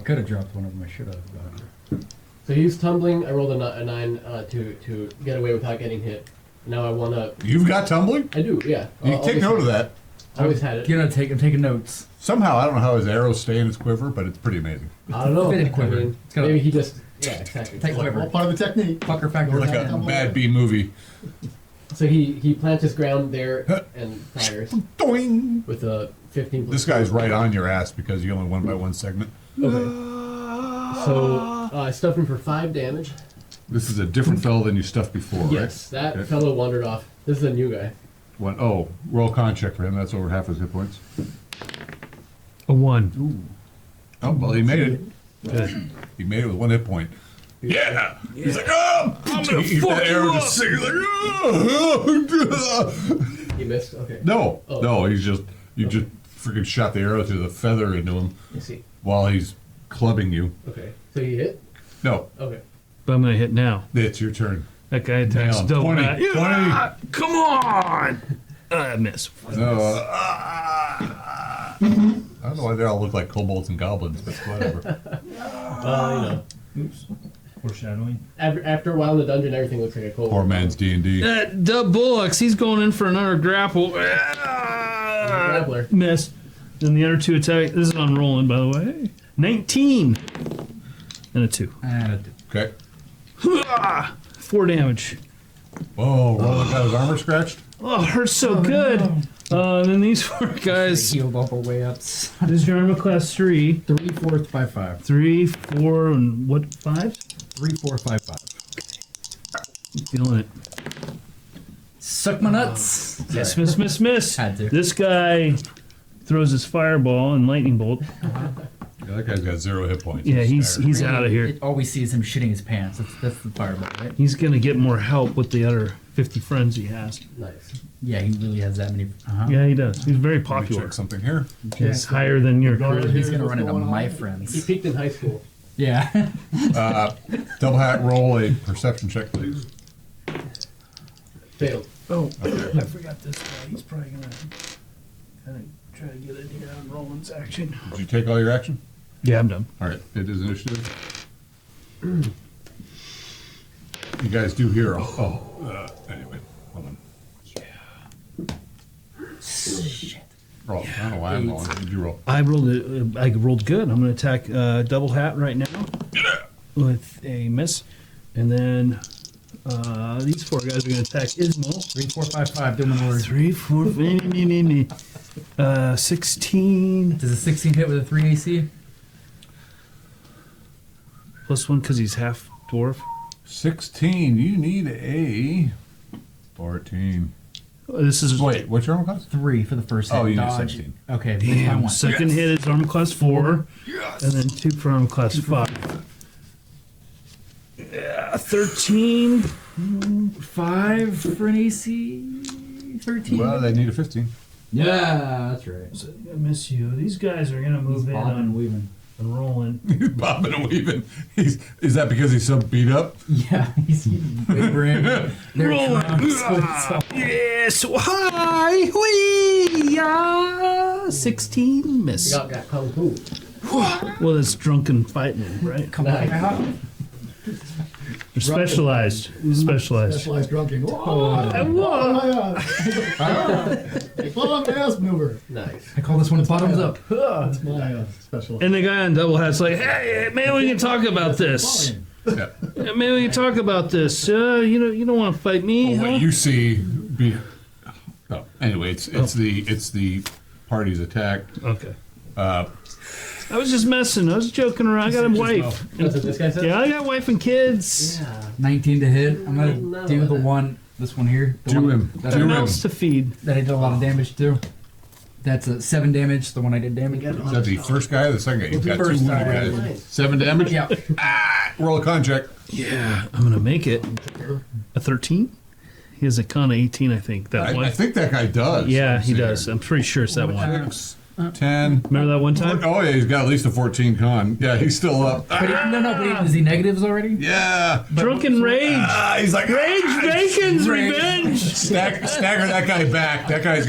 could have dropped one of them. I should have. So he's tumbling. I rolled a 9 to get away without getting hit. Now I wanna. You've got tumbling. I do. Yeah. You Always take note had- of that. Always had it. I'm taking notes. Somehow, I don't know how his arrows stay in his quiver, but it's pretty amazing. I don't know. Fitted quiver. I mean, It's got a- maybe he just. Yeah, exactly. Take All quiver. part of the technique. Pucker factor. Like a bad B movie. So he plants his ground there and fires Doing. with a 15. This guy's right on your ass because you only won by one segment. Okay. So I stuffed him for 5 damage. This is a different fellow than you stuffed before, right? Yes, that Okay. fellow wandered off. This is a new guy. One, oh, roll con check for him. That's over half his hit points. A 1. Oh, well, he made it. Good. He made it with 1 hit point. Yeah! He's like, oh! I'm gonna fuck that arrow you just singing, like, oh! He missed. Okay. No, Oh. no, you just freaking shot the arrow through the feather into him I see. while he's clubbing you. Okay. So he hit. No, Okay. But I'm going to hit now. it's your turn. That guy attacks Down. double 20, hat. 20. Yeah, come on! I miss. No, I don't know why they all look like kobolds and goblins, but whatever. Oops. Foreshadowing. After a while in the dungeon, everything looks like a cold. Poor man's D&D. Dub Bullocks, he's going in for another grapple. Grappler. Missed. Then the other 2 attack. This is on rolling, by the way. 19. And a 2. Okay. 4 damage. Oh, Roland got his armor scratched? Oh, it hurts so good. And then these 4 guys. Healed all the way up. This is your armor class 3. 3, 4, 5, 5. 3, 4, and what, 5? 3, 4, 5, 5. Feeling it. Suck my nuts. Miss. Had to. This guy throws his fireball and lightning bolt. Yeah, that guy's got 0 hit points. Yeah, he's out of here. All we see is him shitting his pants. That's the fireball, right? He's gonna get more help with the other 50 friends he has. Nice. Yeah, he really has that many. Uh-huh. Yeah, he does. He's very Let me popular. check something here. He's higher than your charisma. He's gonna run into What's going my on? He friends. peaked in high school. Yeah. Double hat, roll a perception check, please. Failed. Oh, I forgot this guy. He's probably gonna Try to get it here on Roland's action. Did you take all your action? Yeah, I'm done. All right, it is initiative. You guys do hear anyway, hold on. Roll. I don't know why I'm rolling. Did you roll? I rolled it. I rolled good. I'm going to attack double hat right now with a miss, and then these 4 guys are going to attack Ismail. 3, 4, 5, 5. Doing the order. 3, 4, 16 Does a 16 hit with a 3 AC? plus 1 because he's half dwarf. 16. You need a 14. This is Wait, what's your armor class? 3 for the first hit. Oh, you need Dodge. 17. Okay, that's my damn. one. Second hit is armor class 4, and then 2 for armor class 5. Yeah, 13. 5 for an AC. 13. Well, they need a 15. Yeah, that's right. So I miss you. These guys are gonna move in Bobbing and on, weaving. on rolling. He's bobbing and weaving. Is that because he's so beat up? Yeah, he's whispering. They're Rolling. drunk. Yes. Hi. Wee. 16 miss. You got kung fu. Well, it's drunken fighting, right? Come Nice. on. They're specialized. Specialized. Specialized drunking. Whoa. Long ass maneuver. Nice. I call this one bottoms up. That's my special. And the guy on double hat's like, hey, maybe we can talk about this. Yeah. Yeah, maybe we can talk about this. You don't want to fight me, Well, huh? what you see anyway, it's the party's attack. Okay. I was just messing. I was joking around. I got a wife. That's what this guy said? Yeah, I got wife and kids. Yeah. 19 to hit. I'm No, gonna do the that- one. This one here. The Do one him. That, Do Got him. a mouse to feed. that I did a lot of damage to. That's a 7 damage. The one I did damage. Is that the first guy or the second guy? You've got 2 First wounded guy. guys. 7 damage? Yeah. Roll a con check. Yeah, I'm gonna make it. A 13. He has a con of 18, I think. That one. I think that guy does. Yeah, Let's he see does. here. I'm pretty sure it's that one. 6, 10. Remember that one time? Oh, yeah, he's got at least a 14 con. Yeah, he's still up. But is he negatives already? Yeah. Drunken rage. He's like, Rage Bacon's Rage. revenge. stagger that guy back. That guy's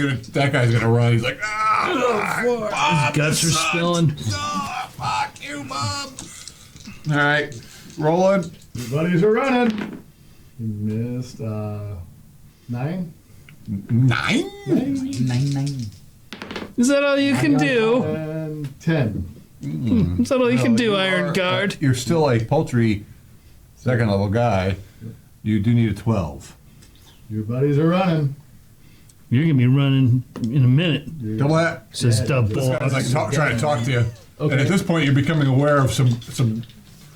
gonna run. He's like, Bob, Guts are son. spilling. Fuck you, Bob. All right, rolling. Your buddies are running. You missed 9. 9. 9. Is that all you can do? And 10. Is that all you can do, You Iron are, Guard? you're still a paltry second level guy. You do need a 12. Your buddies are running. You're gonna be running in a minute. Double that. Says Yeah, double. This guy's like trying to talk to you, Okay. and at this point, you're becoming aware of some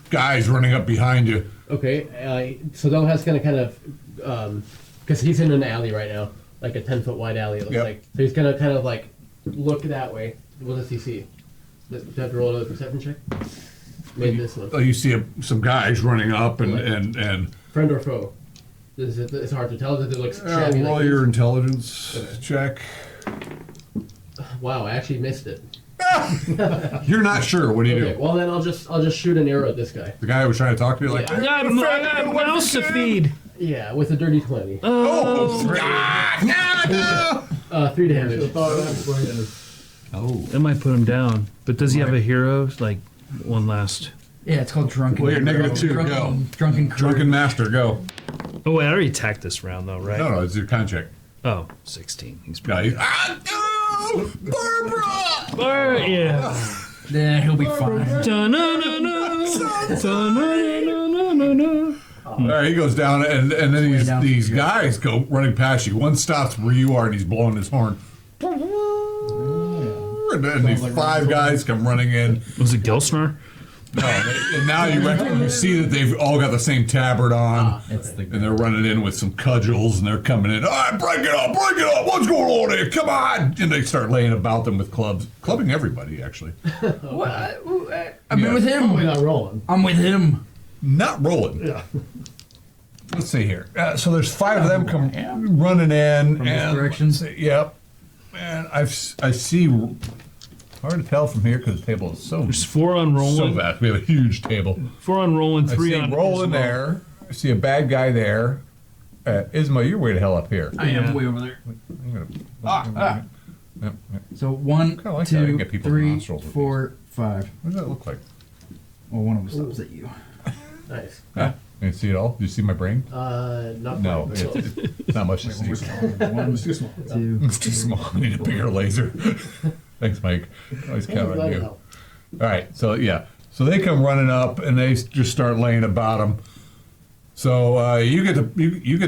guys running up behind you. Okay, so Delhat's gonna kind of, because he's in an alley right now, like a 10-foot wide alley, it looks Yep. like. So he's gonna kind of like look that way. What does he see? Does he have to roll another perception check? Made this one. Oh, you see some guys running up and Friend or foe? It's hard to tell. Does it look shabby? roll like your this? intelligence check. Wow, I actually missed it. You're not sure. What do you Okay, do? well then I'll just shoot an arrow at this guy. The guy who was trying to talk to you, like, Yeah. I got a mouse to feed. Yeah, with a dirty 20. oh, no. 3 damage. Oh. That might put him down. But does he have a hero? Like one last. Yeah, it's called drunken. Well, you're -2, Drunken, go. Drunken crew. Drunken master, go. Oh wait, I already attacked this round though, right? No, it's your con check. Oh, 16. He's No, pretty. no, Barbara. Yeah. Yeah, he'll be fine. Da-na-na-na. Da-na-na-na-na-na. All right, he goes down, and then Way down. these guys go running past you. One stops where you are, and he's blowing his horn. And then these 5 guys come running in. Was it Gelsnar? No, and now you see that they've all got the same tabard on, It's the and they're running in with some cudgels, and they're coming in. All right, break it up, what's going on here? Come on! And they start laying about them with clubs, clubbing everybody, actually. what? I'm Yeah. with him. Probably not rolling. I'm with him. Not rolling. Yeah. Let's see here. So there's 5 of them come running in. From this and direction? let's see, yep. And I see. Hard to tell from here because the table is so There's 4 on so rolling. vast. We have a huge table. 4 on rolling, I 3 see on rolling Ismail. there. I see a bad guy there. Isma, you're way the hell up here. I Yeah. am way over there. I'm gonna- Yep, yep. So 1, Kinda like that. I can 2, get people's 3, nostrils with 4, 5. What does that look like? Well, one of them stops at you. Nice. Huh? You see it all? Do you see my brain? Not No, quite, so- it's not much to see. One was too small. 2. It's too small. I need a bigger laser. Thanks, Mike. Always Hey, count glad on to you. help. All right, so yeah, so they come running up and they just start laying about them. So you get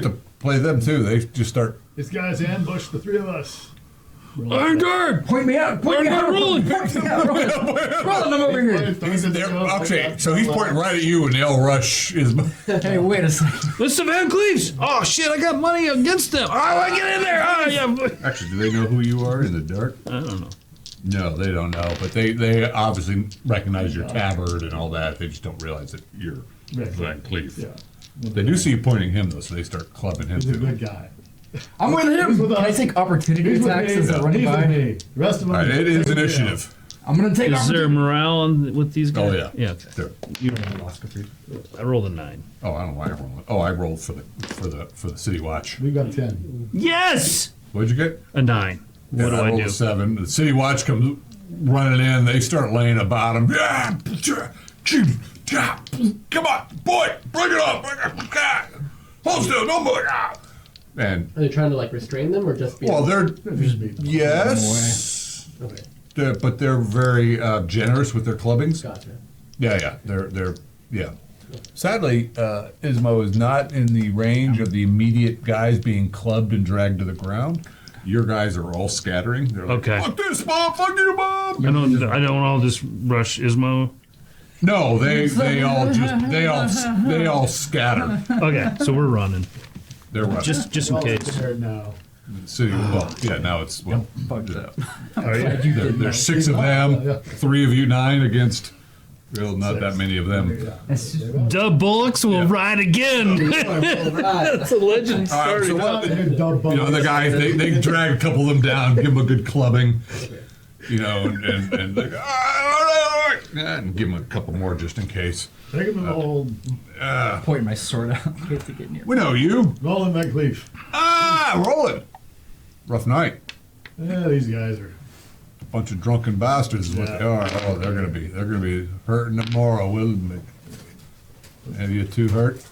to play them too. They just start. This guy's ambushed the three of us. Iron guard! Point me out! Point me out! rolling. Point me out! Rolling, I'm over here. Okay, so he's pointing right at you, and they'll rush. Hey, wait a second. Listen, Van Cleves! Oh shit, I got money against them. Oh, I get in there! Oh, yeah. Actually, do they know who you are in the dark? I don't know. No, they don't know, but they obviously recognize your tabard and all that. They just don't realize that you're Van Cleef. Yeah. They do see you pointing him though, so they start clubbing him He's a too. good guy. I'm with him. He's with Can I us. take opportunity He's with attacks me. as they're running He's with by? me. The rest of them. All right, it is initiative. I'm gonna take Is there opportunity. morale on, with these guys? Oh yeah, Yeah, okay. There. You don't have Oscar 3. I rolled a 9. Oh, I don't know why I rolled. Oh, I rolled for the city watch. We got 10. Yes! What'd you get? A 9. What Yeah, do I rolled do? a 7. The city watch comes running in. They start laying about him. Yeah, come on, boy, bring it up. Hold still, don't move. And Are they trying to like restrain them or just be? well, they're Just beat them. yes, Okay, but they're very generous with their clubbings. gotcha. Yeah, they're yeah. Sadly, Ismo is not in the range of the immediate guys being clubbed and dragged to the ground. Your guys are all scattering. They're like, Okay. fuck this, mom, fuck you, mom. I don't all just rush Ismo. No, they all scatter. Okay, so we're running. They're running. Just in case. Prepared now. City. Well, yeah. Now it's well. Fucked up. There's 6 of them, 3 of you, 9 against. Well, not that many of them. The Bullocks will ride again. That's a legend All right, story. so what? Good dog You know, the guys, they drag a couple of them down, give them a good clubbing, you know, and like, all right, and give them a couple more just in case. Take him to the old Point my sword out in case they get near. We know you. Roland McLeaf. Rolling. Rough night. Yeah, these guys are. Bunch of drunken bastards is what they are. Oh, they're gonna be hurting tomorrow, wouldn't they? Have you 2 hurt?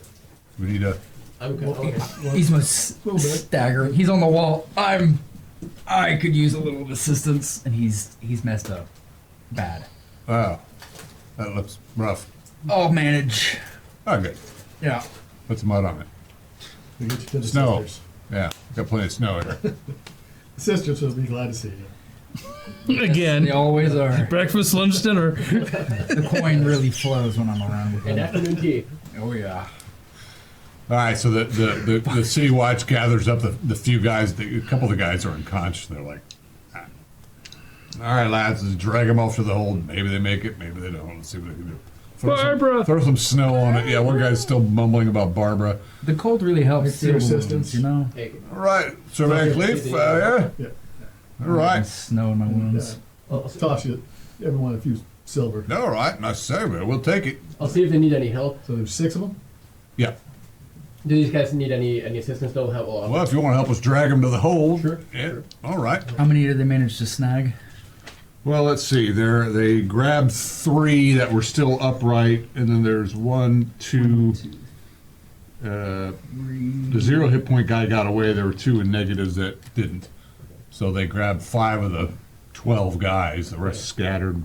We need a. I'm good. Okay. He's most staggering. He's on the wall. I could use a little assistance, and he's messed up. Bad. Wow, that looks rough. I'll manage. Oh, good. Yeah. Put some mud on it. We get you to the Snow. sisters. Yeah, got plenty of snow here. The sisters will be glad to see you. Again. They always are. Breakfast, lunch, dinner. The coin really flows when I'm around with And him. afternoon tea. Oh yeah. All right, so the city watch gathers up the few guys. A couple of the guys are unconscious. They're like, "Ah. All right, lads, let's drag them off to the hold. Maybe they make it. Maybe they don't. Let's see what they can do. Barbara. Throw some snow on it. Yeah, one guy's still mumbling about Barbara. The cold really helps Extra seal assistance. wounds, you know. Hey, All right, Sir Van Cleef, yeah. Yeah. All right. Snow in my wounds. I'll toss you everyone a few silver. All right, nice say, but we'll take it. I'll see if they need any help. So there's 6 of them. Yeah. Do these guys need any assistance? Don't help. Well, if you want to help us drag them to the hold, Sure. Yeah. All right. How many did they manage to snag? Well, let's see. They grabbed 3 that were still upright, and then there's 1, 2. The 0 hit point guy got away. There were 2 in negatives that didn't. So they grabbed 5 of the 12 guys. The rest scattered.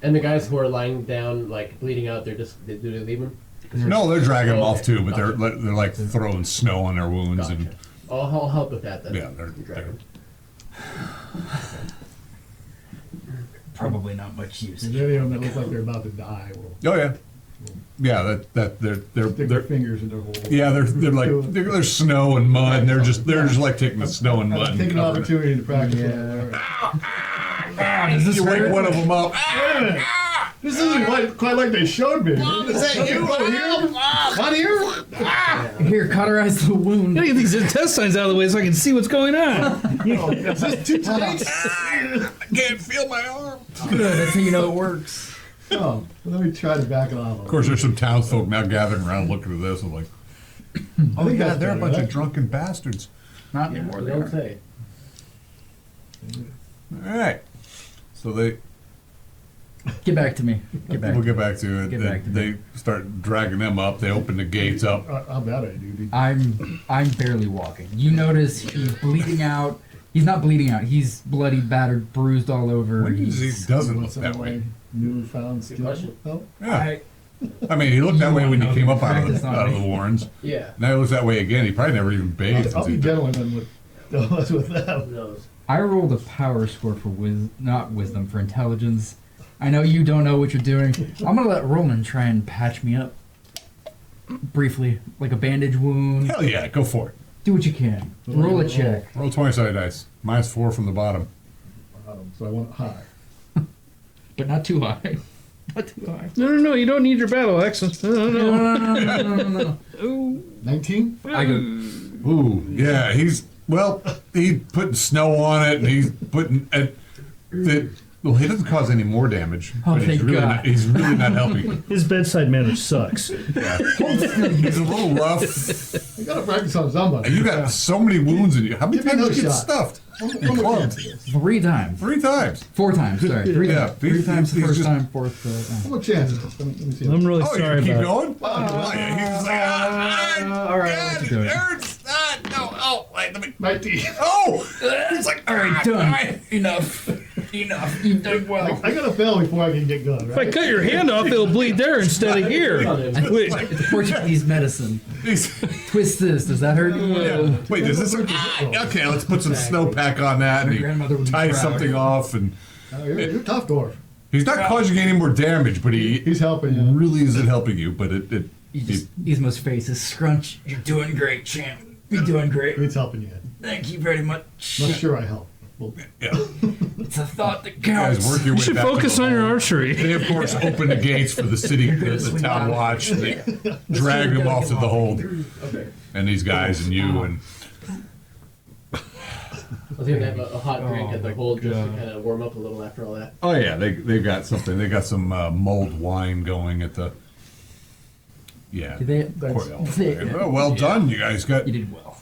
And the guys who are lying down, like bleeding out, do they leave them? No, they're dragging them off too, but Gotcha. they're like throwing snow on their wounds and Gotcha. I'll help with that then. yeah, they're Drag 'em. Probably not much use. There's any of them that look like they're about to die. We'll oh yeah, that stick their they're fingers in their hole. yeah they're like there's snow and mud and they're just like taking the snow and mud. Take And an covering it. opportunity to practice. Does this You wake hurt? one of them up. Wait a minute. This isn't quite like they showed me. Is that you right here? Not here? Here, cauterize the wound. Gotta get these intestines out of the way so I can see what's going on. Oh, is this too tight? I can't feel my arm. Good, that's how you know it works. Oh, well, let me try to back it off. Of course, there's some townsfolk now gathering around looking at this and like, oh yeah, that's they're a better, bunch right? of drunken bastards. Not anymore. They Don't are. say. All right. So they. Get back to me. Get back. We'll to get me. back to it. Get back to They start dragging them up. They open the gates up. How bad are you, dude? I'm barely walking. You notice he's bleeding out. He's not bleeding out. He's bloody, battered, bruised all over. When does he He's- doesn't Want look some that of way? my newfound Good skill? question. Oh, Yeah. I mean, he looked that You way when he know, came up out of practice the, on out of me. the Warrens. Yeah. Now he looks that way again. He probably never even bathed. I'll be since he- gentleman with them. Who knows? I rolled a power score for not wisdom, for intelligence. I know you don't know what you're doing. I'm gonna let Roland try and patch me up briefly, like a bandage wound. Hell yeah, go for it. Do what you can. Roll a check. Roll 20-sided dice. -4 from the bottom. So I want high. But not too high. Not too high. No, you don't need your battle axe. No. Ooh. 19? I go. Ooh, yeah, he's putting snow on it, and he's putting well, he doesn't cause any more damage. Oh, but he's thank really God. Not, he's really not helping. His bedside manner sucks. Yeah. He's a little rough. You gotta practice on somebody. And you got so many wounds in you. How many Give me times another did you get shot. stuffed? One more chance. 3 times. 3 times. 4 times. Sorry. 3 Yeah, times. 3 times the he's first just- time. Fourth. One more chance. Let me see. I'm really Oh, sorry you keep about going? Oh, yeah, he's just like, all right, God, let's do it it. hurts. No, oh, wait, let me. 19. Oh! He's like, All right, done. Enough. Enough. You've done well. I gotta fail before I can get good, If I right? cut your hand off, it'll bleed there instead of here. Wait, It's Portuguese medicine. He's, Twist this. Does that hurt? yeah. Wait, does this? Okay, let's put some snowpack on that, My and grandmother would he be ties proud. something off, and You're a tough dwarf. he's not causing any more damage, but he He's helping you. really isn't helping you. But it Gizmo's face is scrunched. You're doing great, champ. You're doing great. He's helping you. Thank you very much. Not sure I help. Well, yeah. It's a thought that You guys counts. work your you way should back to focus the on your hall. archery. They, of course, open the gates for the city, the town watch. And they drag them off to the hold, Okay. and these guys and you and I was gonna have a hot drink Oh at the my hold just to God. kind of warm up a little after all that. oh yeah, they got something. They got some mulled wine going at the. Yeah. Did they? Oh, well done, you guys got. You did well.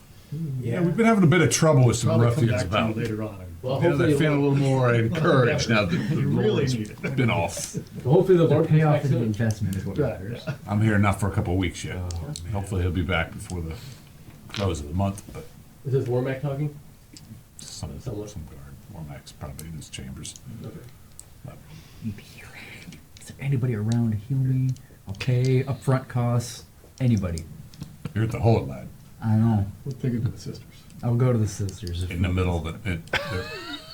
Yeah, we've been having a bit of trouble with some probably come ruffians back to you about. later on. Well, Yeah, hopefully, they're feeling a little more encouraged now that the You really Lord's need it. been off. hopefully the The Lord comes payoff back of the soon. investment is what Right, matters. yeah. I'm here not for a couple of weeks yet. Hopefully he'll be back before the close of the month, but Is this Warmack talking? some Someone. guard. Warmack's probably in his chambers. Okay. Is there anybody around to heal me? I'll pay upfront costs. Anybody. You're at the Holy Lad I know. We'll take it to the sisters. I'll go to the sisters. in the middle of it.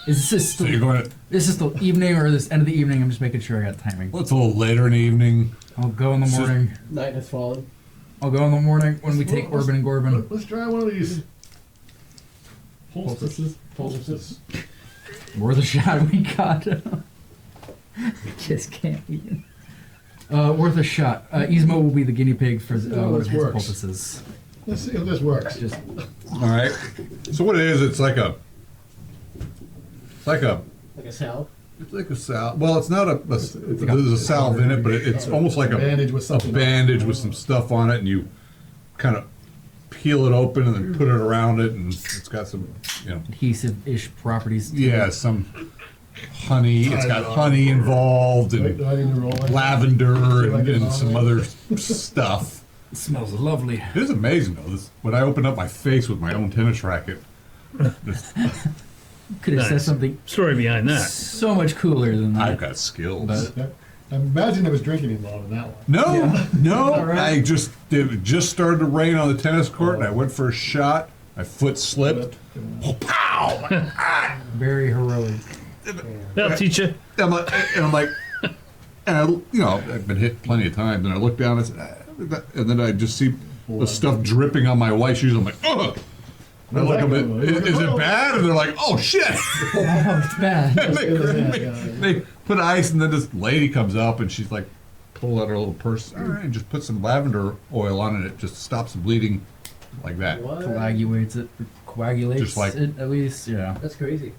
Is this So you're still, going to. is this the evening or this end of the evening? I'm just making sure I got timing. Well, it's a little later in the evening. I'll go in the So- morning. Night has fallen. I'll go in the morning when we take Orban and Gorban. Let's try one of these. Poultices. Poultices. Worth a shot we got. Just can't eat. Worth a shot. Ismo will be the guinea pig for Oh, one this of his works. poultices. Let's see if this works. Just All right. So what it is, it's like a. Like a salve. It's like a salve. Well, it's not there's a salve in it, but it's almost like a Bandage with something. bandage with some stuff on it, and you kind of peel it open and then put it around it, and it's got some, adhesive-ish properties. to yeah, it. some honey. It's got honey involved Do and I need to roll it? lavender and some other stuff. It smells lovely. It is amazing though. When I opened up my face with my own tennis racket, this, Could have said Nice. something Story behind that. so much cooler than that. I've got skills. But- Yeah. I imagine there was drinking involved in that one. No, Yeah. no. All right. It just started to rain on the tennis court, and I went for a shot. My foot slipped. Pow! Very heroic. That'll teach you. I'm like, I've been hit plenty of times, and I look down and, and then I just see the stuff dripping on my wife's shoes. I'm like, ugh. And I look at it, is it bad? And they're like, oh shit! Oh, it's bad. They put ice, and then this lady comes up, and she's like, pull out her little purse. All right, and just put some lavender oil on it. It just stops the bleeding, like that. What? Coagulates it. Coagulates Just like- it, at least. Yeah. That's crazy.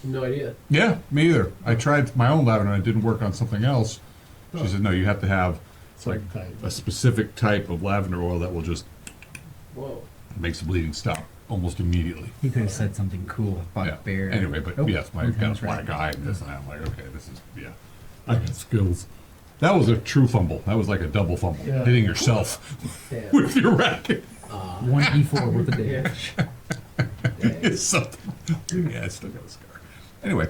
No idea. Yeah, me either. I tried my own lavender, and it didn't work on something else. She said, no, you have to have Certain type. a specific type of lavender oil that will just Whoa. makes the bleeding stop almost immediately. He could have said something cool about Yeah. bear. Anyway, but Nope. yes, my Both got hands a black right. eye and this, and I'm like, okay, this is, yeah. I got skills. That was a true fumble. That was like a double fumble. Yeah. Hitting yourself Damn. with your racket. 1d4 worth of damage. It's something. Yeah, I still got a scar. Anyway,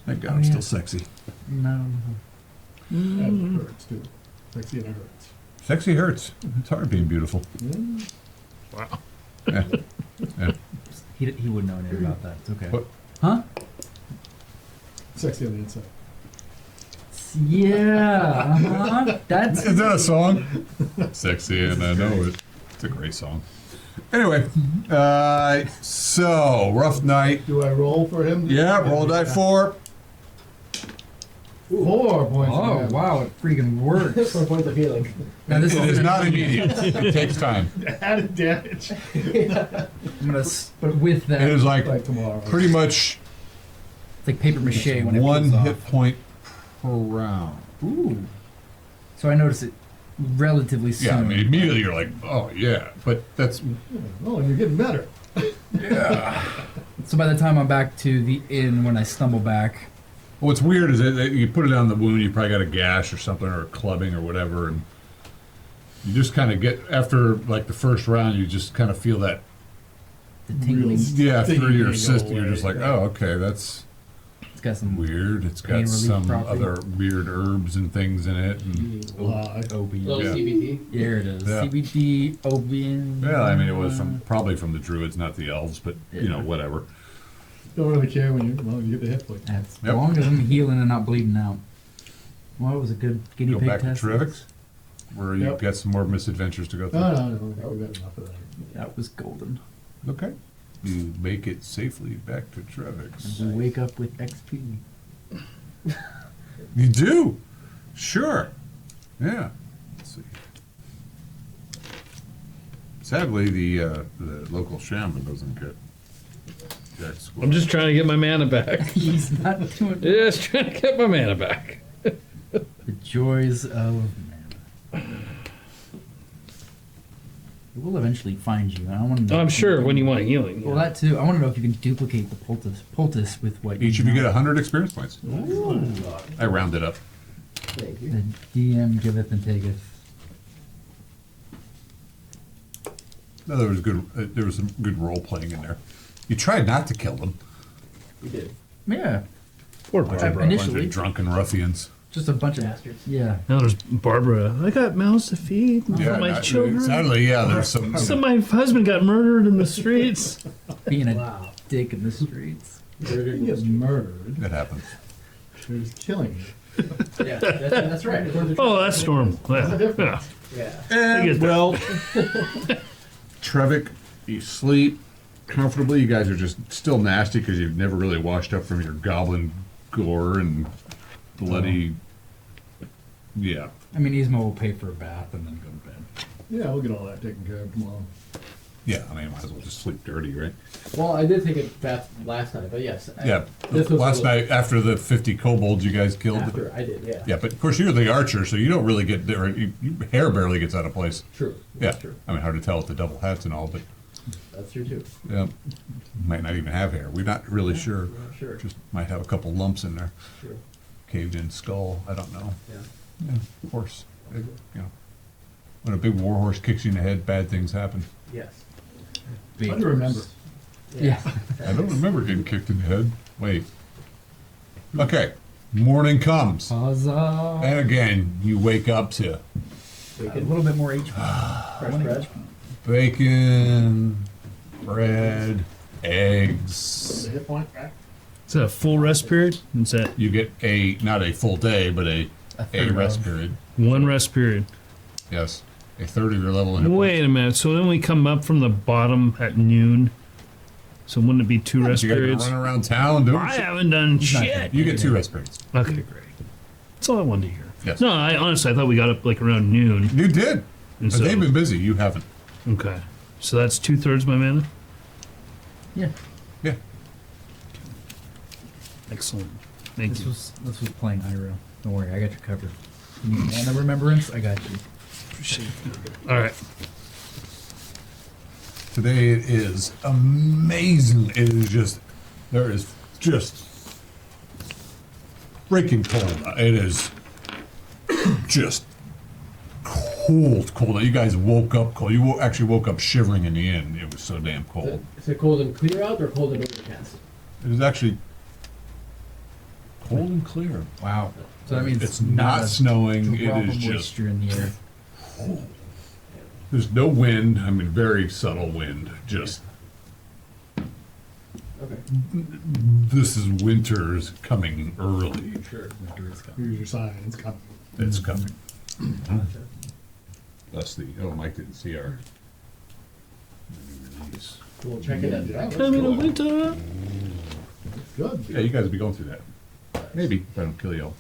thank God Oh, I'm yeah. still sexy. No. That hurts too. Sexy and it hurts. Sexy hurts. It's hard being beautiful. Wow. Yeah. Yeah. He wouldn't know anything about that. It's okay. What? Huh? Sexy on the inside. Yeah. Uh-huh. That's. Is that a song? Sexy and I know it. It's a great song. Anyway, so rough night. Do I roll for him? Yeah, roll die 4. 4 points. Oh, for him. wow. It freaking works. 4 points of healing. Now, this It is not immediate. It takes time. Added damage. I'm gonna but with that, It is By like tomorrow. pretty much it's like paper mache when it one peels hit off. point per round. Ooh. So I notice it relatively soon. Yeah, I mean, immediately you're like, oh yeah, but that's Oh, and you're getting better. So by the time I'm back to the inn, when I stumble back, what's weird is that you put it on the wound, you probably got a gash or something or a clubbing or whatever, and you just kind of get after like the first round, you just kind of feel that the tingling, yeah through your Go system. You're away. just like, oh okay, that's it's got some weird. It's Pain got relief some property. other weird herbs and things in it. And, opium. Little Yeah. CBT. There it is. Yeah. CBD, opium. yeah, I mean, it was probably from the druids, not the elves, but you know, Yeah. whatever. Don't really care when you get the hit point. As Yep. long as I'm healing and not bleeding out. Well, it was a good guinea Go pig back to test. Trevix, where you've Yep. got some more misadventures to go through. No, we've got enough of that. That was golden. Okay. You make it safely back to Trevix. We wake up with XP. You do? Sure. Yeah. Let's see. Sadly, the local shaman doesn't get jack squat. I'm just trying to get my mana back. He's not doing Just trying to get my mana back. the joys of man. It will eventually find you. I want to know. I'm if sure can- when you want healing. Well, that too. I want to know if you can duplicate the poultice with what Each of you know. get 100 experience points. I rounded up. Thank you. The DM giveth and taketh. No, there was good. There was some good role playing in there. You tried not to kill them. We did. Yeah, Poor Bunch Barbara. of initially. drunken ruffians. just a bunch of Bastards. yeah. Now there's Barbara. I got mouths to feed for my children. Sadly, yeah, there's some. So my husband got murdered in the streets. Being a Wow. dick in the streets. Murdered He gets murdered. It happens. There's killing. Yeah, that's right. According to Oh, that's normal. Yeah. Yeah. Yeah. I get that. Well, Trevik, you sleep comfortably. You guys are just still nasty because you've never really washed up from your goblin gore and bloody. Yeah. I mean, Isma will pay for a bath and then go to bed. Yeah, we'll get all that taken care of tomorrow. Yeah, I mean, might as well just sleep dirty, right? Well, I did take a bath last night, but yes. Yeah. This was Last a little- night, after the 50 kobolds you guys killed. After I did, yeah. Yeah, but of course you're the archer, so you don't really get there. Hair barely gets out of place. True. Yeah. That's true. I mean, hard to tell with the double hats and all, but That's true tee. yeah, might not even have hair. We're not really sure. Not sure. Just might have a couple lumps in there, True. caved in skull. I don't know. Yeah. Yeah, horse. You know, when a big war horse kicks you in the head, bad things happen. Yes. Hard to remember. Yeah. I don't remember getting kicked in the head. Wait. Okay. Morning comes. Huzzah! And again, you wake up to A little bit more HP. Fresh bread. bacon, bread, The eggs. hit point back. Is that a full rest period? Is that You get not a full day, but a third rest of. period. one rest period? Yes. A third of your level in Wait a minute. So then we come up from the bottom at noon. So wouldn't it be two rest You got to periods? run around town doing I shit. haven't done He's not shit. You get 2 rest periods. Okay, great. That's all I wanted to hear. Yes. No, I honestly I thought we got up like around noon. You did. And But so, they've been busy. You haven't. okay. So that's 2/3 my mana. Yeah. Yeah. Excellent. Thank This you. was playing Iroh. Don't worry, I got you covered. You need mana remembrance? I got you. All right. Today it is amazing. It is just, there is just freaking cold. It is just cold. You guys woke up cold. You actually woke up shivering in the inn. It was so damn cold. Is it cold and clear out or cold and overcast? It was actually cold and clear. Wow. So that means It's not snowing. It drop is of just, moisture in the air. there's no wind. I mean, very subtle wind. Just, Okay. this is winter's coming early. Sure. Here's your sign, it's coming. It's coming. That's the, oh, Mike didn't see our release. We'll check it out. Yeah. Coming in winter. It's good. Yeah, you guys will be going through that. Maybe, if I don't kill you all.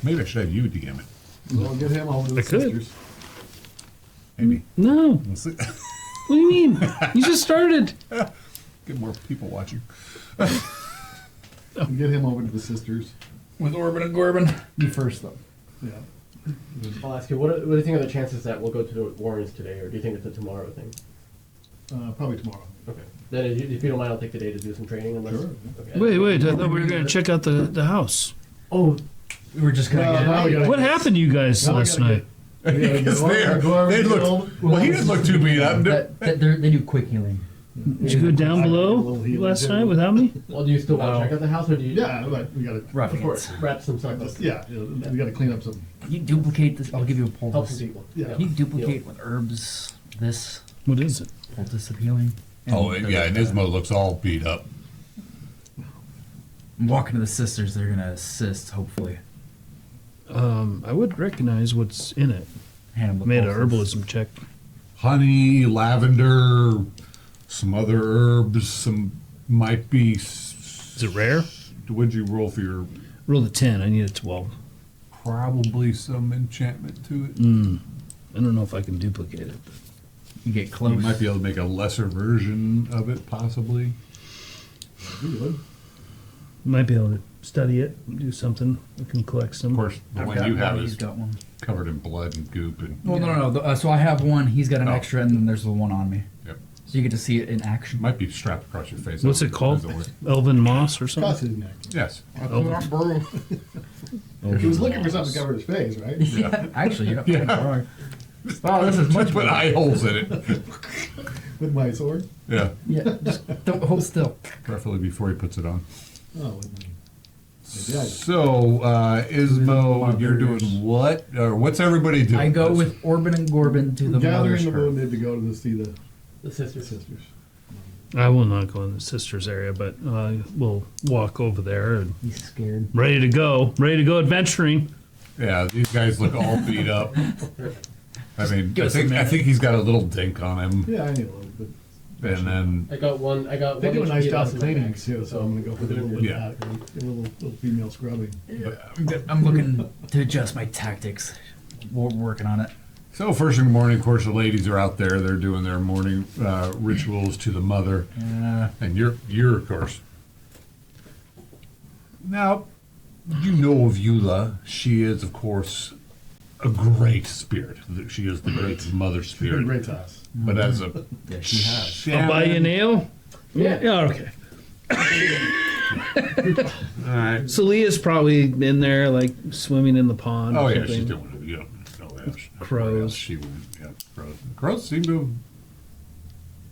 Maybe I should have you DM it. Well, get him over to the I could. sisters. Maybe. No. We'll see. What do you mean? You just started. Get more people watching. Get him over to the sisters. With Orban and Gorban. You first, though. Yeah. I'll ask you, what do you think are the chances that we'll go to the Warrens today, or do you think it's a tomorrow thing? Probably tomorrow. Okay. Then if you don't mind, I'll take the day to do some training. Unless, Sure. Okay. Wait. I thought we were going to check out the house. Oh, we were just gonna get now we gotta What get- happened to you guys now we last gotta night? get- we gotta Because go they're, over- go over they to the look, old- well, he didn't look too beat up. They do quick healing. Did you go down below last night without me? Well, do you still want to No. check out the house, or do you? Yeah, like, we gotta, Of Roughing course. it. Wrap some stuff up. yeah, we gotta clean up some. Can you duplicate this? I'll give you a Help some poultice. people. Yeah. Can you duplicate with herbs this What is it? poultice of healing? Oh, yeah, and Ismo looks all beat up. I'm walking to the sisters. They're gonna assist, hopefully. I would recognize what's in it. Hand 'em the Made an poultice. herbalism check. Honey, lavender, some other herbs, some might be. Is it rare? What'd you roll for your? Rolled a 10. I need a 12. Probably some enchantment to it. I don't know if I can duplicate it. You get You close. might be able to make a lesser version of it, possibly. We would. Might be able to study it, do something. We can collect some. Of course, the I've one got you one, have he's is got one. covered in blood and goop and. Well, no. So I have one. He's got an Oh. extra, and then there's the one on me. Yep. So you get to see it in action. Might be strapped across your face. What's it called? Depends on Elven moss or Cross something? his neck. Yes. He was looking for something to cover his face, right? Yeah, actually, you're not Yeah. fucking wrong. Wow, this is much Just put better. eye holes in it. With my sword. Yeah. Yeah, just don't hold still. Preferably before he puts it on. Oh, with my. Maybe I. So, Ismo, you're doing what? Or what's everybody doing? I go with Orban and Gorban to the mother's Gathering the herb. wounded to go to see the The sisters. sisters. I will not go in the sisters area, but we'll walk over there and He's scared. ready to go adventuring. Yeah, these guys look all beat up. I mean, Give I us a think minute. he's got a little dink on him, Yeah, I knew a little bit. and then I got one. They one do a nice HP job less of in my cleaning bag, too, so I'm gonna go for the little Yeah. bit of that, a little female scrubbing. I'm looking to adjust my tactics. We're working on it. so first thing in the morning, of course, the ladies are out there. They're doing their morning rituals to the mother, and you're of course. Now, you know of Eula. She is, of course, a great spirit. She is the great mother It's been spirit. great to us. But as a Yeah, she has. I'll buy you a nail. Yeah. Yeah, okay. All right. So Leah's probably in there, like swimming in the pond. Oh or yeah, something. she's doing it. You don't know that. Crows. She went. Yeah, crows. Crows seem to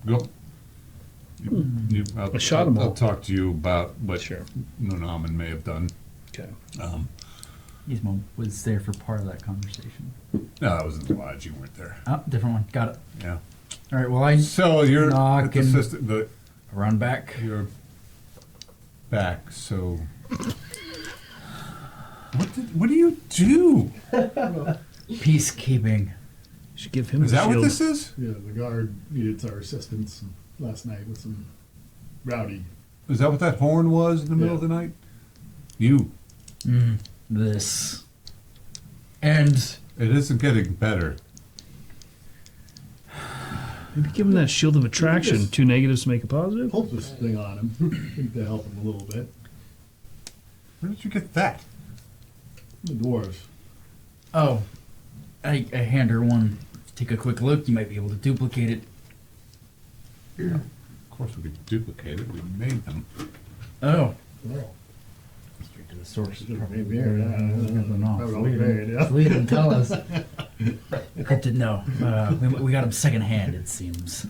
go. I shot 'em all. I'll talk to you about what Sure. Nunaman may have done. Okay. Gizmo was there for part of that conversation. No, that was in the lodge. You weren't there. Oh, different one. Got it. Yeah. All right. Well, I So you're at the Knocking. system. run back. You're back. So. What do you do? Peacekeeping. Should give him Is a that shield. what this is? Yeah, the guard needed our assistance last night with some rowdy. Is that what that horn was in the middle of the night? You. This. And It isn't getting better. Maybe give him that shield of attraction. Just- 2 negatives make a positive. Pulled this thing on him. I think to help him a little bit. Where did you get that? The dwarves. I hand her one. take a quick look. You might be able to duplicate it. Of course, we could duplicate it. We made them. Oh, Well, straight to the source. Should've Probably. made beer, yeah. No, That was Lee okay, didn't- yeah. Lee didn't tell us. Good to know. We got him secondhand, it seems.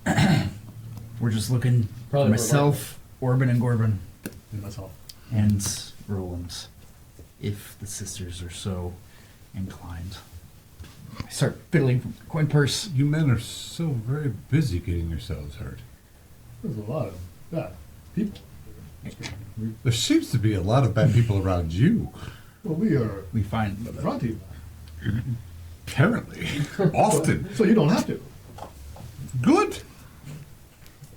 We're just looking Probably for myself, Orban and Gorban, That's all. and Roland, if the sisters are so inclined. I start fiddling from the coin purse. You men are so very busy getting yourselves hurt. There's a lot of bad people. There seems to be a lot of bad people around you. Well, we are We find the front team, Apparently. Often. so you don't have to. Good.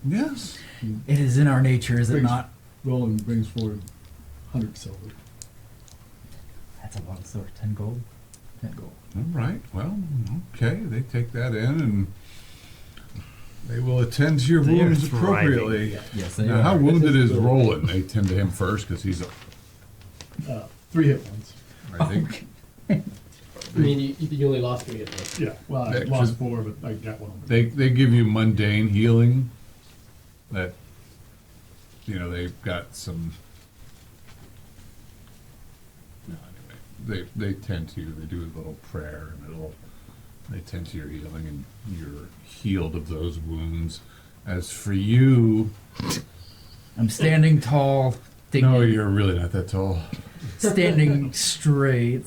Yes. it is in our nature, is it Brings- not? Roland brings forward 100 silver. That's a lot of silver. 10 gold. 10 gold. All right. Well, okay. They take that in and they will attend to your They are wounds thriving. appropriately. Yes, they Now, are. how wounded This is is the- Roland? They tend to him first because he's a. 3 hit points. I think. I mean, you only lost 3 hit points. Yeah, well, I Yeah, lost 'cause 4, but I got one. They give you mundane healing. That they've got some. No, anyway, they tend to. They do a little prayer and they tend to your healing and you're healed of those wounds. As for you, I'm standing tall, no, you're really not that tall. standing straight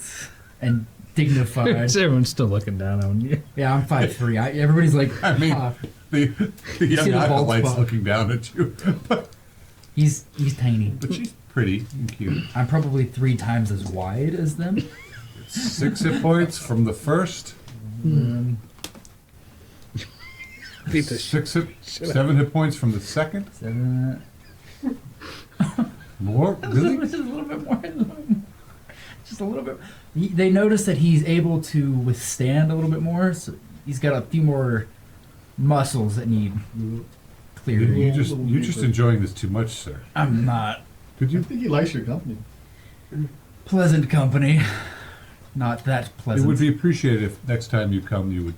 and dignified. Everyone's still looking down on you. Yeah, I'm 5'3". Everybody's like, I mean, "Ah." the young see the bald acolyte's spot? looking down at you, he's tiny. but she's pretty and cute. I'm probably 3 times as wide as them. 6 hit points from the first. Beat the 7 hit points from the second. 7. More? Really? Just a little bit more. Just a little bit. They notice that he's able to withstand a little bit more. So he's got a few more muscles that need clearing. You're just enjoying this too much, sir. I'm not Could I you? think he likes your company. pleasant company. Not that It pleasant. would be appreciated if next time you come, you would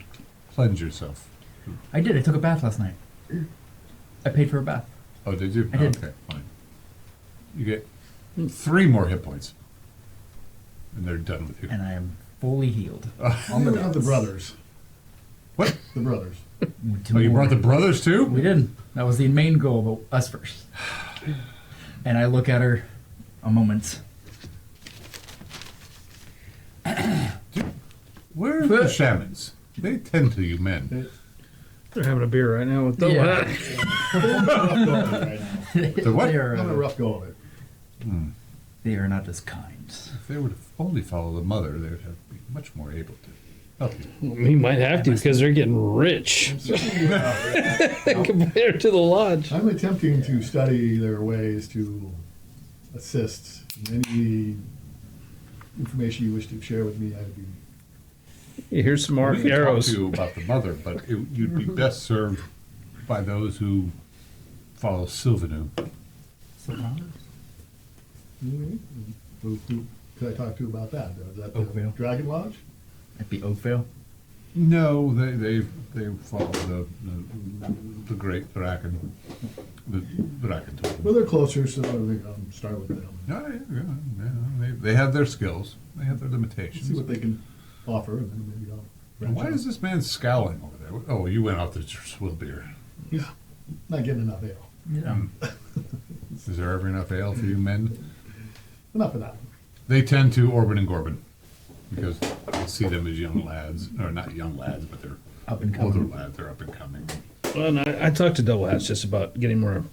cleanse yourself. I did. I took a bath last night. I paid for a bath. Oh, did you? I did. Okay, fine. You get 3 more hit points, and they're done with you. And I am fully healed. On the brothers. What? The brothers. Two Oh, you more. brought the brothers too? We did. That was the main goal, but us first. And I look at her a moment. Where are the shamans? They tend to you men. They're having a beer right now with the Yeah. Having a rough go of it right now. The what? They are, Having a rough go of it. they are not as kind. If they were to only follow the mother, they would have be much more able to help you. We might have to because they're getting rich compared to the lodge. I'm attempting to study their ways to assist. Any information you wish to share with me, I'd be. Here's some more We can arrows. talk to you about the mother, but you'd be best served by those who follow Sylvanu. Who could I talk to about that? Is that the Oakvale. Dragon Lodge? That'd be Oakvale. No, they follow the great Draken. The Draken told them. Well, they're closer, so I think I'll start with them. Yeah, they have their skills. They have their limitations. See what they can offer, and then maybe I'll. And branch why out. is this man scowling over there? Oh, you went out to swill beer. He's not getting enough ale. Yeah. Is there ever enough ale for you men? Enough of that. They tend to Orban and Gorban because they see them as young lads, or not young lads, but they're Up and older coming. lads. They're up and coming. Well, and I talked to Double Hatch just about getting more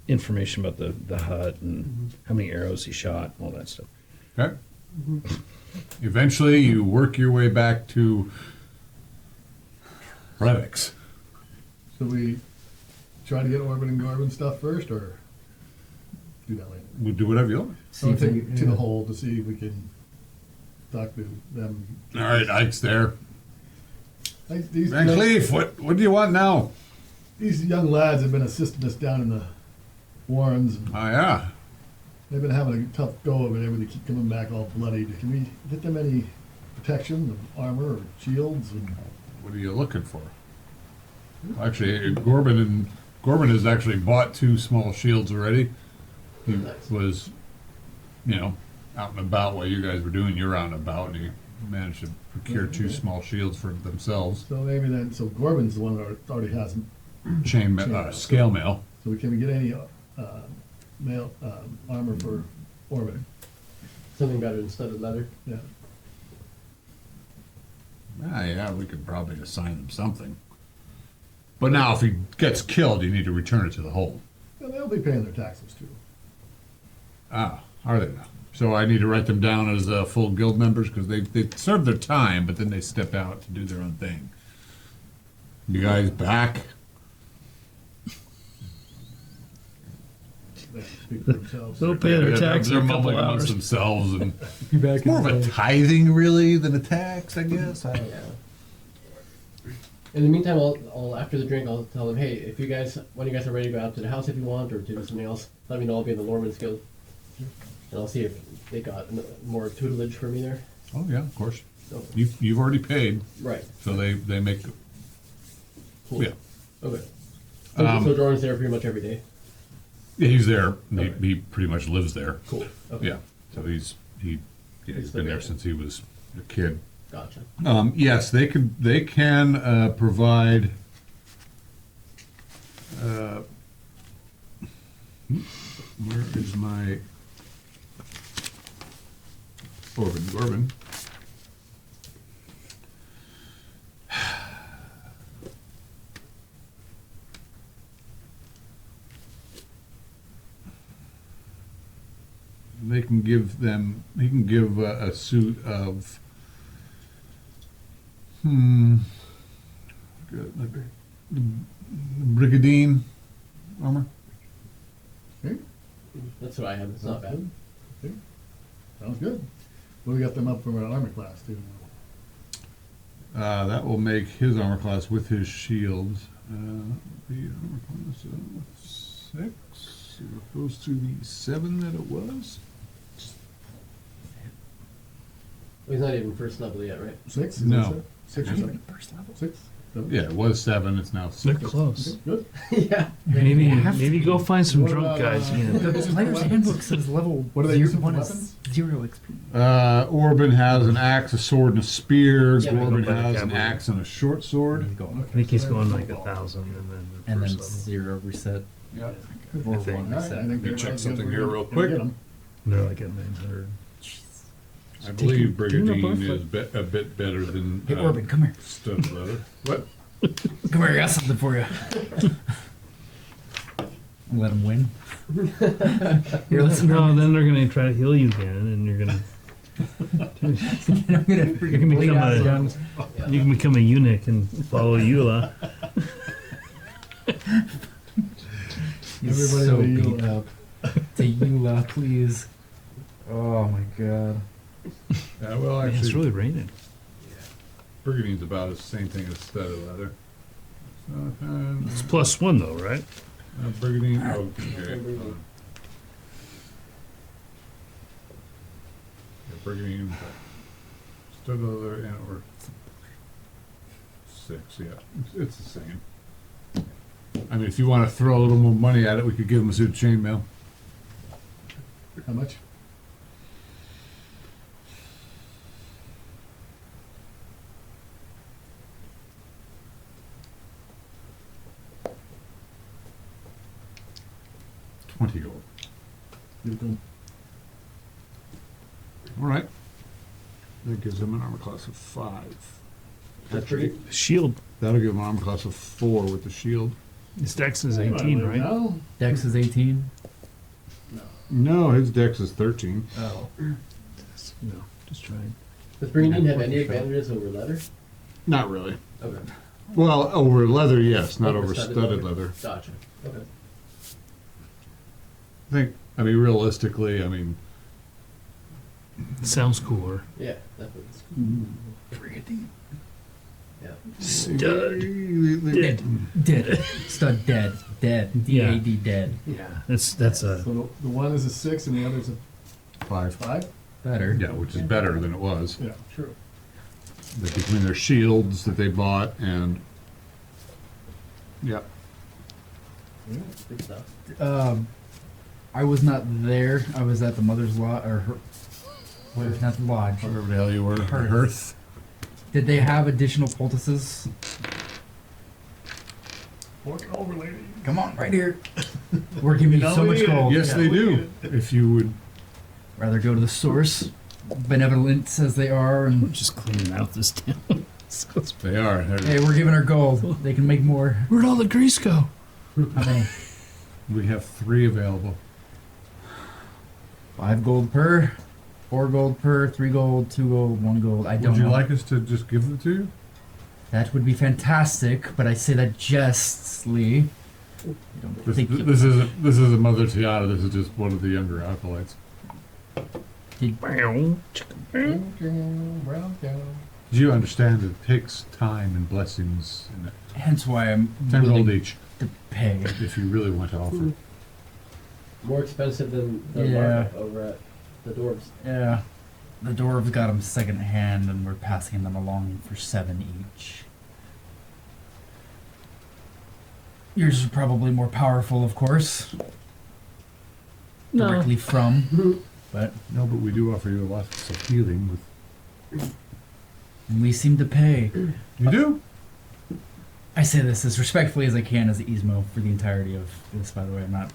information about the hut and how many arrows he shot and all that stuff. Okay. Eventually, you work your way back to Revix. So we try to get Orban and Gorban stuff first, or do that later? We'll do whatever you want. See I'll if take we- it to the hole to see if we can talk to them. All right, Ike's there. These Van Cleef, what do you want now? these young lads have been assisting us down in the Warrens. And Oh, yeah. they've been having a tough go of it. They keep coming back all bloodied. Can we get them any protection, of armor, or shields, and What are you looking for? Actually, Corbin has actually bought 2 small shields already. He Nice. was, out and about while you guys were doing your out and about, and he managed to procure 2 small shields for themselves. so maybe then, so Corbin's the one that already has, Scale mail. so can we get any mail armor for Orbit? Something better than studded leather. Yeah. Yeah, we could probably assign him something. But now, if he gets killed, you need to return it to the hold. Well, they'll be paying their taxes too. Ah, are they now? So I need to write them down as full guild members because they serve their time, but then they step out to do their own thing. You guys back? They have to speak for themselves. They'll pay their tax in They're a couple mumbling amongst hours. themselves, and Be back it's more of a tithing really than a tax, I guess. Yeah. In the meantime, I'll after the drink, I'll tell them, hey, if you guys, when you guys are ready to go out to the house if you want, or to do something else, let me know. I'll be in the Lorman's Guild, and I'll see if they got more tutelage for me there. Oh yeah, of course. So, You've already paid, right. so they make. Cool. Yeah. Okay. So Jordan's there pretty much every day. Yeah, he's there. Okay. He pretty much lives there. Cool. Okay. Yeah. So he's He's been there okay. since he was a kid. Gotcha. Yes, they can provide. Where is my Corbin? They can give them. He can give a suit of. Good. Brigandine armor. Okay, That's what I have. It's not bad. okay, sounds good. Well, we got them up for an armor class too. That will make his armor class with his shields. The armor class 6 as opposed to the 7 that it was. Well, he's not even first level yet, right? 6? No. 6 or 7? First level. 6? Yeah, it was 7. It's now 6. They're close. Good. Yeah. Maybe go find some What drunk about, guys. The player's handbook says level What are they using for 1 is weapons? 0 XP. Orbin has an axe, a sword, and a spear. Yeah, Corbin go by the has an cavalry. axe and a short sword. I think he's going like 1,000 and then the And then first level. 0 reset. Yeah. Or I think. 1 All right, reset. I think me they're check right. something We're here gonna- real we're quick. gonna get 'em. They're like at 900. I believe Taking a Brigandine buff, is a bit better than Hey, Orbin, come here. Stud Leather. What? Come here, I got something for you. Let him win. Here, listen. No, then they're gonna try to heal you again, and you're gonna I'm gonna you freaking can bleed become out a the guns. you can become a eunuch and follow Eula. He's Everybody so to beat Eula. up. To Eula, please. Oh my god. Yeah, well, Man, it's actually, really raining. Brigandine's about the same thing as Stud Leather. It's +1 though, right? Brigandine. Okay. Yeah, Brigandine. Stud Leather and or 6. Yeah, it's the same. I mean, if you want to throw a little more money at it, we could give him a suit of chainmail. How much? $20 gold. Give it to 'em. All right. That gives him an armor class of 5. That's pretty. Shield. That'll give him an armor class of 4 with the shield. His dex is 18, right? No. Dex is 18. No, his dex is 13. Oh. No, just trying. Does Brigandine have any advantages over leather? Not really. Okay. Well, over leather, yes, not Over over studded studded leather. leather. Gotcha. Okay. Realistically, Sounds cooler. Yeah, definitely. Yeah. Stud. Dead. Dead. Stud dead. Dead. D-A-D dead. Yeah, that's a. So the one is a 6 and the other's a 5. 5? Better. Yeah, which is better than it was. Yeah, true. between their shields that they bought and yeah. Good stuff. I was not there. I was at the mother's lodge, or her, what, not the lodge. Whatever the hell you were. Hearth. Hearth. Did they have additional poultices? Walking over, lady. Come on, right here. We're giving you No, so much we- gold. Yes, they do. If you would. Rather go to the source, benevolent as they are, I'm and just cleaning out this town. They are. hey, we're giving her gold. They can make more. Where'd all the grease go? How many? We have 3 available. 5 gold per, 4 gold per, 3 gold, 2 gold, 1 gold. I don't Would you know. like us to just give them to you? That would be fantastic, but I say that jestly. I don't think you- This is a Mother Tiana. This is just one of the younger acolytes. Do you understand that it takes time and blessings and Hence why I'm 10 gold willing each to pay. if you really want to offer? More expensive than the Yeah. market over at the dwarves. Yeah, the dwarves got them second hand, and we're passing them along for 7 each. Yours is probably more powerful, of course, No. directly from, but No, but we do offer you a lot of healing. we seem to pay. You do? I say this as respectfully as I can as Ismo for the entirety of this, by the way. I'm not.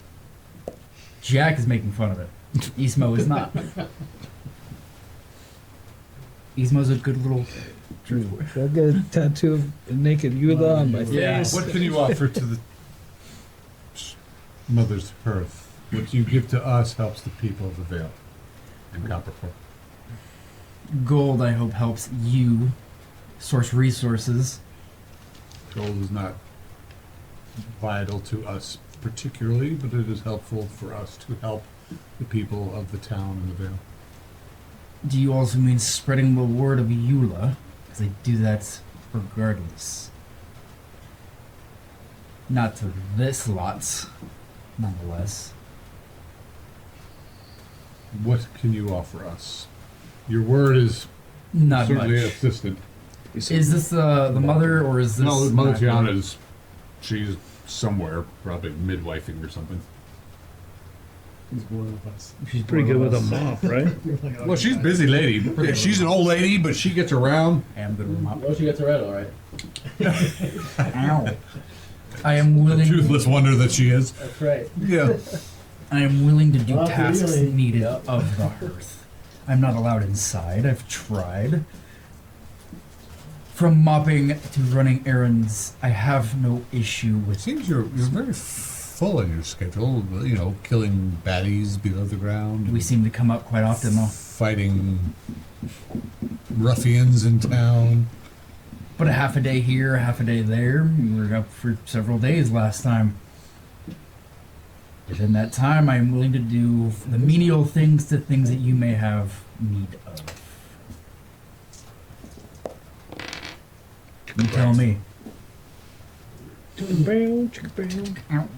Jack is making fun of it. Ismo is not. Ismo's a good little church boy. I'll get a tattoo of a naked Eula on my Yeah. face. What can you offer to the Mother's Hearth? What you give to us helps the people of the Vale and Copperport. Gold, I hope, helps you source resources. Gold is not vital to us particularly, but it is helpful for us to help the people of the town and the Vale. Do you also mean spreading the word of Eula? Because I do that regardless. Not to this lot, nonetheless. What can you offer us? Your word is Not certainly much. assistant. Is this the mother, or is this... No, Mother not- Tiana is, she's somewhere, probably midwifing or something. He's one of us. She's pretty good with a mop, right? Well, she's a busy lady. Yeah, she's an old lady, but she gets around. I am good with a mop. Well, she gets around all right. Ow. I am The willing... toothless wonder that she is. That's right. Yeah. I am willing to do Not tasks really. needed Yep. of the hearth. I'm not allowed inside. I've tried. From mopping to running errands, I have no issue It with. seems you're very full in your schedule. You know, killing baddies below the ground. We seem to come up quite often, though. Fighting ruffians in town. But a half a day here, a half a day there. We were up for several days last time. Within that time, I am willing to do the menial things to things that you may have need of. You tell me. Ow.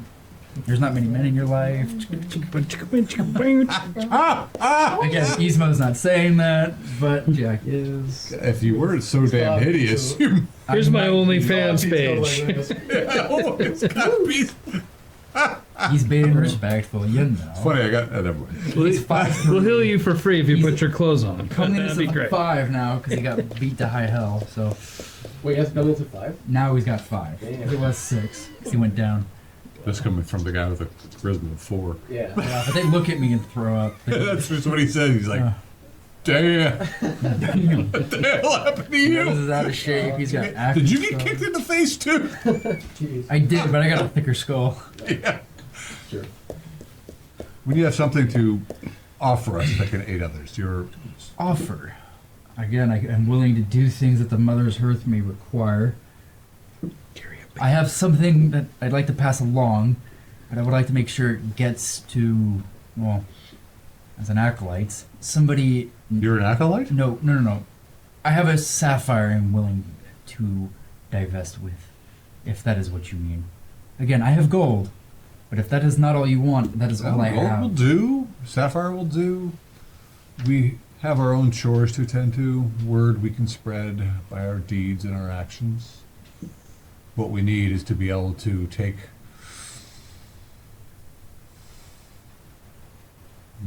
There's not many men in your life. Again, Ismo's not saying that, but Jack is. If you weren't so damn hideous, you. Here's my OnlyFans Like page. this. Oh, it's gotta be. He's being respectful, you know. Funny, I got. Never mind. We'll, He's 5'3". we'll heal you for free if you He's- put your clothes on. Comeliness That'd be of great. 5 now because he got beat to high hell. So Wait, he has to come into 5? now he's got 5. Damn. It was 6 because he went down. This coming from the guy with the charisma of 4. Yeah. But they look at me and throw up. That's just what he said. He's like, Uh, damn. What the hell happened to This you? is out of shape. He's got acne. Did you get scars. kicked in the face too? Jeez. I did, but I got a thicker skull. Yeah. Sure. When you have something to offer us that can aid others, you're. Offer. Again, I am willing to do things that the Mother's Hearth may require. I have something that I'd like to pass along, but I would like to make sure it gets to, well, as an acolyte, somebody. You're an acolyte? No. I have a sapphire I'm willing to divest with, if that is what you mean. Again, I have gold, but if that is not all you want, that is all I Gold will have. do. Sapphire will do. We have our own chores to attend to. Word we can spread by our deeds and our actions. What we need is to be able to take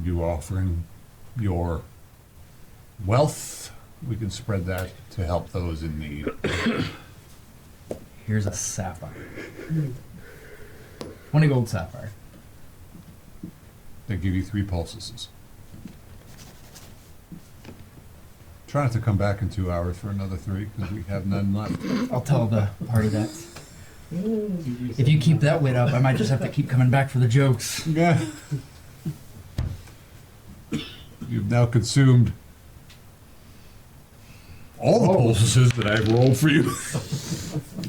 you offering your wealth. We can spread that to help those in need. Here's a sapphire. 20 gold sapphire. They give you 3 pulses. Try not to come back in 2 hours for another 3, because we have none left. I'll tell the party that. If you keep that weight up, I might just have to keep coming back for the jokes. Yeah. You've now consumed all the pulses that I've rolled for you.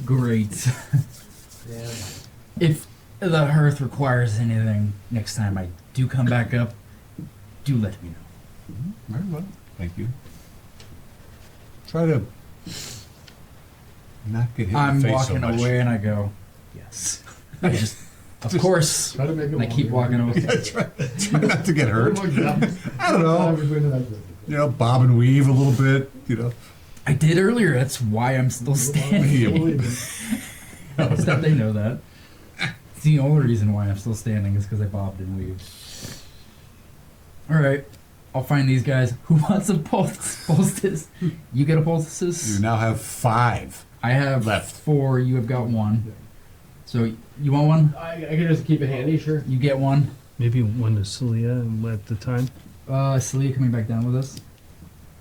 Great. If the hearth requires anything next time I do come back up, do let me know. Very well. Thank you. Try to not get hit in I'm the face walking so much. away and I go, yes. I just, of course. Try to make it And I keep walking away. Try not to get hurt. I don't know. know. You know, bob and weave a little bit. You know. I did earlier. That's why I'm still standing. It's that they know that. It's the only reason why I'm still standing is because I bobbed and weaved. All right, I'll find these guys. Who wants a poultice? You get a poultice? You now have 5. I have left. 4. You have got 1. So you want one? I can just keep it handy, sure. You get one. Maybe one to Celia at the time. Celia coming back down with us.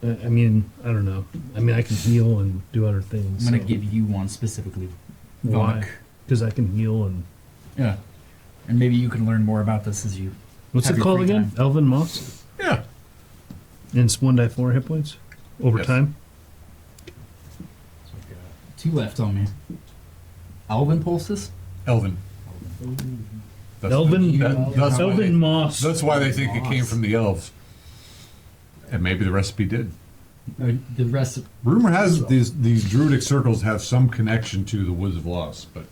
I mean, I don't know. I mean, I can heal and do other things. I'm gonna so- give you one specifically. Why? Vonic. Because I can heal and. Yeah. And maybe you can learn more about this as you. What's have it your called free again? time. Elven Moss? Yeah. And it's 1 die 4 hit points? Over Yes. time? So I've got 2 left on me. Alvin poultice? Elven. That's Elven- that's why Elven they- Moss. That's why they think it came from the elves. And maybe the recipe did. The rest. Rumor has it these druidic circles have some connection to the Woods of Loss, but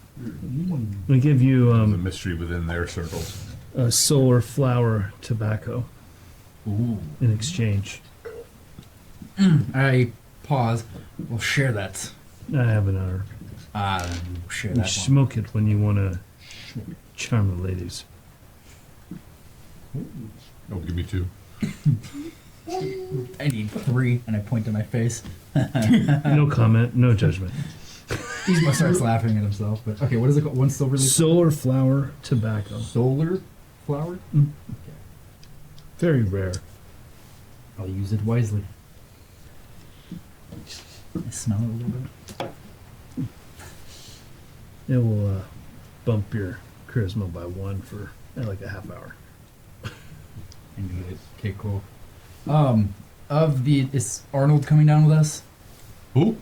We give you there's a mystery within their circles. a solar flower tobacco Ooh. in exchange. I pause. We'll share that. I have another. We'll share You that one. smoke it when you want to charm the ladies. Oh, give me 2. I need 3, and I point to my face. No comment, no judgment. He starts laughing at himself. But okay, what is it called? One silver leaf. Solar flower tobacco. Solar flower. Very rare. I'll use it wisely. I smell it a little bit. It will bump your charisma by 1 for like a half hour. I need it. Okay, cool. Is Arnold coming down with us? Who?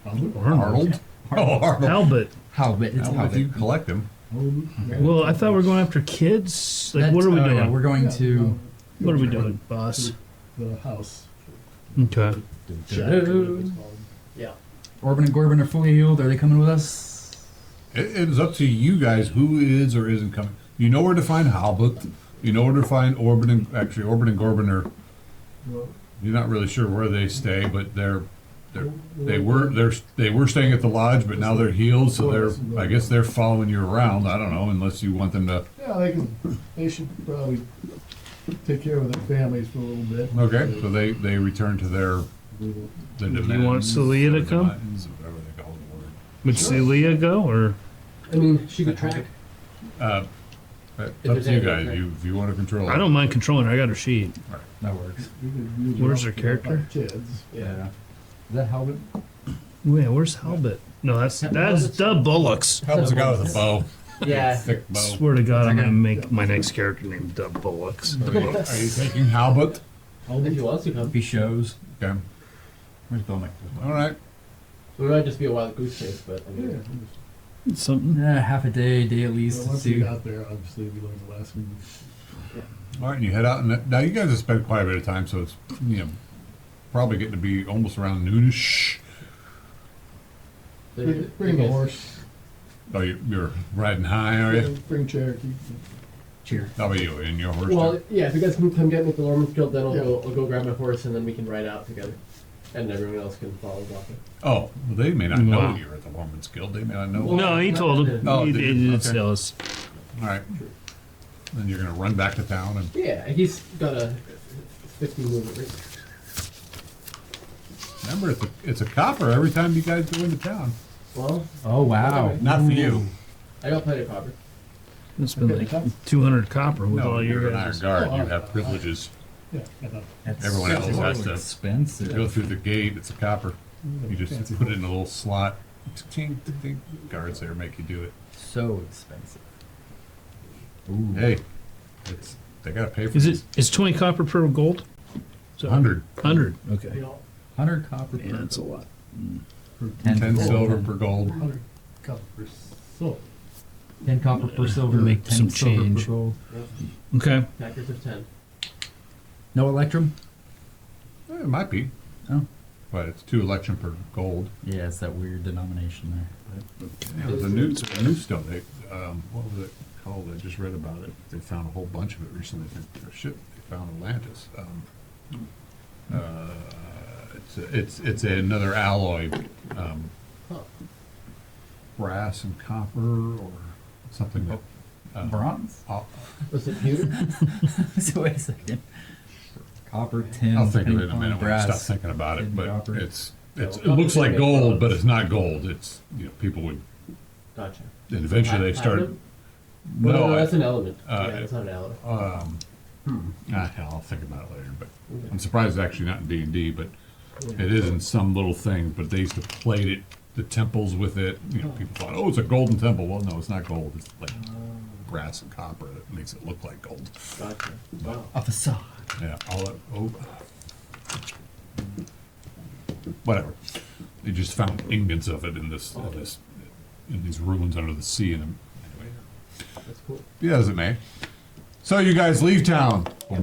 Arnold? Oh, Arnold. Albert. Halbert. It's If you Halbert. collect him. Well, I thought we were going after kids. Like, what are we doing? Yeah, we're going to. What are we doing, boss? The house. Okay. Yeah. Orban and Gorban are fully healed. Are they coming with us? It is up to you guys who is or isn't coming. You know where to find Halbut. You know where to find Orban and Gorban are. You're not really sure where they stay, but they were staying at the lodge, but now they're healed, so I guess they're following you around. I don't know, unless you want them to. Yeah, they should probably take care of their families for a little bit. Okay, so they return to their You want Celia to come? domains, or whatever they call the word. Would Celia go, or I mean, she could track. Up there's to you anything, guys. right? If you want to control it. I don't mind controlling her. I got her sheet. That works. Where's her character? Kids. Yeah. Is that Halbert? Wait, where's Halbert? No, that's Dub Bullocks. Helps a guy with a bow. Yeah. Thick bow. Swear to God, I'm gonna make my next character named Dub Bullocks. Are you taking Halbut? If you want to come. He shows. Okay. Where's Belmick? All right. So it might just be a wild goose chase, but I mean, Something. Half a day at least. Once See. we got there, obviously we learned the last week. All right, and you head out, and now you guys have spent quite a bit of time, so it's probably getting to be almost around noonish. Bring the horse. Oh, you're riding high, are you? Bring Cherokee. Cheers. How about you? In your horse? Well, too? yeah, if you guys can come get me at the Lorman's Guild, then Yeah. I'll go grab my horse and then we can ride out together. And everyone else can follow Walker. Oh, well, they may not know Wow. you're at the Woman's Guild. They may not know. Well, No, he told him. Oh, he did did you? did Okay. tell us. All right. Then you're gonna run back to town and. Yeah, he's got a 50 movement rate. Remember, it's a copper every time you guys go into town. Well, Oh wow. Not for you. I got plenty of copper. It's been like 200 copper with No, all you're your an iron guys. guard. Oh, You have privileges. Yeah, I know. That's Everyone else so has to expensive. go through the gate. It's a copper. You just Fancy put it in a little slot. Ching, ching, ching. Guards there make you do it. So expensive. Ooh. Hey, they gotta pay for Is this. it is 20 copper per gold? So 100. 100. Okay. You know, 100 copper Yeah, per that's a lot. for 10 gold. silver per gold. 100 copper. So, 10 copper per silver. Make 10 some silver per change. gold. Okay. packers of 10. No electrum? It might be, Oh. but it's 2 election per gold. Yeah, it's that weird denomination there. Yeah, the new stone. They, what was it called? I just read about it. They found a whole bunch of it recently. They found Atlantis. It's another alloy, Huh. brass and copper or something that. Bronze? Was it pewter? So wait a second. Copper, tin, I'll think of it in a ping minute pong, when I stop brass, thinking about it. tin, But copper. it looks like gold, but it's not gold. It's people would. Gotcha. And eventually they started. Well, no, No, that's an element. uh, Yeah, that's not an element. hell, I'll think about it later. But I'm surprised it's actually not in D&D, but it is in some little thing. But they used to plate it, the temples with it. You know, people thought, oh, it's a golden temple. Well, no, it's not gold. It's like brass and copper that makes it look like gold. Gotcha. Wow. A facade. Yeah, all that. Oh, whatever. They just found ingots of it in these ruins under the sea. And anyway, That's cool. yeah, as it may. So you guys leave town. Oh,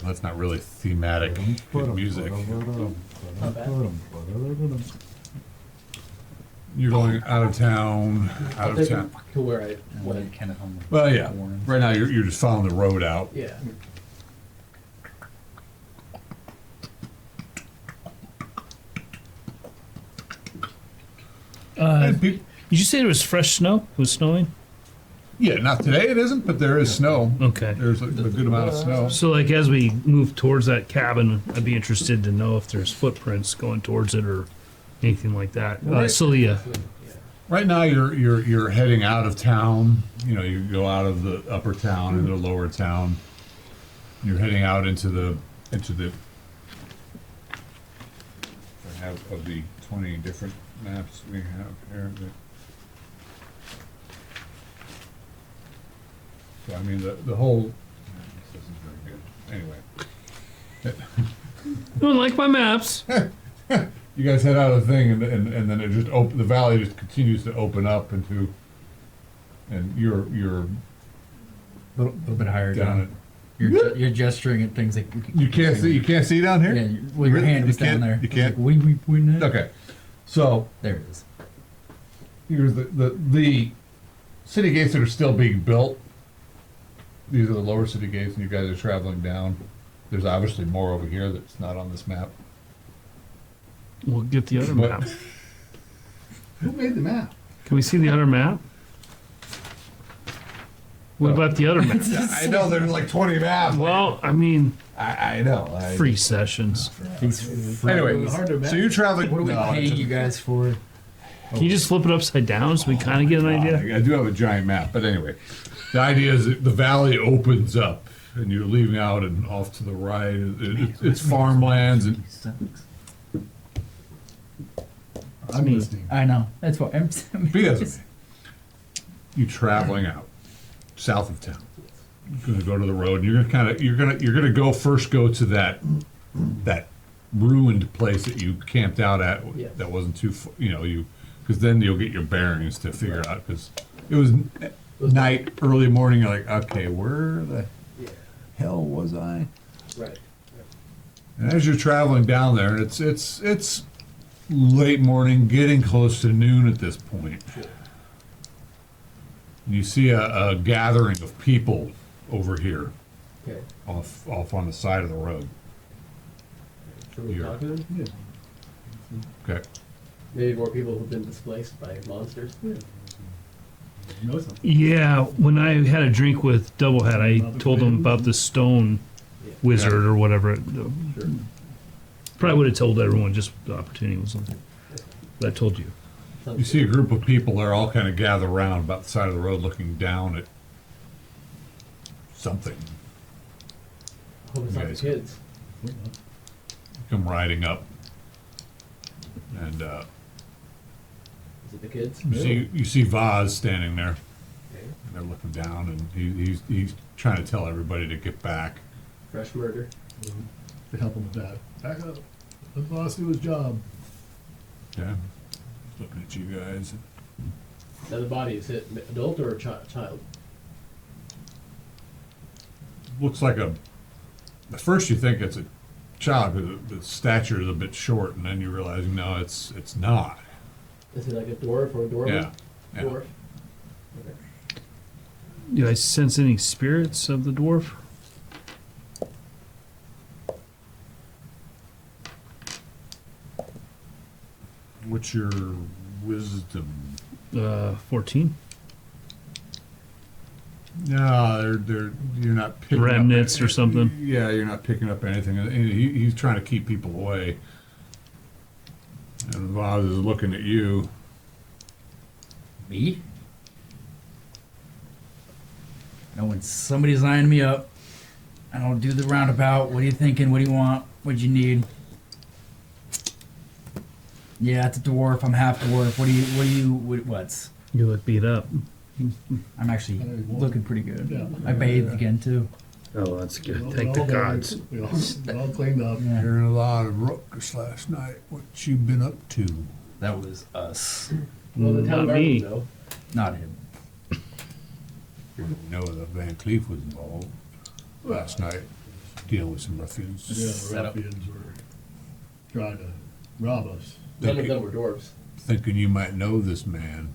that's not really thematic good music. Not bad. You're going out of town, out I'll of take town. it to where I And went. then Kenneth Home. Well, yeah. Warren. Right now, you're just following the road out. Yeah. And pe- Did you say there was fresh snow? It was snowing? yeah, not today it isn't, but there is snow. Okay. There's a good amount of snow. So, like, as we move towards that cabin, I'd be interested to know if there's footprints going towards it or anything like that. Celia. Yeah. Right now, you're heading out of town. You know, you go out of the upper town into the lower town. You're heading out into the. I have of the 20 different maps we have here. So I mean the whole. This isn't very good. Anyway. You don't like my maps? You guys head out of the thing, and then it just the valley just continues to open up into, and you're A little bit higher down down. it. You're gesturing at things like You can't see down here. Yeah, well, your hand You was down can't- there. You It's like, can't. we pointing at. Okay, so There it is. here's the city gates that are still being built. These are the lower city gates, and you guys are traveling down. There's obviously more over here that's not on this map. We'll get the other But- map. who made the map? Can we see the other map? What about the other map? I know there's like 20 maps. Well, I mean, I know. free sessions. Anyway, Hard to so you're traveling. What are we no, paying it's- you guys for? Can you just flip it upside down so we kind of get an idea? I do have a giant map, but anyway, the idea is that the valley opens up, and you're leaving out and off to the right. It's farmlands, and I'm listening. I know. That's what I'm because you traveling out south of town. You're gonna go to the road, and you're gonna go to that ruined place that you camped out at. Yes. That wasn't too, because then you'll get your bearings to figure out. Because it was night, early morning. You're like, okay, where the Yeah. hell was I? Right. And as you're traveling down there, and it's late morning, getting close to noon at this point. You see a gathering of people over here, Okay. off on the side of the road. Should we Here. talk to them? Yeah. Okay. Maybe more people who've been displaced by monsters. You know something. Yeah, when I had a drink with Doublehead, I told him about the stone wizard or whatever. Sure. Probably would have told everyone, just the opportunity was something. But I told you. Sounds You see a good. group of people there all kind of gather around about the side of the road looking down at something. Hope it's not the Guys. kids. Come riding up. And Is it the kids? you see Vaz standing there. Okay. And they're looking down, and he's trying to tell everybody to get back. Fresh murder. To help him with that. Back up. Let the boss do his job. Yeah. Looking at you guys. Now the body, is it adult or a child? Looks like at first you think it's a child because the stature is a bit short, and then you realize no, it's not. Is it like a dwarf or a dwarf? Yeah. Yeah. Dwarf. Okay. Do I sense any spirits of the dwarf? What's your wisdom? 14. No, you're not picking Remnants up, or something? Yeah, you're not picking up anything. He's trying to keep people away. And Vaz is looking at you. Me? No, when somebody's lining me up, I don't do the roundabout. What are you thinking? What do you want? What do you need? Yeah, it's a dwarf. I'm half dwarf. What's? You look beat up. I'm actually looking pretty good. Yeah. I bathed again too. Oh, that's good. We Thank the all- gods. We all cleaned up. Yeah. Hearing a lot of ruckus last night. What you been up to? That was us, Well, the town Not me. guard would know. not him. You know that Van Cleef was involved last night, dealing with some ruffians. Yeah, the Set up. ruffians were trying to rob us. None of them were dwarves. Thinking you might know this man.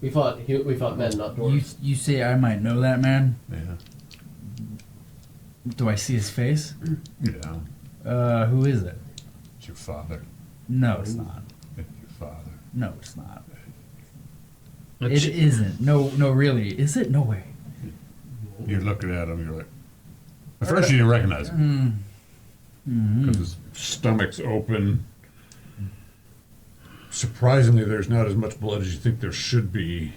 We fought men, not You dwarves. you say I might know that man? Yeah. Do I see his face? Yeah. Who is it? It's your father. No, it's not. It's your father. No, it's not. That's- It isn't. No, really. Is it? No way. You're looking at him, you're like. At first you didn't recognize him. Because his stomach's open. Surprisingly, there's not as much blood as you think there should be.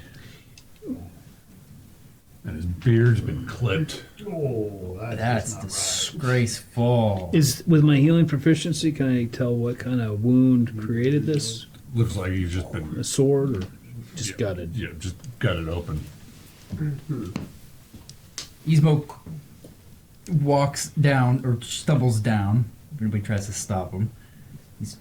And his beard's been clipped. Oh, That's not right. disgraceful. Is with my healing proficiency, can I tell what kind of wound created this? Looks like he's just been. A sword or just Yeah. gutted? Yeah, just got it open. Ismo walks down or stumbles down. If anybody tries to stop him, he's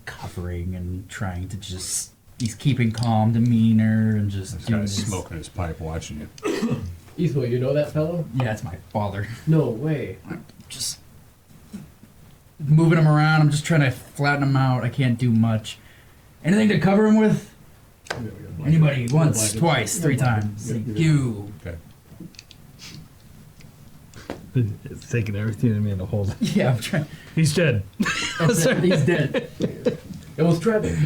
covering and trying to just. He's keeping calm demeanor and just This doing guy's his- smoking his pipe watching you. Ismo, you know that fellow? Yeah, it's my father. No way. Just moving him around. I'm just trying to flatten him out. I can't do much. Anything to cover him with? Yeah, we got a blanket. Anybody? We got a Once, blanket. twice, We got three a blanket. times. Yeah, Thank yeah. you. Okay. It's taking everything in me to hold. Yeah, I'm trying. He's dead. That's it. He's dead. It was tragic.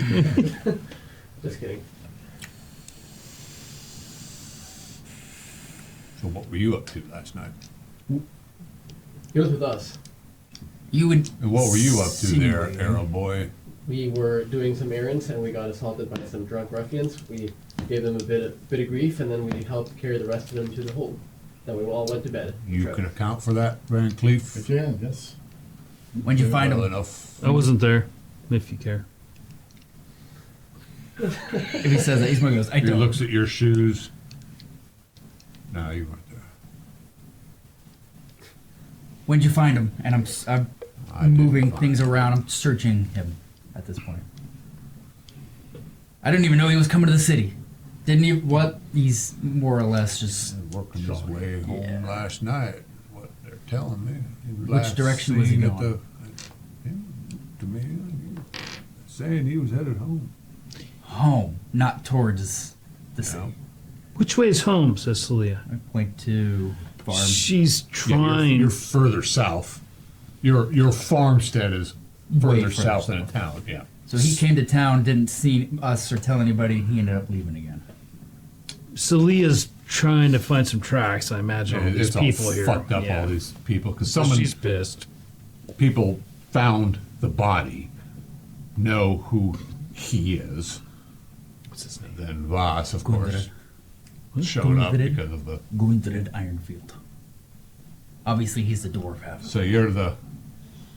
Just kidding. So what were you up to last night? He was with us. You would. And what were you up to there, insinuate. Arrow Boy? We were doing some errands and we got assaulted by some drunk ruffians. We gave them a bit of grief and then we helped carry the rest of them to the hold. Then we all went to bed. You can account for that, Van Cleef? I can, yes. When'd you find Well him? enough. I wasn't there, if you care. If he says that, Ismo goes, I He don't. looks at your shoes. No, you weren't there. When'd you find him? And I'm I didn't moving find things him. around. I'm searching him at this point. I didn't even know he was coming to the city. Didn't he? What? He's more or less just. Working his way home Yeah. last night. What they're telling me. He was Which last direction was he seen at going? To me, saying he was headed home. Home, not towards the sea. Which way is home? Says Celia. I point to farm. She's Yeah, trying. you're further south. Your farmstead is Way further further south than a south. town. Yeah. So he came to town, didn't see us or tell anybody. He ended up leaving again. Celia's trying to find some tracks. I imagine all these It's all people here. fucked up. Yeah. All these people because So someone she's pissed. people found the body, know who he is. What's his name? Then Voss, of course, Gundred. showed up Gundred. because of the. Gundred Ironfield. Obviously, he's the dwarf half. So you're the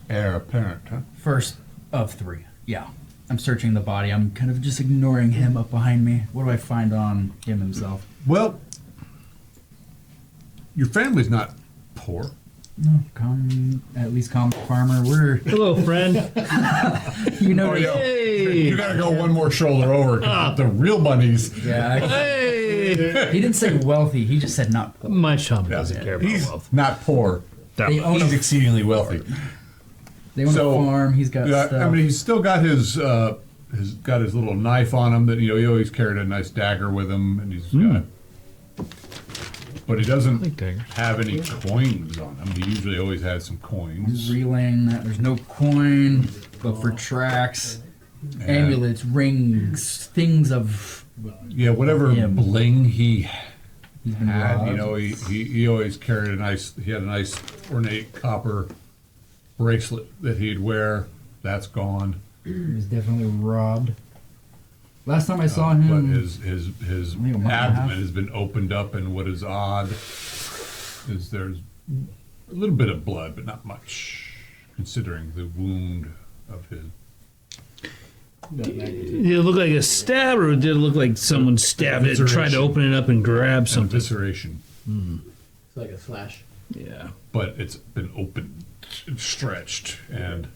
heir apparent, huh? First of three. Yeah. I'm searching the body. I'm kind of just ignoring him up behind me. What do I find on him himself? Well, your family's not poor. No, at least calm farmer. We're, Hello, friend. you know, Hey. You gotta go one more shoulder over. 'Cause the real money's. yeah. Hey. He didn't say wealthy. He just said not poor. My shaman doesn't care about He's wealth. not poor. That They much. own He's a, exceedingly wealthy. they own So, a farm. He's got Yeah, stuff. I mean, he's still got his little knife on him. That he always carried a nice dagger with him, and he's got. But he doesn't like daggers. have any coins on him. He usually always has some coins. relaying that there's no coin, but for tracks, amulets, rings, things of. Yeah, whatever Him. bling he He's been had, robbed. you know, he always carried a nice. He had a nice ornate copper bracelet that he'd wear. That's gone. He was definitely robbed. Last time I saw But him, his Maybe a month and a half. abdomen has been opened up, and what is odd is there's a little bit of blood, but not much, considering the wound of his. Did it look like a stab, or did it look like someone stabbed it and tried to open it up and grab something? Evisceration, It's like a slash. Yeah. but it's been opened, and stretched, and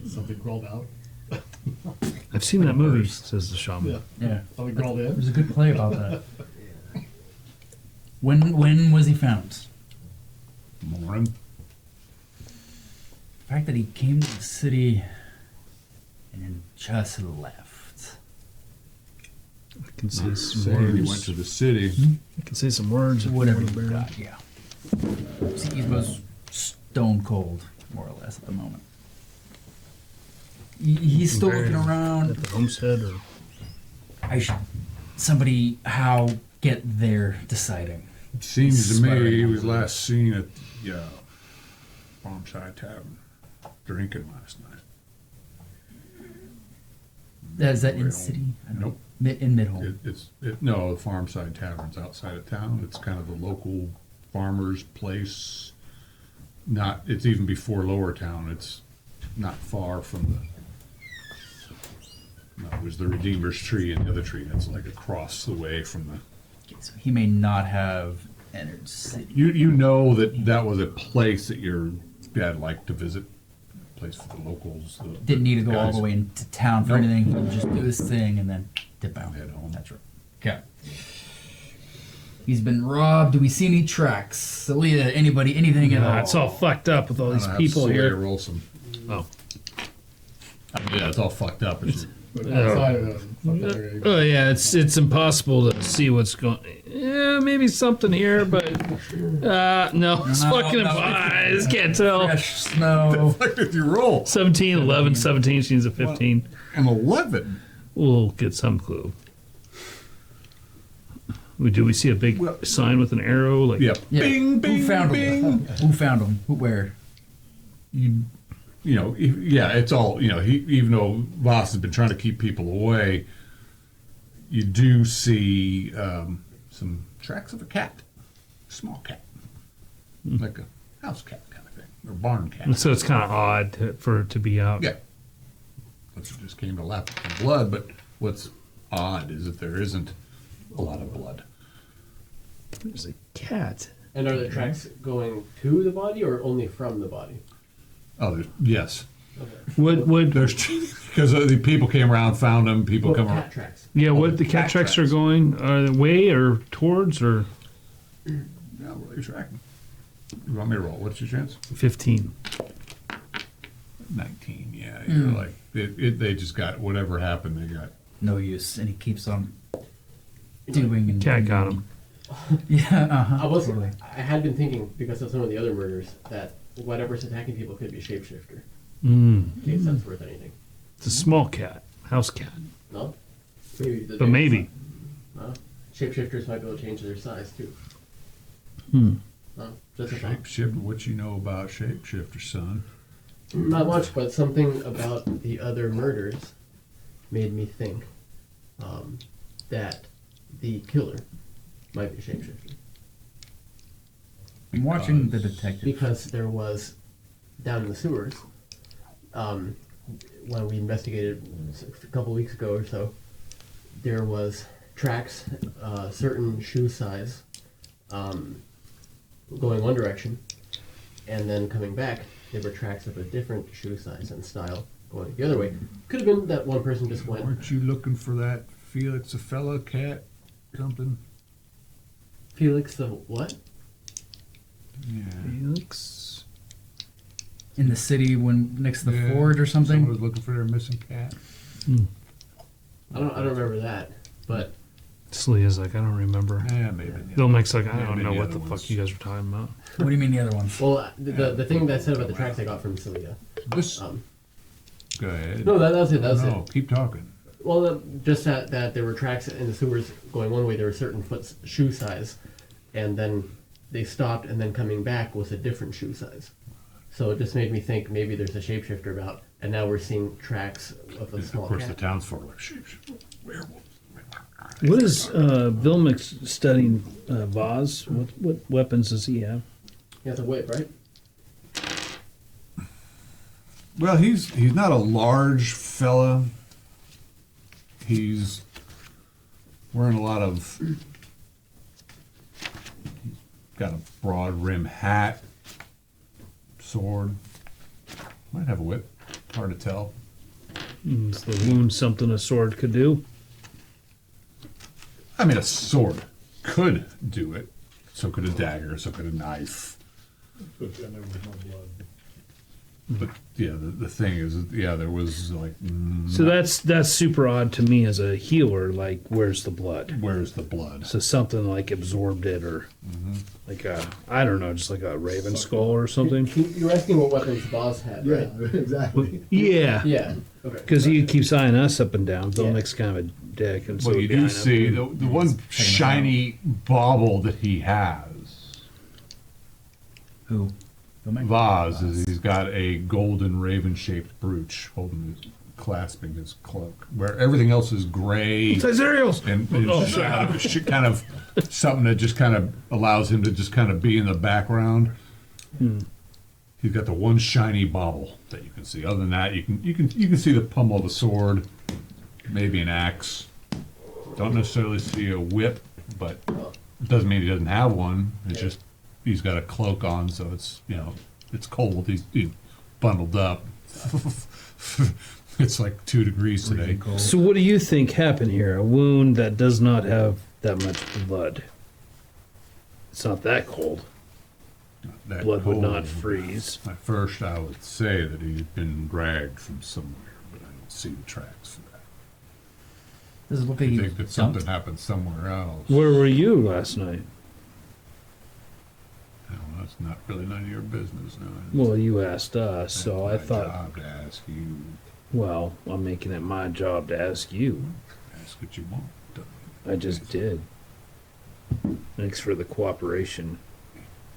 Something crawled out. I've seen that movie, says the shaman. Yeah. yeah, Something crawled in. there's a good play about that. When was he found? Morin. The fact that he came to the city and then just left. I can say some Saying he words. went to the city. I can say some words. if Whatever you you want, got, yeah. See, he was stone cold, more or less, at the moment. He's still looking around. At the homestead, or I should somebody how get there deciding. It seems to me Swearing he on was the last seen at the Farmside Tavern, drinking last night. Is that in Well, city? I don't nope. know. In Midhome. No, the Farmside Tavern's outside of town. It's kind of the local farmer's place. It's even before Lower Town. It's not far from the. No, it was the Redeemer's tree and the other tree that's like across the way from the. Okay, so he may not have entered city. You know that was a place that your dad liked to visit. A place for the locals. Didn't need to go all guys. the way into town for Nope. anything. He would just do his thing and then dip out. Head home. That's right. Okay. He's been robbed. Do we see any tracks? Celia, anybody, anything at all? it's all fucked up with all these I'll have people Sawyer here. roll some. Oh. Yeah, it's all fucked up. It's, But outside of the area. Oh yeah, it's impossible to see what's going. Yeah, maybe something here, but no, it's No, fucking no. eyes. Can't tell. Fresh snow. what did you roll? 17, 11, 17. She needs a 15. An 11. We'll get some clue. Do we see a big sign with an arrow? Like, Yep. Yeah. Bing, bing, Who found bing. him? Who found him? Where? You know, yeah, it's all, you know, even though Voss has been trying to keep people away, you do see some tracks of a cat. Small cat. Like a house cat kind of thing. Or barn cat. so it's kind of odd for it to be out. Yeah. Which just came to lap of blood, but what's odd is that there isn't a lot of blood. There's a cat. And are the tracks going to the body or only from the body? Oh, yes. What? There's because the people came around, found them. People Well, come cat around. tracks. Yeah, what the cat cat tracks are tracks. going? Are they way or towards or Yeah, well, you're tracking. You want me to roll? What's your chance? 15? 19. Yeah, you're Mm. like they just got whatever happened. They got No use, and he keeps on doing and Cat got him. Yeah, I was totally. I had been thinking because of some of the other murders that whatever's attacking people could be a shapeshifter. In case that's worth anything. It's a small cat, house cat, No? Maybe the but maybe. No? Shapeshifters might be able to change their size too. Hmm. No? Just a thought. shapeshifter. What you know about shapeshifter, son? Not much, but something about the other murders made me think that the killer might be a shapeshifter. I'm watching the detective. Because there was, down in the sewers, when we investigated a couple weeks ago or so, there was tracks, certain shoe size, going one direction, and then coming back, there were tracks of a different shoe size and style going the other way. Could have been that one person just went, Weren't you looking for that Felix a fella cat? Something. Felix the what? Yeah. Felix. In the city when next to the Yeah, forge or something. Someone was looking for their missing cat. I don't remember that, but Slee like, I don't remember. Yeah, maybe. Bill Mike's like, I Yeah, don't maybe know the what the other ones. fuck you guys are talking about. What do you mean the other ones? well, the thing that I said about the tracks I got from Celia. This. Um, Go ahead. no, that was it. That was it. No, keep talking. Well, just that there were tracks in the sewers going one way. There were certain foot shoe size, and then they stopped, and then coming back was a different shoe size. So it just made me think maybe there's a shapeshifter about, and now we're seeing tracks of a Of small course, cat. the townsfolk are like, werewolves. What is Bill Mike's studying Vaz? What weapons does he have? He has a whip, right? Well, he's not a large fella. He's wearing a lot of. He's got a broad rim hat, sword. Might have a whip. Hard to tell. Is the wound something a sword could do? I mean, a sword could do it. So could a dagger. So could a knife. But then there was no blood. But yeah, the thing is, yeah, there was like. So that's super odd to me as a healer. Like, where's the blood? Where's the blood? So something like absorbed it, or like a, I don't know, just like a raven skull or something. You're asking what weapons Boz had, Yeah, right? exactly. Yeah, Yeah. Okay. because he keeps eyeing us up and down. Bill Yeah. Mike's kind of a dick, and so Well, you he'd be eyeing do up see and- the one shiny bauble that he has. Who? Bill Mike? Vaz is he's got a golden raven-shaped brooch holding, clasping his cloak, where everything else is gray Caesarios! and Oh, kind of something that just kind of allows him to just kind of be in the background. He's got the one shiny bauble that you can see. Other than that, you can see the pummel of a sword, maybe an axe. Don't necessarily see a whip, but it doesn't mean he doesn't have one. It's just he's got a cloak on, so it's it's cold. He's bundled up. It's like 2 degrees today. So what do you think happened here? A wound that does not have that much blood. It's not that cold. That Blood would cold. not freeze. At first, I would say that he'd been dragged from somewhere, but I don't see the tracks for that. Does it look like I he think that jumped? something happened somewhere else. Where were you last night? No, that's not really none of your business. No. Well, you asked us, so I It's my thought, job to ask you. well, I'm making it my job to ask you. Ask what you want. I just did. Thanks for the cooperation.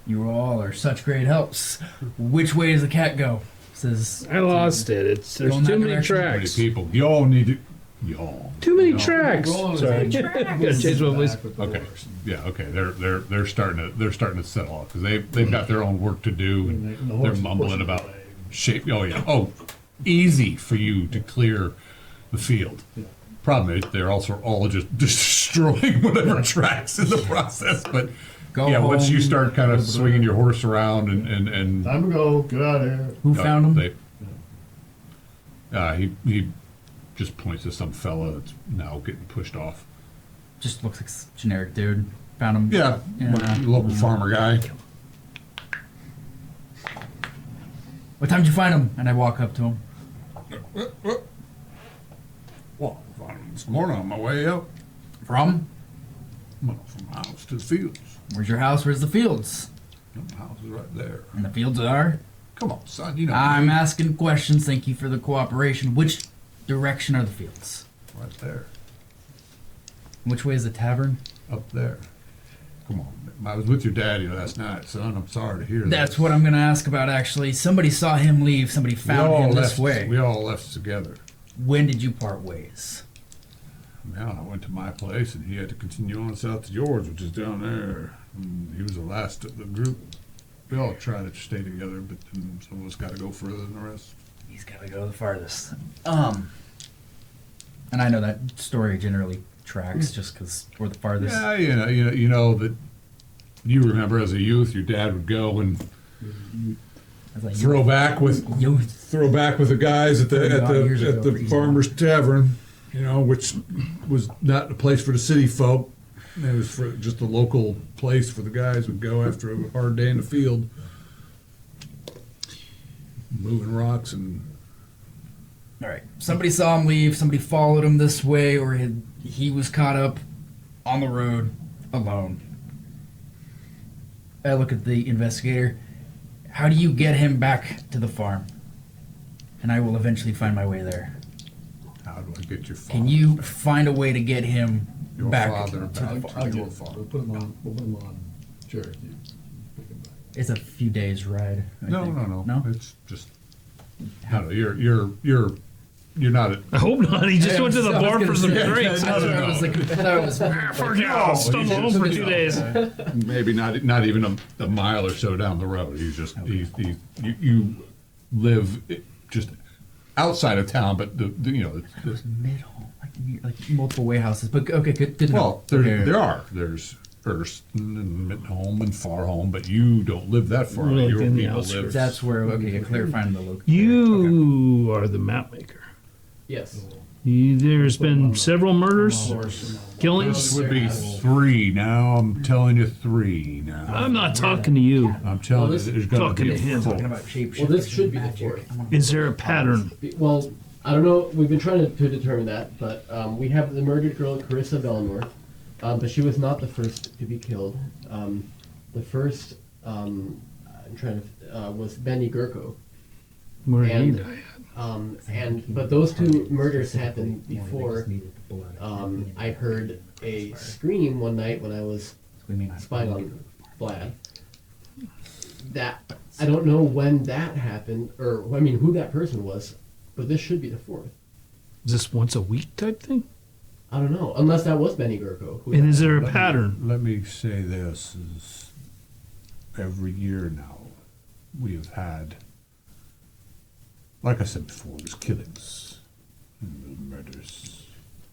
You all are such great helps. Which way does the cat go? Says I lost it. There's Going that too many direction? How many tracks. people? Y'all need to. Y'all. Too many Y'all. tracks. Sorry. Gotta change my voice. Okay. Yeah. Okay. They're starting to settle off because they've got their own work to do and And the they're horse is mumbling pushing about away. shape. Oh yeah. Oh, easy for you to clear the field. Problem is they're also all just destroying whatever tracks in the process. But Go yeah, once you home. start kind of swinging your horse around and Time to go. Get out of here. who found him? He just points to some fella that's now getting pushed off. Just looks like a generic dude. Found him. Yeah, Yeah. local farmer guy. Well, What time did you find him? And I walk up to him. Well, this morning on my way up, From? well, from the house to the fields. Where's your house? Where's the fields? The house is right there. And the fields are? Come on, son, you know. I'm me. asking questions. Thank you for the cooperation. Which direction are the fields? Right there. Which way is the tavern? Up there. Come on. I was with your daddy last night, son. I'm sorry to hear that. That's what I'm going to ask about, actually. Somebody saw him leave. Somebody found him this way. We all left together. When did you part ways? Well, I went to my place, and he had to continue on south to yours, which is down there. And he was the last of the group. We all try to stay together, but then some of us got to go further than the rest. He's got to go the farthest. And I know that story generally tracks just because we're the farthest. Yeah, you know that. You remember as a youth, your dad would go and I was like, throw back with the guys at Years ago, the pretty farmer's tavern, you know, which was not a place for the city folk. It was for just a local place for the guys would go after a hard day in the field, moving rocks and. All right. Somebody saw him leave. Somebody followed him this way, or he was caught up on the road alone. I look at the investigator. How do you get him back to the farm? And I will eventually find my way there. How do I get your father? Can you back? find a way to get him Your back father to the back farm? to I'll your get it. father. We'll put him on Cherokee. Pick him back. It's a few days ride. I No, think. no. No? It's just. No, you're not at. I hope not. He just went to the I was bar gonna for some say, drinks. I was like, I thought it was Forget I'll stumble home for 2 days. Maybe not even a mile or so down the road. He's just you live just outside of town, but the middle, like multiple warehouses. But okay, good to know. well there's Erst and mid home and far home, but you don't live that far. Like Your in the people outskirts. live. That's where okay, clarifying the location. You are the map maker. Yes. There's been several murders, This killings. would be 3 now. I'm telling you 3 now. I'm not talking to you. I'm telling you, this- there's gonna talking be to him. a Talking about shape. Well, this should be the fourth. Is there a pattern? Well, I don't know. We've been trying to determine that, but we have the murdered girl, Carissa Bellamore, but she was not the first to be killed. The first, I'm trying to, was Benny Gurko. Where did he And- die? But those two murders happened before. I heard a scream one night when I was spying on Vlad. That I don't know when that happened, or I mean who that person was, but this should be the fourth. Is this once a week type thing? I don't know, unless that was Benny Gurko. Who And is there a Let me- pattern? Let me say this: is every year now we have had, like I said before, there's killings and murders.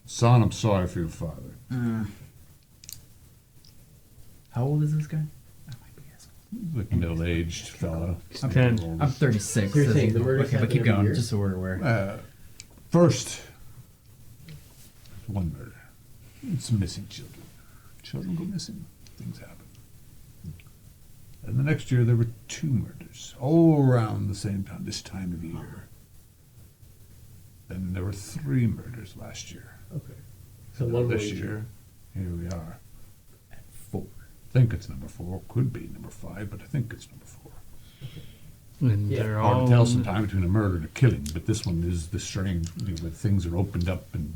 Son, I'm sorry for your father. How old is this guy? I might be asking. Like a middle-aged fella. 10. I'm 36. So you're saying the murders okay, but happen keep every going, year? just so we're aware. First, one murder. It's missing children. Children go missing. Things happen. And the next year there were 2 murders, all around the same time, this time of year. Then there were 3 murders last year. Okay. So one more This each year, here we are. At 4. I think it's number 4. Could be number 5, but I think it's number 4. And Yeah. they're Hard all to tell sometimes between a murder and a killing, but this one is the strange, where things are opened up and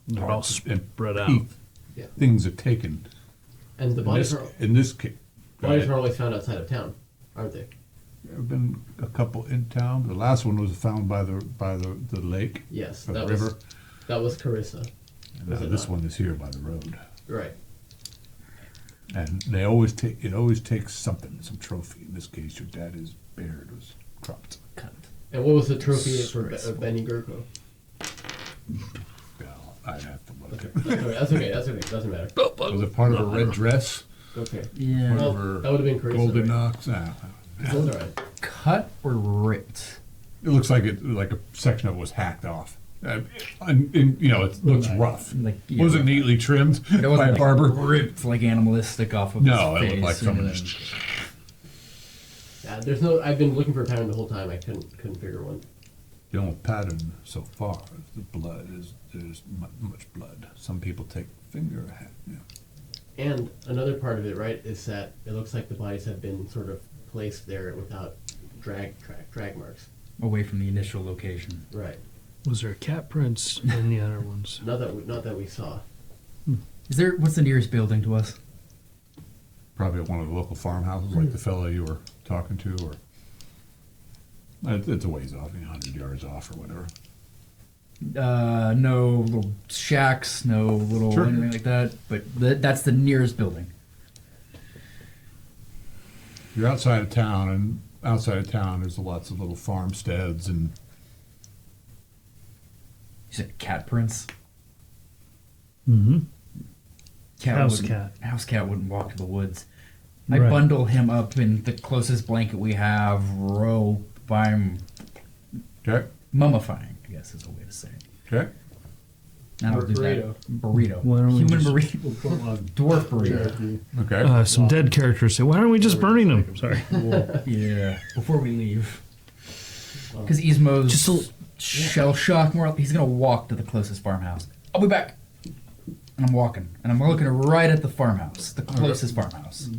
they're all parts and spread out. teeth. Yeah. Things are taken. And the bodies are In this case, bodies are always found outside of town, aren't they? there have been a couple in town. The last one was found by the lake, Yes, the that river. was Carissa. And Was it this not? one is here by the road. Right. And they always take it. Always takes something, some trophy. In this case, your dad's beard was cropped. Cut. And what was the trophy for Disgraceful. Benny Gurko? Well, I'd have to look. That's okay. That's okay. Doesn't matter. Was it part of a red dress? Okay. Yeah. Well, Or that would have been Carissa. Golden right? Knox? That's all right. Cut or ripped? It looks like a section of it was hacked off. And, you know, it looks rough. Like, yeah. Wasn't neatly trimmed It wasn't by a like barber. ripped like animalistic off of No, his it face. looked like you know, someone then- just. There's no. I've been looking for a pattern the whole time. I couldn't figure one. The only pattern so far is the blood. There's much blood. Some people take finger. Yeah. And another part of it, right, is that it looks like the bodies have been sort of placed there without drag marks. Away from the initial location. Right. Was there cat prints in the other ones? Not that we saw. Is there? What's the nearest building to us? Probably at one of the local farmhouses, like the fellow you were talking to, or it's a ways off, 100 yards off or whatever. No little shacks, no little Sure. anything like that. But that's the nearest building. You're outside of town, and outside of town, there's lots of little farmsteads and. You said cat prints. Mm-hmm. House cat wouldn't walk to the woods. I Right. bundle him up in the closest blanket we have, rope, I'm Okay. mummifying, I guess is a way to say it. Okay. And I'll do that. Burrito. Why don't we Human just- burrito. We'll put on Dwarf burrito. Okay. Some dead characters say, why aren't we just burning them? Sorry. Yeah. Before we leave. Because Ismo's Just a- shell shock. He's going to walk to the closest farmhouse. I'll be back. And I'm walking. And I'm looking right at the farmhouse. The closest farmhouse.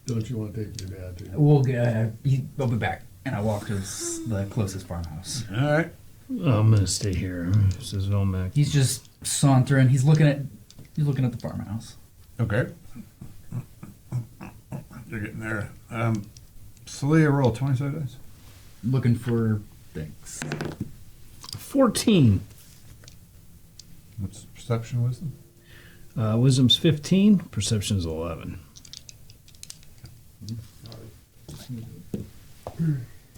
Don't you want to take your dad to? We'll get, I'll be back. And I walk to the closest farmhouse. All right. I'm gonna stay here, says Velmac. He's just sauntering. He's looking at the farmhouse. Okay. You're getting there. Celia, roll 20 dice. Looking for things. 14. What's perception, wisdom? Wisdom's 15. Perception's 11.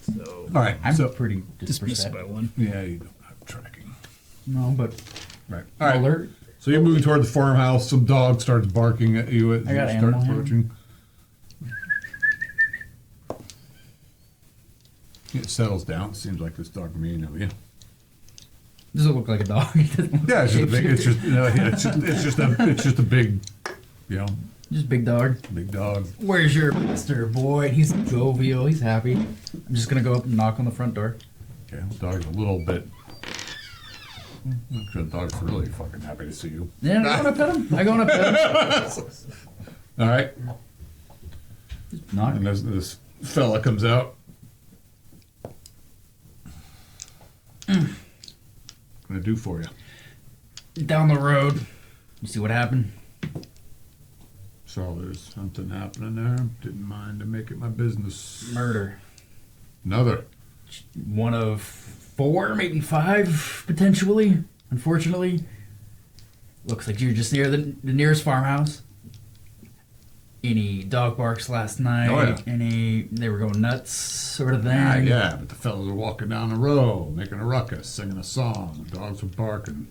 So All right. I'm so pretty dismissed by perceptive. one. yeah, you don't have tracking. No, but Right. All right. alert. So you're moving toward the farmhouse. Some dog starts barking at you as I got you start animal hand. approaching. It settles down. Seems like this dog may know you. Does it look like a dog? It doesn't look Yeah, like it's just a big. shapeshifter. It's just yeah, it's just a big, you know, Just big dog. big dog. Where's your master, boy? He's jovial. He's happy. I'm just gonna go up and knock on the front door. Okay, the dog's a little bit. The dog's really fucking happy to see you. Yeah, I go and pet him. I go and pet him. All right, Knock. and this fella comes out. What can I do for you? Down the road. You see what happened? So there's something happening there. Didn't mind to make it my business. Murder. Another. One of 4, maybe 5, potentially. Unfortunately. Looks like you're just near the nearest farmhouse. Any dog barks last night? Oh, yeah. They were going nuts sort of thing? Yeah, but the fellas were walking down the road, making a ruckus, singing a song. The dogs were barking.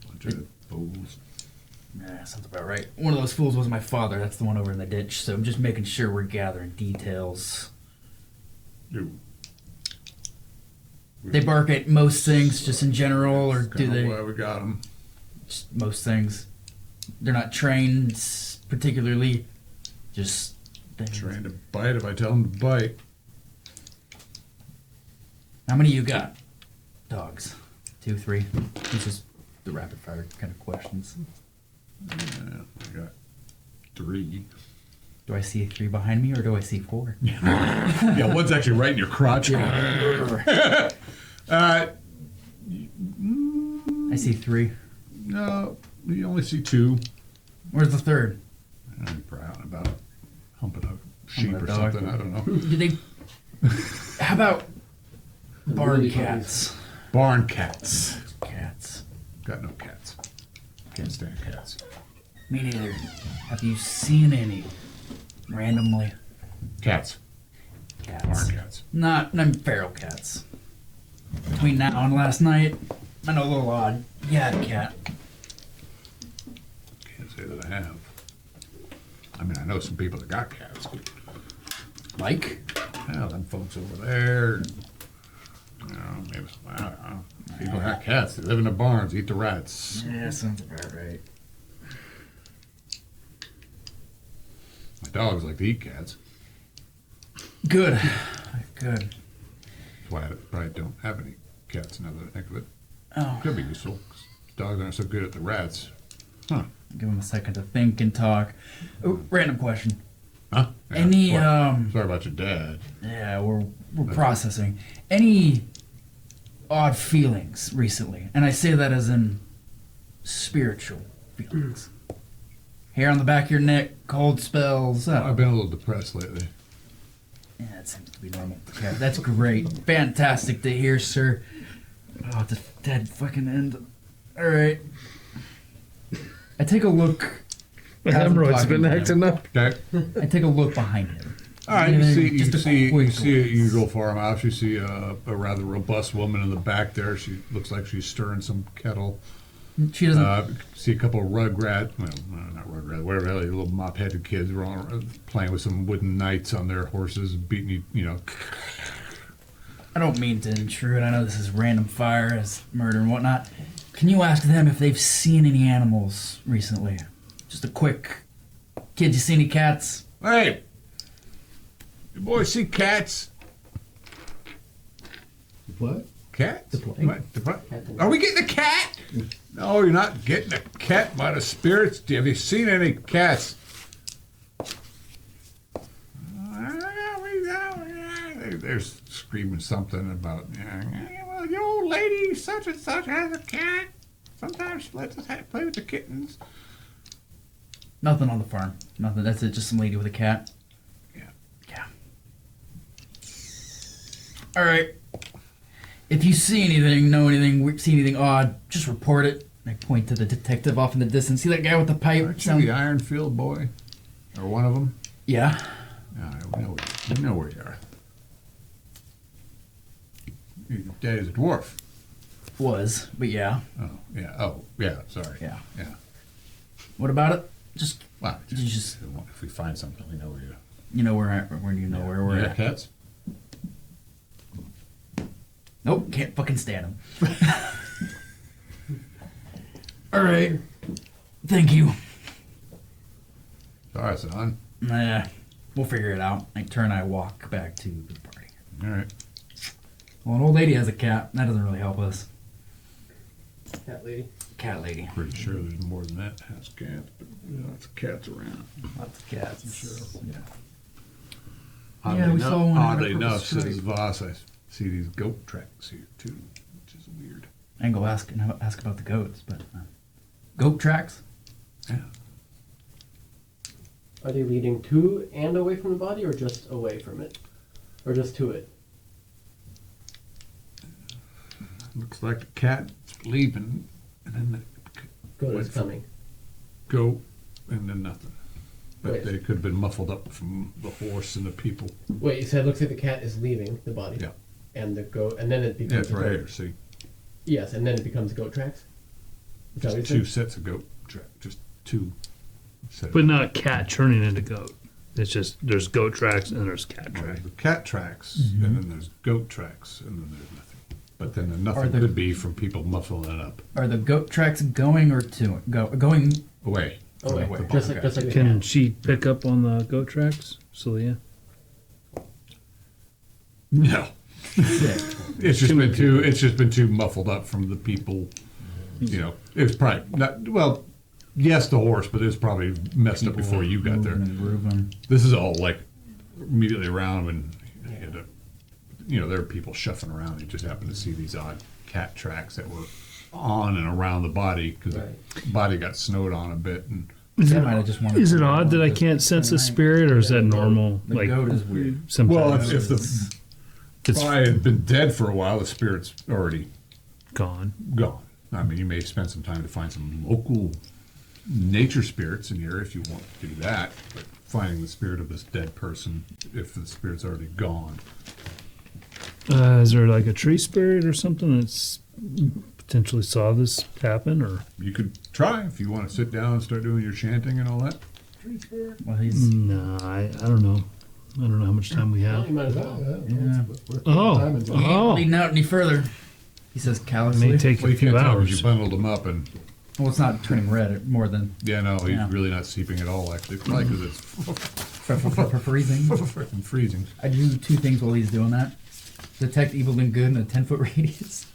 Bunch of fools. Yeah, sounds about right. One of those fools was my father. That's the one over in the ditch. So I'm just making sure we're gathering details. You. They bark at most things, just in general, or do Kinda they? why we got them. Just most things. They're not trained particularly. Just things. Trained to bite if I tell them to bite. How many you got? Dogs. 2, 3. This is the rapid fire kind of questions. Yeah, I got 3. Do I see 3 behind me, or do I see 4? Yeah, one's actually right in your crotch. I see 3. No, you only see 2. Where's the 3rd? I'm proud about humping a sheep Humping a or dog. something. I don't know. Do they? How about barn Really cats? Barn cats. Cats. Got no cats. Can't stand cats. Me neither. Have you seen any randomly? Cats. Cats. Barn cats. Not feral cats. Between now and last night, I know a little odd. You had a cat. Can't say that I have. I mean, I know some people that got cats, but Like? hell, them folks over there. You know, maybe I don't know. People got cats. They live in the barns, eat the rats. Yeah, sounds about right. My dogs like to eat cats. Good. Good. That's why I probably don't have any cats now that I think of it. Oh, Could be useful. 'Cause dogs aren't so good at the rats. Huh? give him a second to think and talk. Oh, random question. Huh? Yeah, Any what? Sorry about your dad. Yeah, we're processing. Any odd feelings recently? And I say that as in spiritual feelings. Hair on the back of your neck, cold spells. I've been a little depressed lately. Yeah, that seems to be normal. Okay, that's great. Fantastic to hear, sir. Oh, the dead fucking end. All right. I take a look. My as I'm hemorrhoids talking been to him. acting up. Okay. I take a look behind him. All right. You Yeah, see, just a quick a glance. usual farmhouse. You see a rather robust woman in the back there. She looks like she's stirring some kettle. She doesn't. See a couple of rugrat, well, not rugrat, whatever the hell, little mop-headed kids playing with some wooden knights on their horses, beating you know. I don't mean to intrude. I know this is random fire, as murder and whatnot. Can you ask them if they've seen any animals recently? Just a quick. Kids, you see any cats? Hey, you boys see cats? What? Cats? Deploying. What? Are we getting a cat? No, you're not getting a cat by the spirits. Have you seen any cats? They're screaming something about, well, your old lady such and such has a cat. Sometimes she lets us play with the kittens. Nothing on the farm. Nothing. That's it. Just some lady with a cat. Yeah. Yeah. All right. If you see anything, know anything, see anything odd, just report it. I point to the detective off in the distance. See that guy with the pipe? Aren't you the Ironfield boy? Or one of them? Yeah. Yeah, we know where you are. Your dad is a dwarf. Was, but yeah. Oh, yeah, sorry. Yeah. Yeah. What about it? Just, Well, you just, if we find something, we know where you are. you know where you know where we're at. Cats? Nope, can't fucking stand him. All right. Thank you. Sorry, son. Nah, we'll figure it out. I walk back to the party. All right. Well, an old lady has a cat. That doesn't really help us. Cat lady. Cat lady. Pretty sure there's more than that has cats, but lots of cats around. Lots of cats. I'm sure. Yeah. Oddly we saw one. Oddly in a enough, purple says stripe. Voss, I see these goat tracks here too, which is weird. I can go ask about the goats, but goat tracks. Yeah. Are they leading to and away from the body, or just away from it? Or just to it? Looks like the cat's leaving, and then the Goat is Wait. coming. goat, and then nothing. But Wait. they could have been muffled up from the horse and the people. Wait, you said it looks like the cat is leaving the body. Yeah. And the goat, and then it Yeah, becomes it's a right goat. here. See, Yes, and then it becomes goat tracks. Is that what you two said? sets of goat track, just two sets. But not cat turning into goat. It's just there's goat tracks and there's cat tracks. There's the cat tracks, and then there's goat tracks, and then there's nothing. But then the nothing Are there- could be from people muffling it up. Are the goat tracks going or to going? Away. Oh, wait, Away. just like the Can cat. she pick up on the goat tracks, Celia? No. Sick. It's just been too muffled up from the people. You know, it was probably not. Well, yes, the horse, but it was probably messed up before you got there. Moving and grooving. This is all like immediately around when you had to, you know, there were people shuffling around. You just happened to see these odd cat tracks that were on and around the body because Right. the body got snowed on a bit. And They might have just wanted Is to it go odd that I with can't sense a spirit, or is that normal? The Like goat is weird. sometimes well, if the it's probably had been dead for a while, the spirit's already gone. gone. I mean, you may spend some time to find some local nature spirits in here if you want to do that. But finding the spirit of this dead person, if the spirit's already gone, Is there like a tree spirit or something that's potentially saw this happen, or you could try if you want to sit down and start doing your chanting and all that. Well, he's no? I don't know. I don't know how much time we Well, have. you might as well. Yeah. Oh, leading out any further. He says it callously. may take Well, a you few can't tell 'cause you hours. bundled them up, and Well, it's not turning red more than yeah, no, he's Yeah. really not seeping at all. Actually, probably because it's freezing. Freaking freezing. I do 2 things while he's doing that: detect evil and good in a 10-foot radius,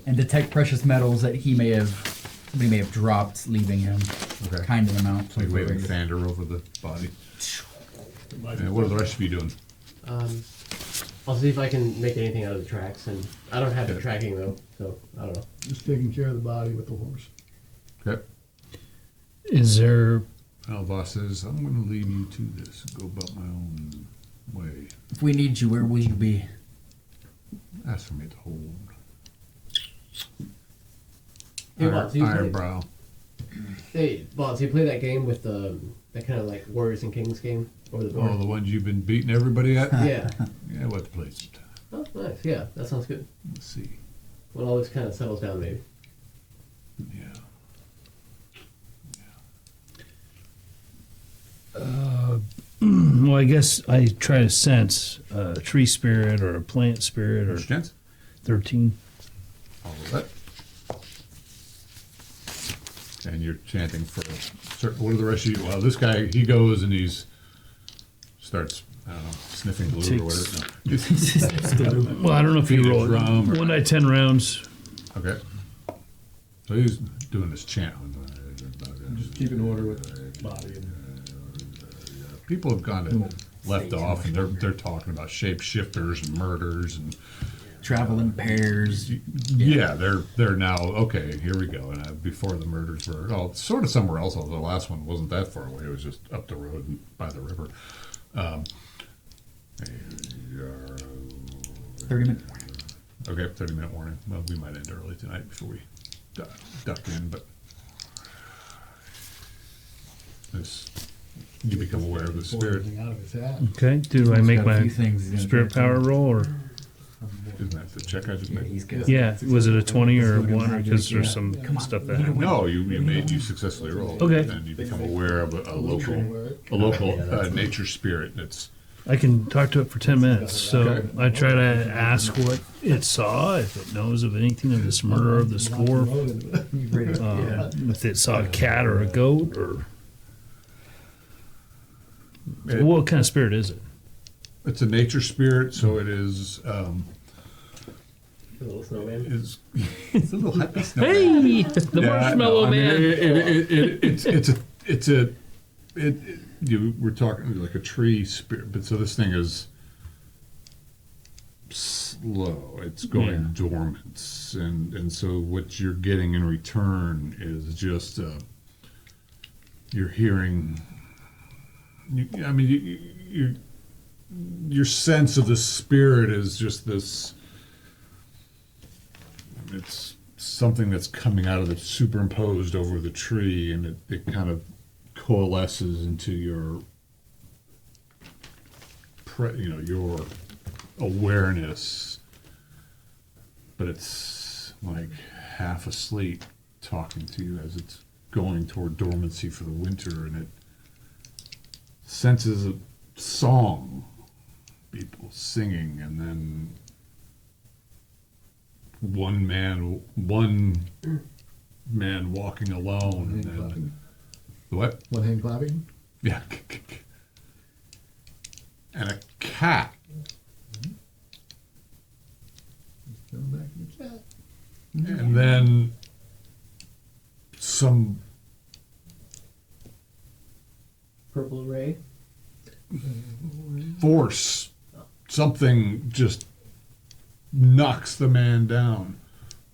and detect precious metals that somebody may have dropped, leaving him. Okay. Kind of amount. Like waving Thander over the body. And what are the rest of you doing? I'll see if I can make anything out of the tracks, and I don't have the Okay. tracking though, so I don't know. Just taking care of the body with the horse. Okay. Is there? Alva says, I'm going to leave you to this and go about my own way. If we need you, where will you be? Ask for me to hold. Hey, Bob, so you play, Eyebrow. hey, Bob, so you play that game with that kind of like Warriors and Kings game over the board? Oh, the ones you've been beating everybody at? Yeah. Yeah, what the place? Oh, nice. Yeah, that sounds good. Let's see. When all this kind of settles down, maybe. Yeah. Well, I guess I try to sense a tree spirit or a plant spirit or Which chance? 13. All of that. And you're chanting for certain. What are the rest of you? Well, this guy, he goes and starts, I don't know, sniffing glue or whatever. No. Well, I don't know if you Beat a roll drum or- 1 die 10 rounds. Okay. So he's doing this chant. Just keeping order with the body. And People have kind of left off, and they're talking about shapeshifters and murders, and Travel in pairs. yeah, they're now okay. Here we go. And before the murders were sort of somewhere else. Although the last one wasn't that far away. It was just up the road and by the river. 30-minute. Okay, 30-minute warning. Well, we might end early tonight before we duck in, but this. You become aware of the pull spirit. everything out of his hat. Okay. Do I make got a my few things he's gonna spirit try to power do. roll or? Isn't that the check I just Yeah, made? he's good. Yeah. Was it a 20 or a 1? Or Magic, because there's yeah. some Come on. stuff that. No, you successfully rolled. Okay. And you become aware of a local nature spirit that's. I can talk to it for 10 minutes. So Okay. I try to ask what it saw, if it knows of anything of this murder of the score, if it saw a cat or a goat, or what kind of spirit is it? It's a nature spirit, so it is. A little snowman. It's a little happy snowman. Hey, the marshmallow man. You were talking like a tree spirit, but so this thing is slow. It's going dormant, and so what you're getting in return is just you're hearing. Your sense of the spirit is just this. It's something that's coming out of the superimposed over the tree, and it kind of coalesces into your your awareness, but it's like half asleep talking to you as it's going toward dormancy for the winter, and it senses a song, people singing, and then one man walking alone, and then what? One hand clapping. Yeah, and a cat. Going back to the cat. And then some Purple ray. force, something just knocks the man down.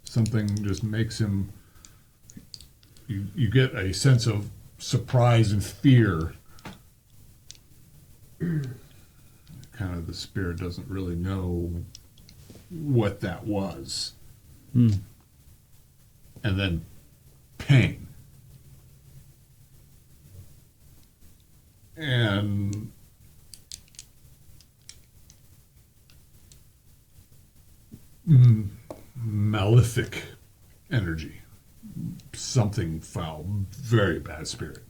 Something just makes him. You get a sense of surprise and fear. Kind of the spirit doesn't really know what that was. Hmm. And then pain. And malefic energy. Something foul. Very bad spirit.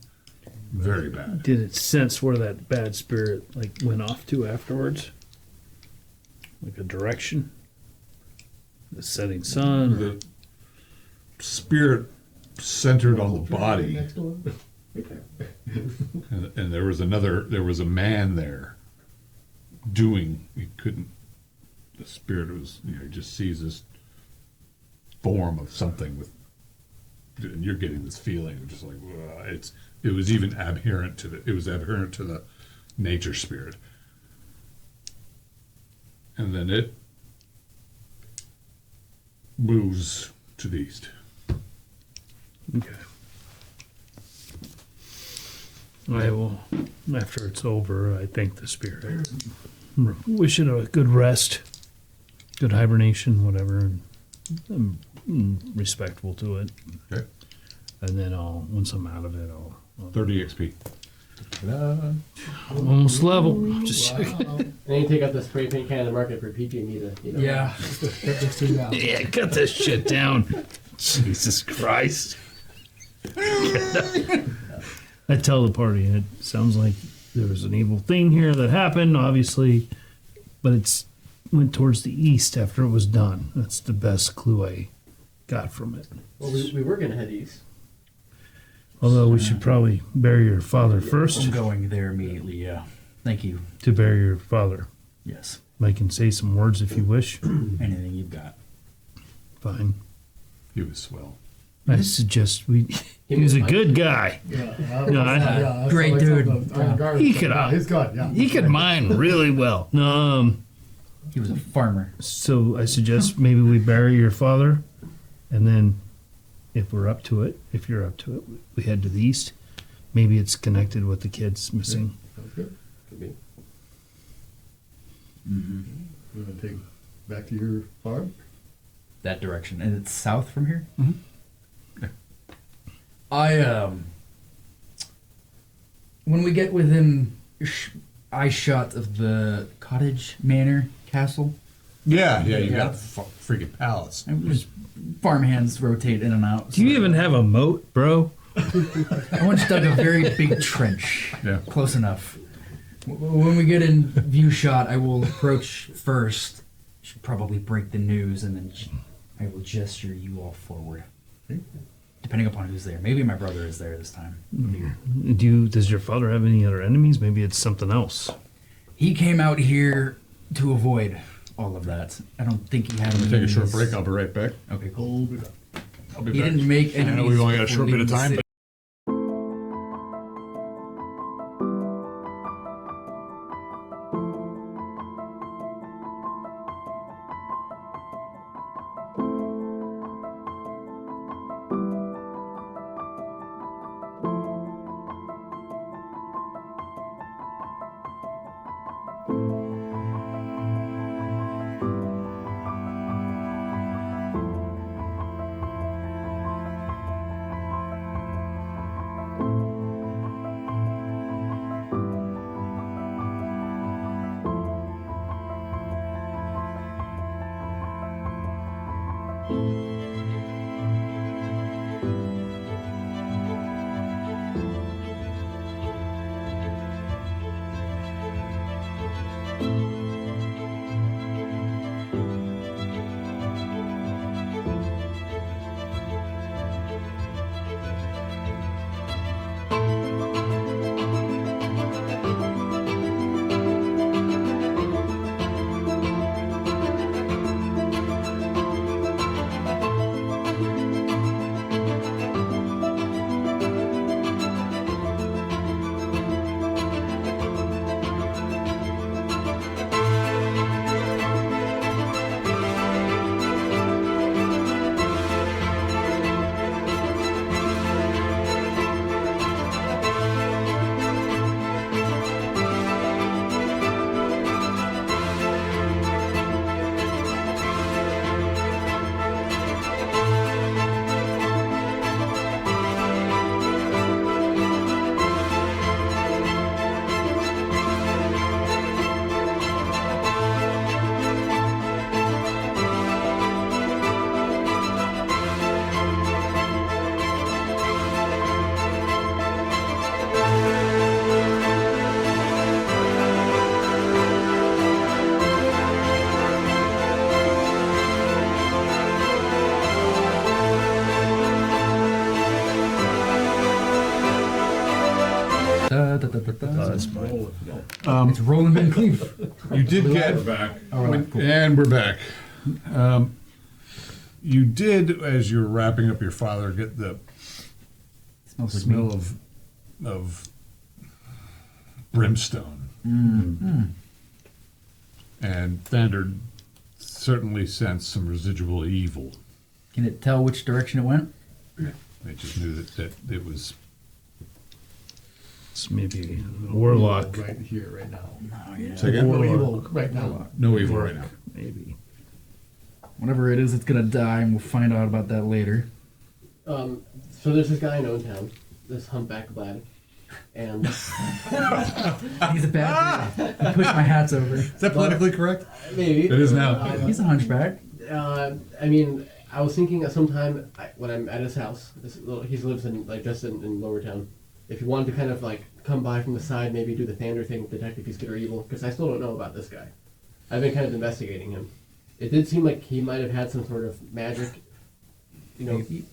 Very bad. Did it sense where that bad spirit went off to afterwards? Like a direction? The setting sun? The spirit centered on the body. Next door. And there was a man there doing. He couldn't. The spirit was, he just sees this form of something with, and you're getting this feeling of just like, it was even adherent to the nature spirit. And then it moves to the east. Okay. I will, after it's over, I thank the spirit. Wish it a good rest, good hibernation, whatever, and I'm respectful to it. Okay. And then once I'm out of it, I'll 30 XP. almost level. Just Wow. And then you take out the spray paint can and mark it for PG&E to, Yeah. Cut this thing down. yeah, cut this shit down. Jesus Christ. I tell the party, it sounds like there was an evil thing here that happened, obviously, but it's went towards the east after it was done. That's the best clue I got from it. Well, we were going to head east. Although we should probably bury your father first. I'm going there immediately, yeah. Thank you. To bury your father. Yes. I can say some words if you wish. Anything you've got. Fine. He was swell. I suggest we. He was a good guy. Yeah, Yeah, Great dude. He could. He's good. Yeah, He could mine really well. No, He was a farmer. so I suggest maybe we bury your father, and then, if we're up to it, if you're up to it, we head to the east. Maybe it's connected with the kids missing. Sounds good. Could be. We're gonna take back to your farm. That direction. And it's south from here? Mhm. Okay. When we get within eye shot of the cottage manor castle, Yeah, you Yeah. got a freaking palace. and just farmhands rotate in and out. Do you even have a moat, bro? I once dug a very big trench. Yeah. Close enough. When we get in view shot, I will approach first. Should probably break the news, and then I will gesture you all forward. Depending upon who's there. Maybe my brother is there this time. Does your father have any other enemies? Maybe it's something else. He came out here to avoid all of that. I don't think he had I'm any gonna take a short enemies. break. I'll be right back. Okay, cool. Hold it up. I'll be He back. didn't make I enemies. know we've only got a before short bit of leaving the time, city. but was, but It's Roland Van Cleef. You did get, We're back. All right, cool. and we're back. You did, as you're wrapping up your father, get the Smells like smell meat. of brimstone. And Thander certainly sensed some residual evil. Can it tell which direction it went? They just knew that it was. it's maybe a warlock. Right here, right now. Oh yeah. Say again? No evil right now. No evil right now. Maybe. Whatever it is, it's gonna die, and we'll find out about that later. So there's this guy I know in town, this humpback Vlad, and He's a bad dude. I push my hats over. Is that politically correct? maybe It is now. He's a hunchback. I mean, I was thinking at some time when I'm at his house. He lives in just in Lower Town. If you wanted to kind of come by from the side, maybe do the Thander thing, detect if he's good or evil, because I still don't know about this guy. I've been kind of investigating him. It did seem like he might have had some sort of magic, Maybe.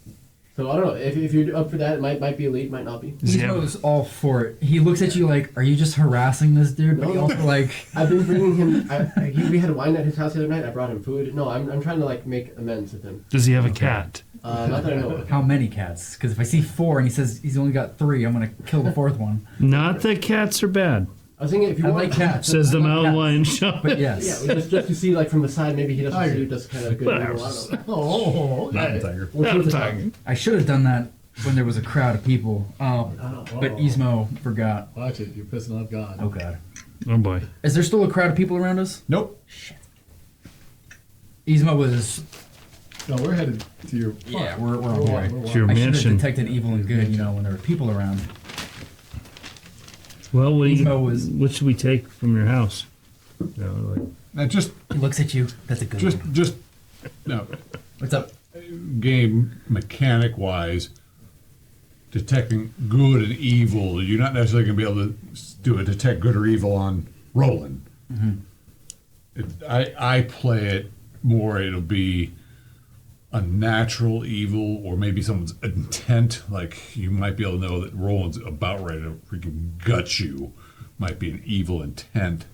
So I don't know if you're up for that. It might be elite, might not be. Does he He have- goes all for it. He looks at you like, "Are you just harassing this dude?" But he No. also like, I've been bringing him. We had wine at his house the other night. I brought him food. No, I'm trying to make amends with him. Does he have a cat? Not that I know of. "How many cats?" Because if I see 4 and he says he's only got 3, I'm gonna kill the 4th one. Not that cats are bad, I was thinking if you I want, like cats. says the I like mountain cats. lion show. But yes, yeah, just to see from the side, maybe he doesn't Tiger. see just kind of good. Whatever. evil, I don't know. Oh, Mountain okay. tiger. We'll see Mountain what's up. tiger. I should have done that when there was a crowd of people. But Ismo forgot. Watch it. You're pissing off God. Oh god. Oh boy. Is there still a crowd of people around us? Nope. Ismo was. No, we're headed to your. Yeah, we're on We're the way. walking. It's your I should have mansion. detected evil and good, when there were people around. Well, Ismo was- what should we take from your house? No, Now just He looks at you. That's a good one. just no. What's up? Game mechanic wise, detecting good and evil, you're not necessarily going to be able to do a detect good or evil on Roland. I play it more, it'll be a natural evil or maybe someone's intent. Like you might be able to know that Roland's about ready to freaking gut you, might be an evil intent.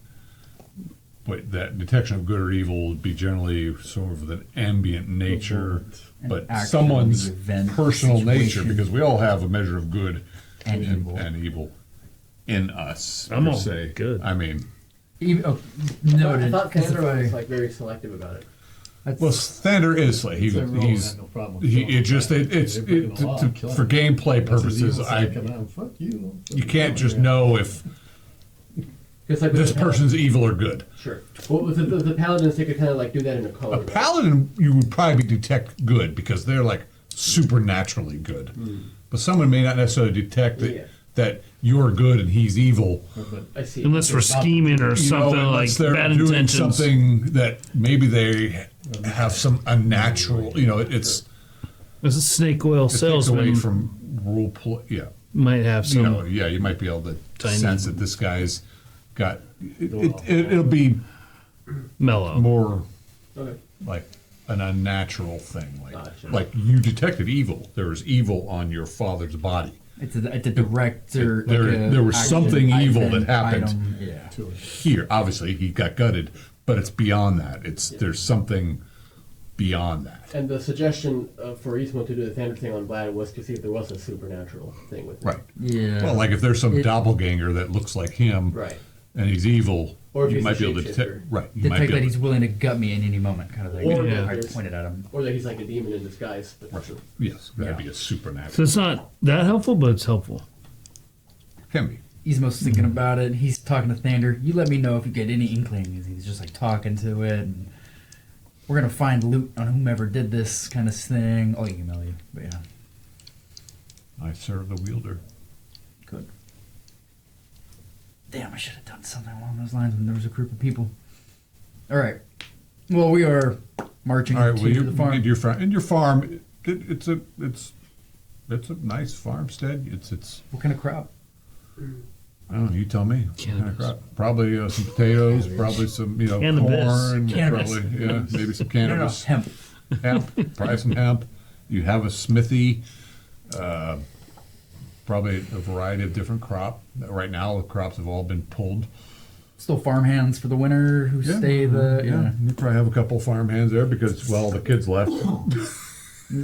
But that detection of good or evil would be generally sort of an ambient nature, An but action, someone's event, personal nature, situation. because we all have a measure of good And evil. and evil in us. I'm per all se. good. I mean, Oh, I noted. thought 'Cause if Thander I- was very selective about it. that's- well, Thander is like Say Roland he's had no problem he, killing it just that. it's They're breaking the law, killing for them. gameplay That's his purposes. evil I side coming out. Fuck you. you can't just know if Because with this the person's evil or good. sure. Well, with the paladins, they could kind of do that in a A code. paladin, you would probably detect good because they're like supernaturally good. But someone may not necessarily detect that, Yeah. that you're good and he's evil. But I see. unless we're scheming or something unless like they're bad doing intentions. something that maybe they have some unnatural. It's As a snake oil it takes away salesman from role play. Yeah, might have some. you might be able to Tiny- sense that this guy's got. It'll be mellow. more Okay. like an unnatural thing. Gotcha. Like you detected evil. There was evil on your father's body. It's a direct or There was action, something evil that event, happened. item, yeah. Here, obviously, he got gutted, but it's beyond that. There's something beyond that. And the suggestion for Ismo to do the Thander thing on Vlad was to see if there was a supernatural thing with it. Right. Yeah. Well, like if there's some It- doppelganger that looks like him, Right. and he's evil, Or if you he's might a be able to shapeshifter. detect. Right. You might detect be that able he's to, willing to gut me in any moment, kind of thing. Or Yeah. I there's- pointed at him. Or that he's like a demon in disguise. Potentially. yes, that'd Yeah. be a So supernatural. it's not that helpful, but it's helpful. Can be. Ismo's thinking about it. He's talking to Thander. You let me know if you get any inklings. He's just talking to it. And we're gonna find loot on whomever did this kind of thing. I'll email you. But yeah, I serve the wielder. good. Damn, I should have done something along those lines when there was a group of people. All right. Well, we are marching All right. to Well, you the farm. in your farm. In your farm, it's a nice farmstead. It's. What kind of crop? I don't know. You tell me. What kind of Cannabis. crop? Probably some potatoes. Probably some Cannabis. corn. Cannabis. Probably maybe some No, cannabis. hemp. Hemp. Probably some hemp. You have a smithy. probably a variety of different crop. Right now, the crops have all been pulled. Still farmhands for the winter who stay the. Yeah, you probably have a couple farm hands there because, well, the kids left. It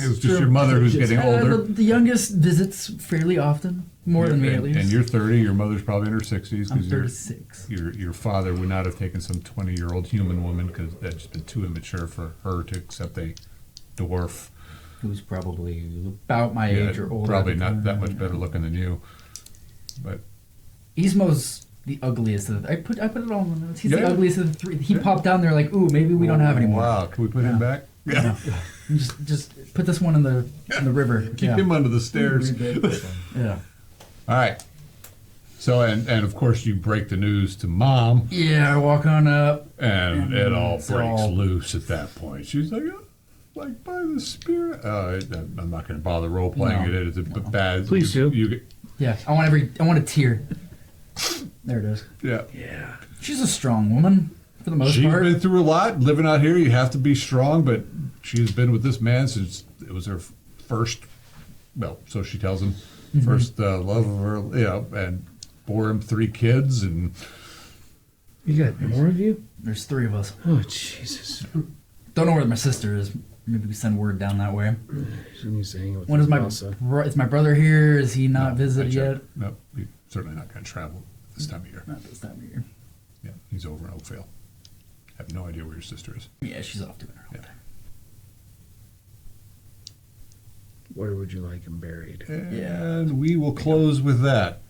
was just your mother who's getting older. The youngest visits fairly often, more than me at least. And you're 30. Your mother's probably in her 60s. I'm 36. Your father would not have taken some 20-year-old human woman because that's just been too immature for her to accept a dwarf. Who's probably about my age or older. Probably at the not time. that much better looking than you. But Ismo's the ugliest of the. I put it all in the notes. He's Yeah. the ugliest of the three. He popped down there like, ooh, maybe we don't have any more. Wow, can we put him back? Yeah. Just put this one in the river. Keep him under the stairs. Yeah. All right. So, and of course, you break the news to Mom, Yeah, I walk on up. and it all It's breaks all- loose at that point. She's like, oh, like by the spirit. I'm not going to bother role playing No. it. It's a bad. Please you, do. You get, Yeah, I want a tear. There it is. yeah. Yeah. She's a strong woman for the most She's part. been through a lot. Living out here, you have to be strong, but she has been with this man since it was her first, well, so she tells him, first love of her, and bore him 3 kids. And You got more of you? There's 3 of us. Oh, Jesus. Don't know where my sister is. Maybe we send word down that way. Shouldn't you say hanging with When is my Elsa? is my brother here? Is he not No, visited I yet? checked. No, he's certainly not going to travel this time of year. Not this time of year. Yeah, he's over in Oakville. Have no idea where your sister is. Yeah, she's off doing her own Yeah. thing. Where would you like him buried? And we will close with that.